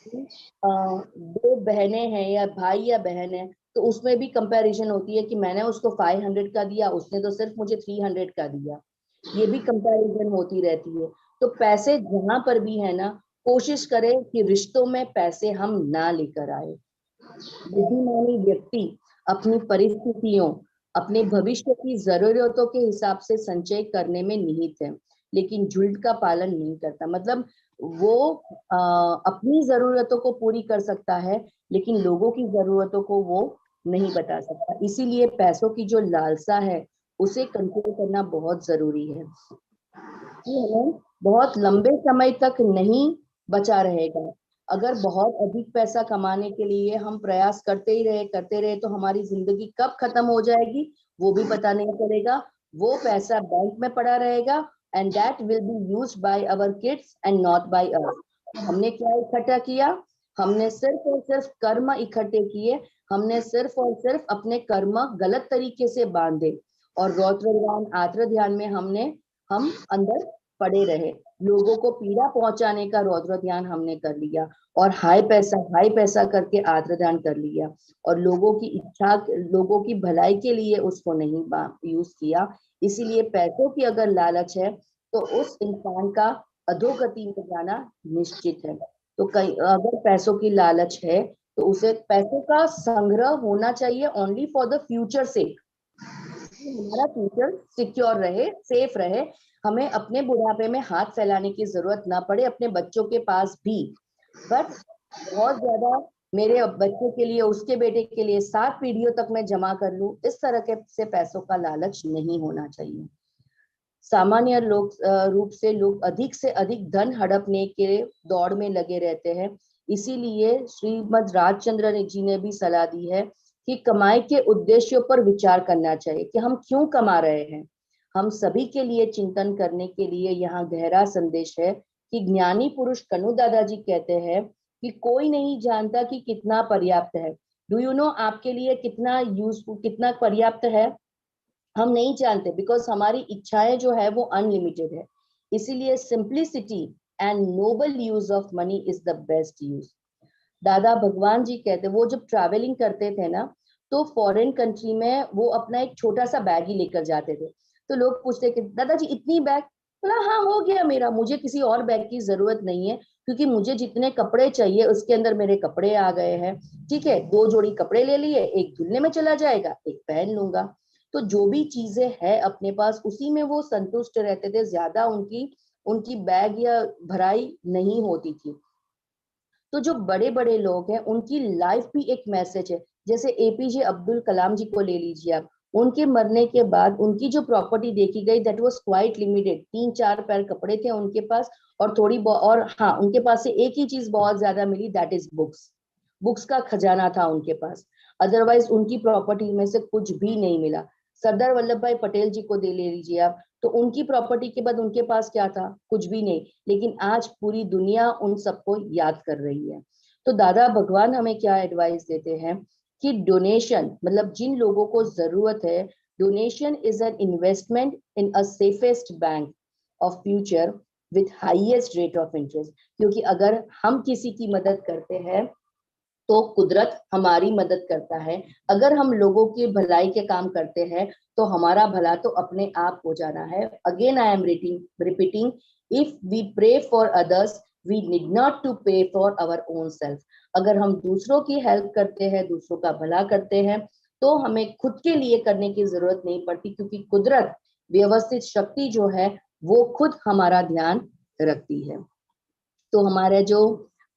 दो बहनें हैं या भाई या बहन है तो उसमें भी कंपैरिजन होती है कि मैंने उसको 500 का दिया, उसने तो सिर्फ मुझे 300 का दिया। ये भी कंपैरिजन होती रहती है। तो पैसे जहां पर भी है ना, कोशिश करें कि रिश्तों में पैसे हम ना लेकर आए। बुद्धिमानी व्यक्ति अपनी परिस्थितियों, अपने भविष्य की जरूरतों के हिसाब से संचय करने में निहित है, लेकिन झूठ का पालन नहीं करता। मतलब वो अपनी जरूरतों को पूरी कर सकता है लेकिन लोगों की जरूरतों को वो नहीं बता सकता। इसीलिए पैसों की जो लालसा है उसे कंट्रोल करना बहुत जरूरी है। हमें बहुत लंबे समय तक नहीं बचा रहेगा। अगर बहुत अधिक पैसा कमाने के लिए हम प्रयास करते रहे तो हमारी जिंदगी कब खत्म हो जाएगी वो भी पता नहीं चलेगा। वो पैसा बैंक में पड़ा रहेगा and that will be used by our kids and not by us. हमने क्या इकट्ठा किया? हमने सिर्फ और सिर्फ कर्म इकट्ठे किए। हमने सिर्फ और सिर्फ अपने कर्म गलत तरीके से बांधे और रौद्र ध्यान आत्र ध्यान में हम अंदर पड़े रहे। लोगों को पीड़ा पहुंचाने का रौद्र ध्यान हमने कर लिया और हाई पैसा करके आद्र ध्यान कर लिया और लोगों की इच्छा, लोगों की भलाई के लिए उसको नहीं यूज किया। इसीलिए पैसों की अगर लालच है तो उस इंसान का अधोगति में जाना निश्चित है। तो कई अगर पैसों की लालच है तो उसे पैसों का संग्रह होना चाहिए ओनली फॉर द फ्यूचर सेक, हमारा फ्यूचर सिक्योर रहे, सेफ रहे, हमें अपने बुढ़ापे में हाथ फैलाने की जरूरत ना पड़े, अपने बच्चों के पास भी। बट बहुत ज्यादा मेरे बच्चे के लिए, उसके बेटे के लिए 7 पीढ़ियों तक मैं जमा कर लूं, इस तरह के से पैसों का लालच नहीं होना चाहिए। सामान्य रूप से लोग अधिक से अधिक धन हड़पने के दौड़ में लगे रहते हैं। इसीलिए श्रीमद राजचंद्र जी ने भी सलाह दी है कि कमाई के उद्देश्यों पर विचार करना चाहिए कि हम क्यों कमा रहे हैं। हम सभी के लिए चिंतन करने के लिए यहाँ गहरा संदेश है कि ज्ञानी पुरुष कनु दादाजी कहते हैं कि कोई नहीं जानता कि कितना पर्याप्त है। डू यू नो आपके लिए कितना यूजफुल, कितना पर्याप्त है? हम नहीं जानते, बिकॉज हमारी इच्छाएं जो है वो अनलिमिटेड है। इसीलिए simplicity and noble use of money is the best use. Dada Bhagwan जी कहते, वो जब ट्रैवलिंग करते थे ना, तो फॉरेन कंट्री में वो अपना एक छोटा सा बैग ही लेकर जाते थे। तो लोग पूछते कि दादाजी इतनी बैग? बोला हाँ हो गया मेरा, मुझे किसी और बैग की जरूरत नहीं है, क्योंकि मुझे जितने कपड़े चाहिए उसके अंदर मेरे कपड़े आ गए हैं। ठीक है, 2 जोड़ी कपड़े ले लिए, एक धुलने में चला जाएगा, एक पहन लूंगा। तो जो भी चीजें है अपने पास उसी में वो संतुष्ट रहते थे, ज्यादा उनकी बैग या भराई नहीं होती थी। तो जो बड़े बड़े लोग हैं उनकी लाइफ भी एक मैसेज है। जैसे एपीजे अब्दुल कलाम जी को ले लीजिए आप, उनके मरने के बाद उनकी जो प्रॉपर्टी देखी गई दैट वाज क्वाइट लिमिटेड। 3-4 पैर कपड़े थे उनके पास और और हाँ, उनके पास से एक ही चीज बहुत ज्यादा मिली, दैट इज बुक्स। बुक्स का खजाना था उनके पास, अदरवाइज उनकी प्रॉपर्टी में से कुछ भी नहीं मिला। सरदार वल्लभ भाई पटेल जी को ले लीजिए आप, तो उनकी प्रॉपर्टी के बाद उनके पास क्या था? कुछ भी नहीं। लेकिन आज पूरी दुनिया उन सबको याद कर रही है। तो दादा भगवान हमें क्या एडवाइस देते हैं कि डोनेशन, मतलब जिन लोगों को जरूरत है, donation is an investment in a safest bank of future with highest rate of interest. क्योंकि अगर हम किसी की मदद करते हैं तो कुदरत हमारी मदद करता है। अगर हम लोगों की भलाई के काम करते हैं तो हमारा भला तो अपने आप हो जाना है। Again I am repeating, if we pray for others we need not to pay for our own self. अगर हम दूसरों की हेल्प करते हैं, दूसरों का भला करते हैं, तो हमें खुद के लिए करने की जरूरत नहीं पड़ती, क्योंकि कुदरत, व्यवस्थित शक्ति जो है वो खुद हमारा ध्यान रखती है। तो हमारा जो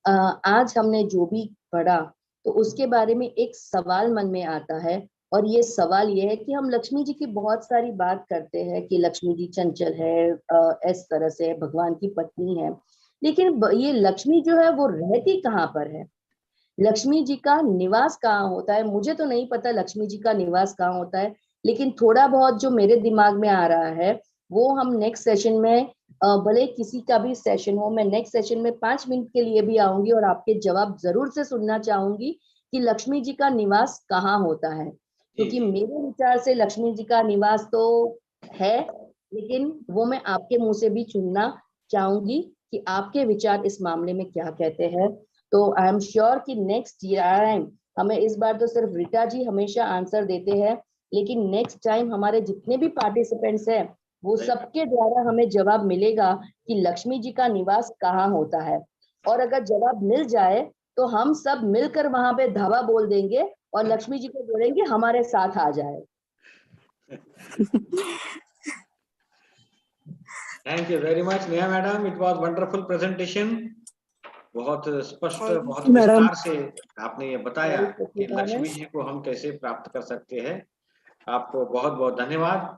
आज हमने जो भी पढ़ा, तो उसके बारे में एक सवाल मन में आता है, और ये सवाल ये है कि हम लक्ष्मी जी की बहुत सारी बात करते हैं कि लक्ष्मी जी चंचल है, इस तरह से भगवान की पत्नी है, लेकिन ये लक्ष्मी जो है वो रहती कहाँ पर है? लक्ष्मी जी का निवास कहाँ होता है? मुझे तो नहीं पता लक्ष्मी जी का निवास कहाँ होता है, लेकिन थोड़ा बहुत जो मेरे दिमाग में आ रहा है वो हम नेक्स्ट सेशन में, भले किसी का भी सेशन हो, मैं नेक्स्ट सेशन में 5 मिनट के लिए भी आऊंगी और आपके जवाब जरूर से सुनना चाहूंगी कि लक्ष्मी जी का निवास कहाँ होता है। क्योंकि मेरे विचार से लक्ष्मी जी का निवास तो है, लेकिन वो मैं आपके मुंह से भी सुनना चाहूंगी कि आपके विचार इस मामले में क्या कहते हैं। तो आई एम श्योर कि नेक्स्ट टाइम हमें, इस बार तो सिर्फ रीटा जी हमेशा आंसर देते हैं, लेकिन नेक्स्ट टाइम हमारे जितने भी पार्टिसिपेंट्स हैं वो सबके द्वारा हमें जवाब मिलेगा कि लक्ष्मी जी का निवास कहाँ होता है। और अगर जवाब मिल जाए तो हम सब मिलकर वहां पे धावा बोल देंगे और लक्ष्मी जी को बोलेंगे हमारे साथ आ जाए। Thank you very much Neha madam, it was wonderful presentation. बहुत स्पष्ट, बहुत विस्तार से आपने ये बताया कि लक्ष्मी जी को हम कैसे प्राप्त कर सकते हैं। आपको बहुत बहुत धन्यवाद।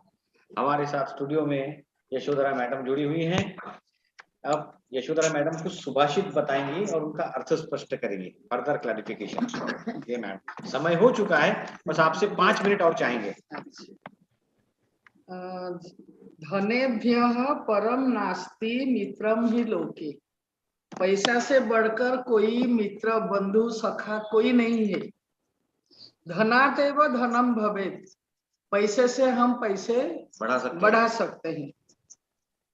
हमारे साथ स्टूडियो में यशोधरा मैडम जुड़ी हुई हैं। अब यशोधरा मैडम कुछ सुभाषित बताएंगी और उनका अर्थ स्पष्ट करेंगी, फर्दर क्लैरिफिकेशन। ये मैम समय हो चुका है, बस आपसे 5 मिनट और चाहेंगे। धनेभ्यः परम नास्ति मित्रम ही लोके। पैसा से बढ़कर कोई मित्र, बंधु, सखा कोई नहीं है। धनात् एव धनम भवेत्। पैसे से हम पैसे बढ़ा सकते हैं।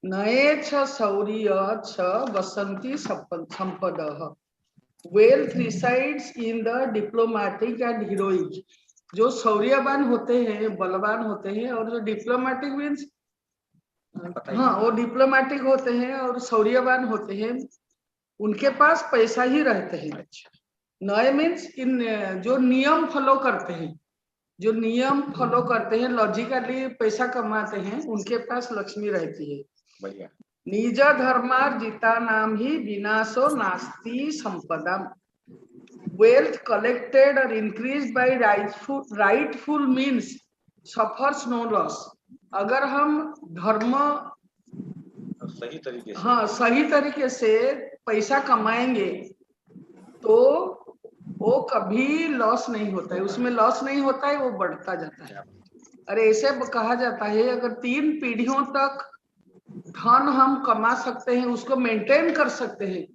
नए छ शौर्य छ वसंती संपदः। Wealth resides in the diplomatic and heroic. जो शौर्यवान होते हैं, बलवान होते हैं, और जो डिप्लोमैटिक मीन्स बताइए। हाँ, वो डिप्लोमेटिक होते हैं और शौर्यवान होते हैं, उनके पास पैसा ही रहते हैं। अच्छा, नए मीन्स इन जो नियम फॉलो करते हैं, जो नियम फॉलो करते हैं, लॉजिकली पैसा कमाते हैं, उनके पास लक्ष्मी रहती है। बढ़िया। निज धर्मार्जिता नाम ही विनाशो नास्ति संपदा। Wealth collected or increased by rightful means suffers no loss. अगर हम धर्म सही तरीके से, हाँ सही तरीके से पैसा कमाएंगे तो वो कभी लॉस नहीं होता है, उसमें लॉस नहीं होता है, वो बढ़ता जाता है। अरे ऐसे कहा जाता है, अगर 3 पीढ़ियों तक धन हम कमा सकते हैं, उसको मेंटेन कर सकते हैं,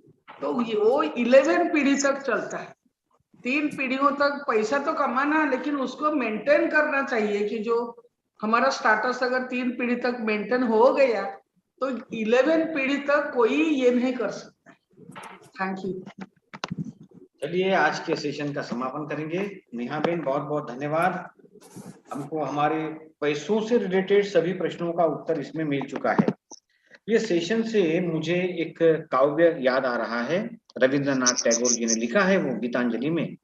तो वो 11 पीढ़ी तक चलता है। 3 पीढ़ियों तक पैसा तो कमाना, लेकिन उसको मेंटेन करना चाहिए कि जो हमारा स्टेटस अगर 3 पीढ़ी तक मेंटेन हो गया तो 11 पीढ़ी तक कोई ये नहीं कर सकता। Thank you. चलिए आज के सेशन का समापन करेंगे। नेहा बेन, बहुत बहुत धन्यवाद। हमको हमारे पैसों से रिलेटेड सभी प्रश्नों का उत्तर इसमें मिल चुका है। ये सेशन से मुझे एक काव्य याद आ रहा है, रविंद्रनाथ टैगोर जी ने लिखा है, वो गीतांजलि में।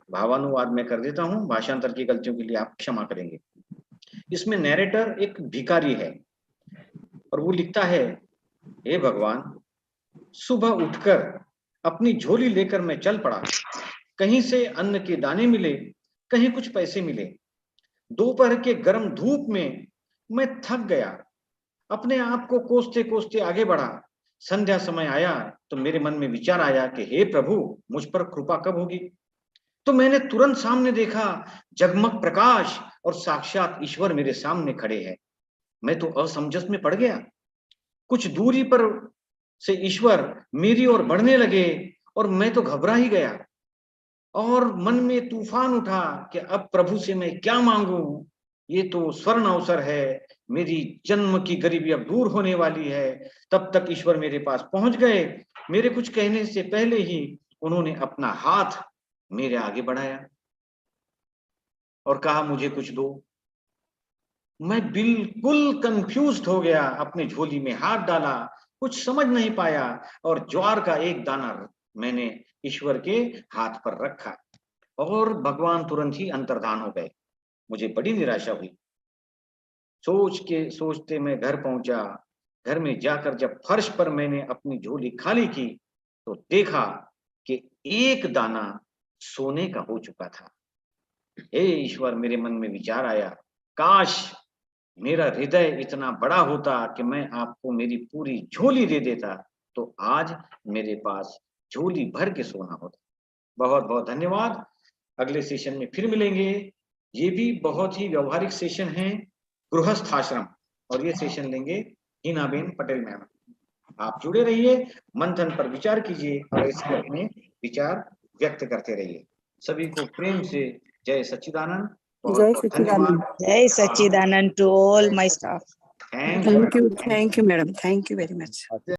भावानुवाद में कर देता हूँ, भाषांतर की गलतियों के लिए आप क्षमा करेंगे। इसमें नैरेटर एक भिखारी है और वो लिखता है, हे भगवान, सुबह उठकर अपनी झोली लेकर मैं चल पड़ा। कहीं से अन्न के दाने मिले, कहीं कुछ पैसे मिले। दोपहर के गर्म धूप में मैं थक गया, अपने आप को कोसते कोसते आगे बढ़ा। संध्या समय आया तो मेरे मन में विचार आया कि हे प्रभु, मुझ पर कृपा कब होगी। तो मैंने तुरंत सामने देखा, जगमग प्रकाश और साक्षात ईश्वर मेरे सामने खड़े हैं। मैं तो असमंजस में पड़ गया। कुछ दूरी पर से ईश्वर मेरी ओर बढ़ने लगे और मैं तो घबरा ही गया और मन में तूफान उठा कि अब प्रभु से मैं क्या मांगूं। ये तो स्वर्ण अवसर है, मेरी जन्म की गरीबी अब दूर होने वाली है। तब तक ईश्वर मेरे पास पहुंच गए। मेरे कुछ कहने से पहले ही उन्होंने अपना हाथ मेरे आगे बढ़ाया और कहा, मुझे कुछ दो। मैं बिल्कुल कंफ्यूज्ड हो गया, अपने झोली में हाथ डाला, कुछ समझ नहीं पाया और ज्वार का एक दाना मैंने ईश्वर के हाथ पर रखा और भगवान तुरंत ही अंतर्धान हो गए। मुझे बड़ी निराशा हुई। सोचते मैं घर पहुंचा। घर में जाकर जब फर्श पर मैंने अपनी झोली खाली की तो देखा कि एक दाना सोने का हो चुका था। हे ईश्वर, मेरे मन में विचार आया, काश मेरा हृदय इतना बड़ा होता कि मैं आपको मेरी पूरी झोली दे देता, तो आज मेरे पास झोली भर के सोना होता। बहुत बहुत धन्यवाद। अगले सेशन में फिर मिलेंगे। ये भी बहुत ही व्यवहारिक सेशन है, गृहस्थ आश्रम, और ये सेशन लेंगे हिनाबेन पटेल मैम। आप जुड़े रहिए, मंथन पर विचार कीजिए और ऐसे अपने विचार व्यक्त करते रहिए। सभी को प्रेम से जय सच्चिदानंद। जय सच्चिदानंद। जय सच्चिदानंद to all my staff. Thank you. Thank you, madam. Thank you very much.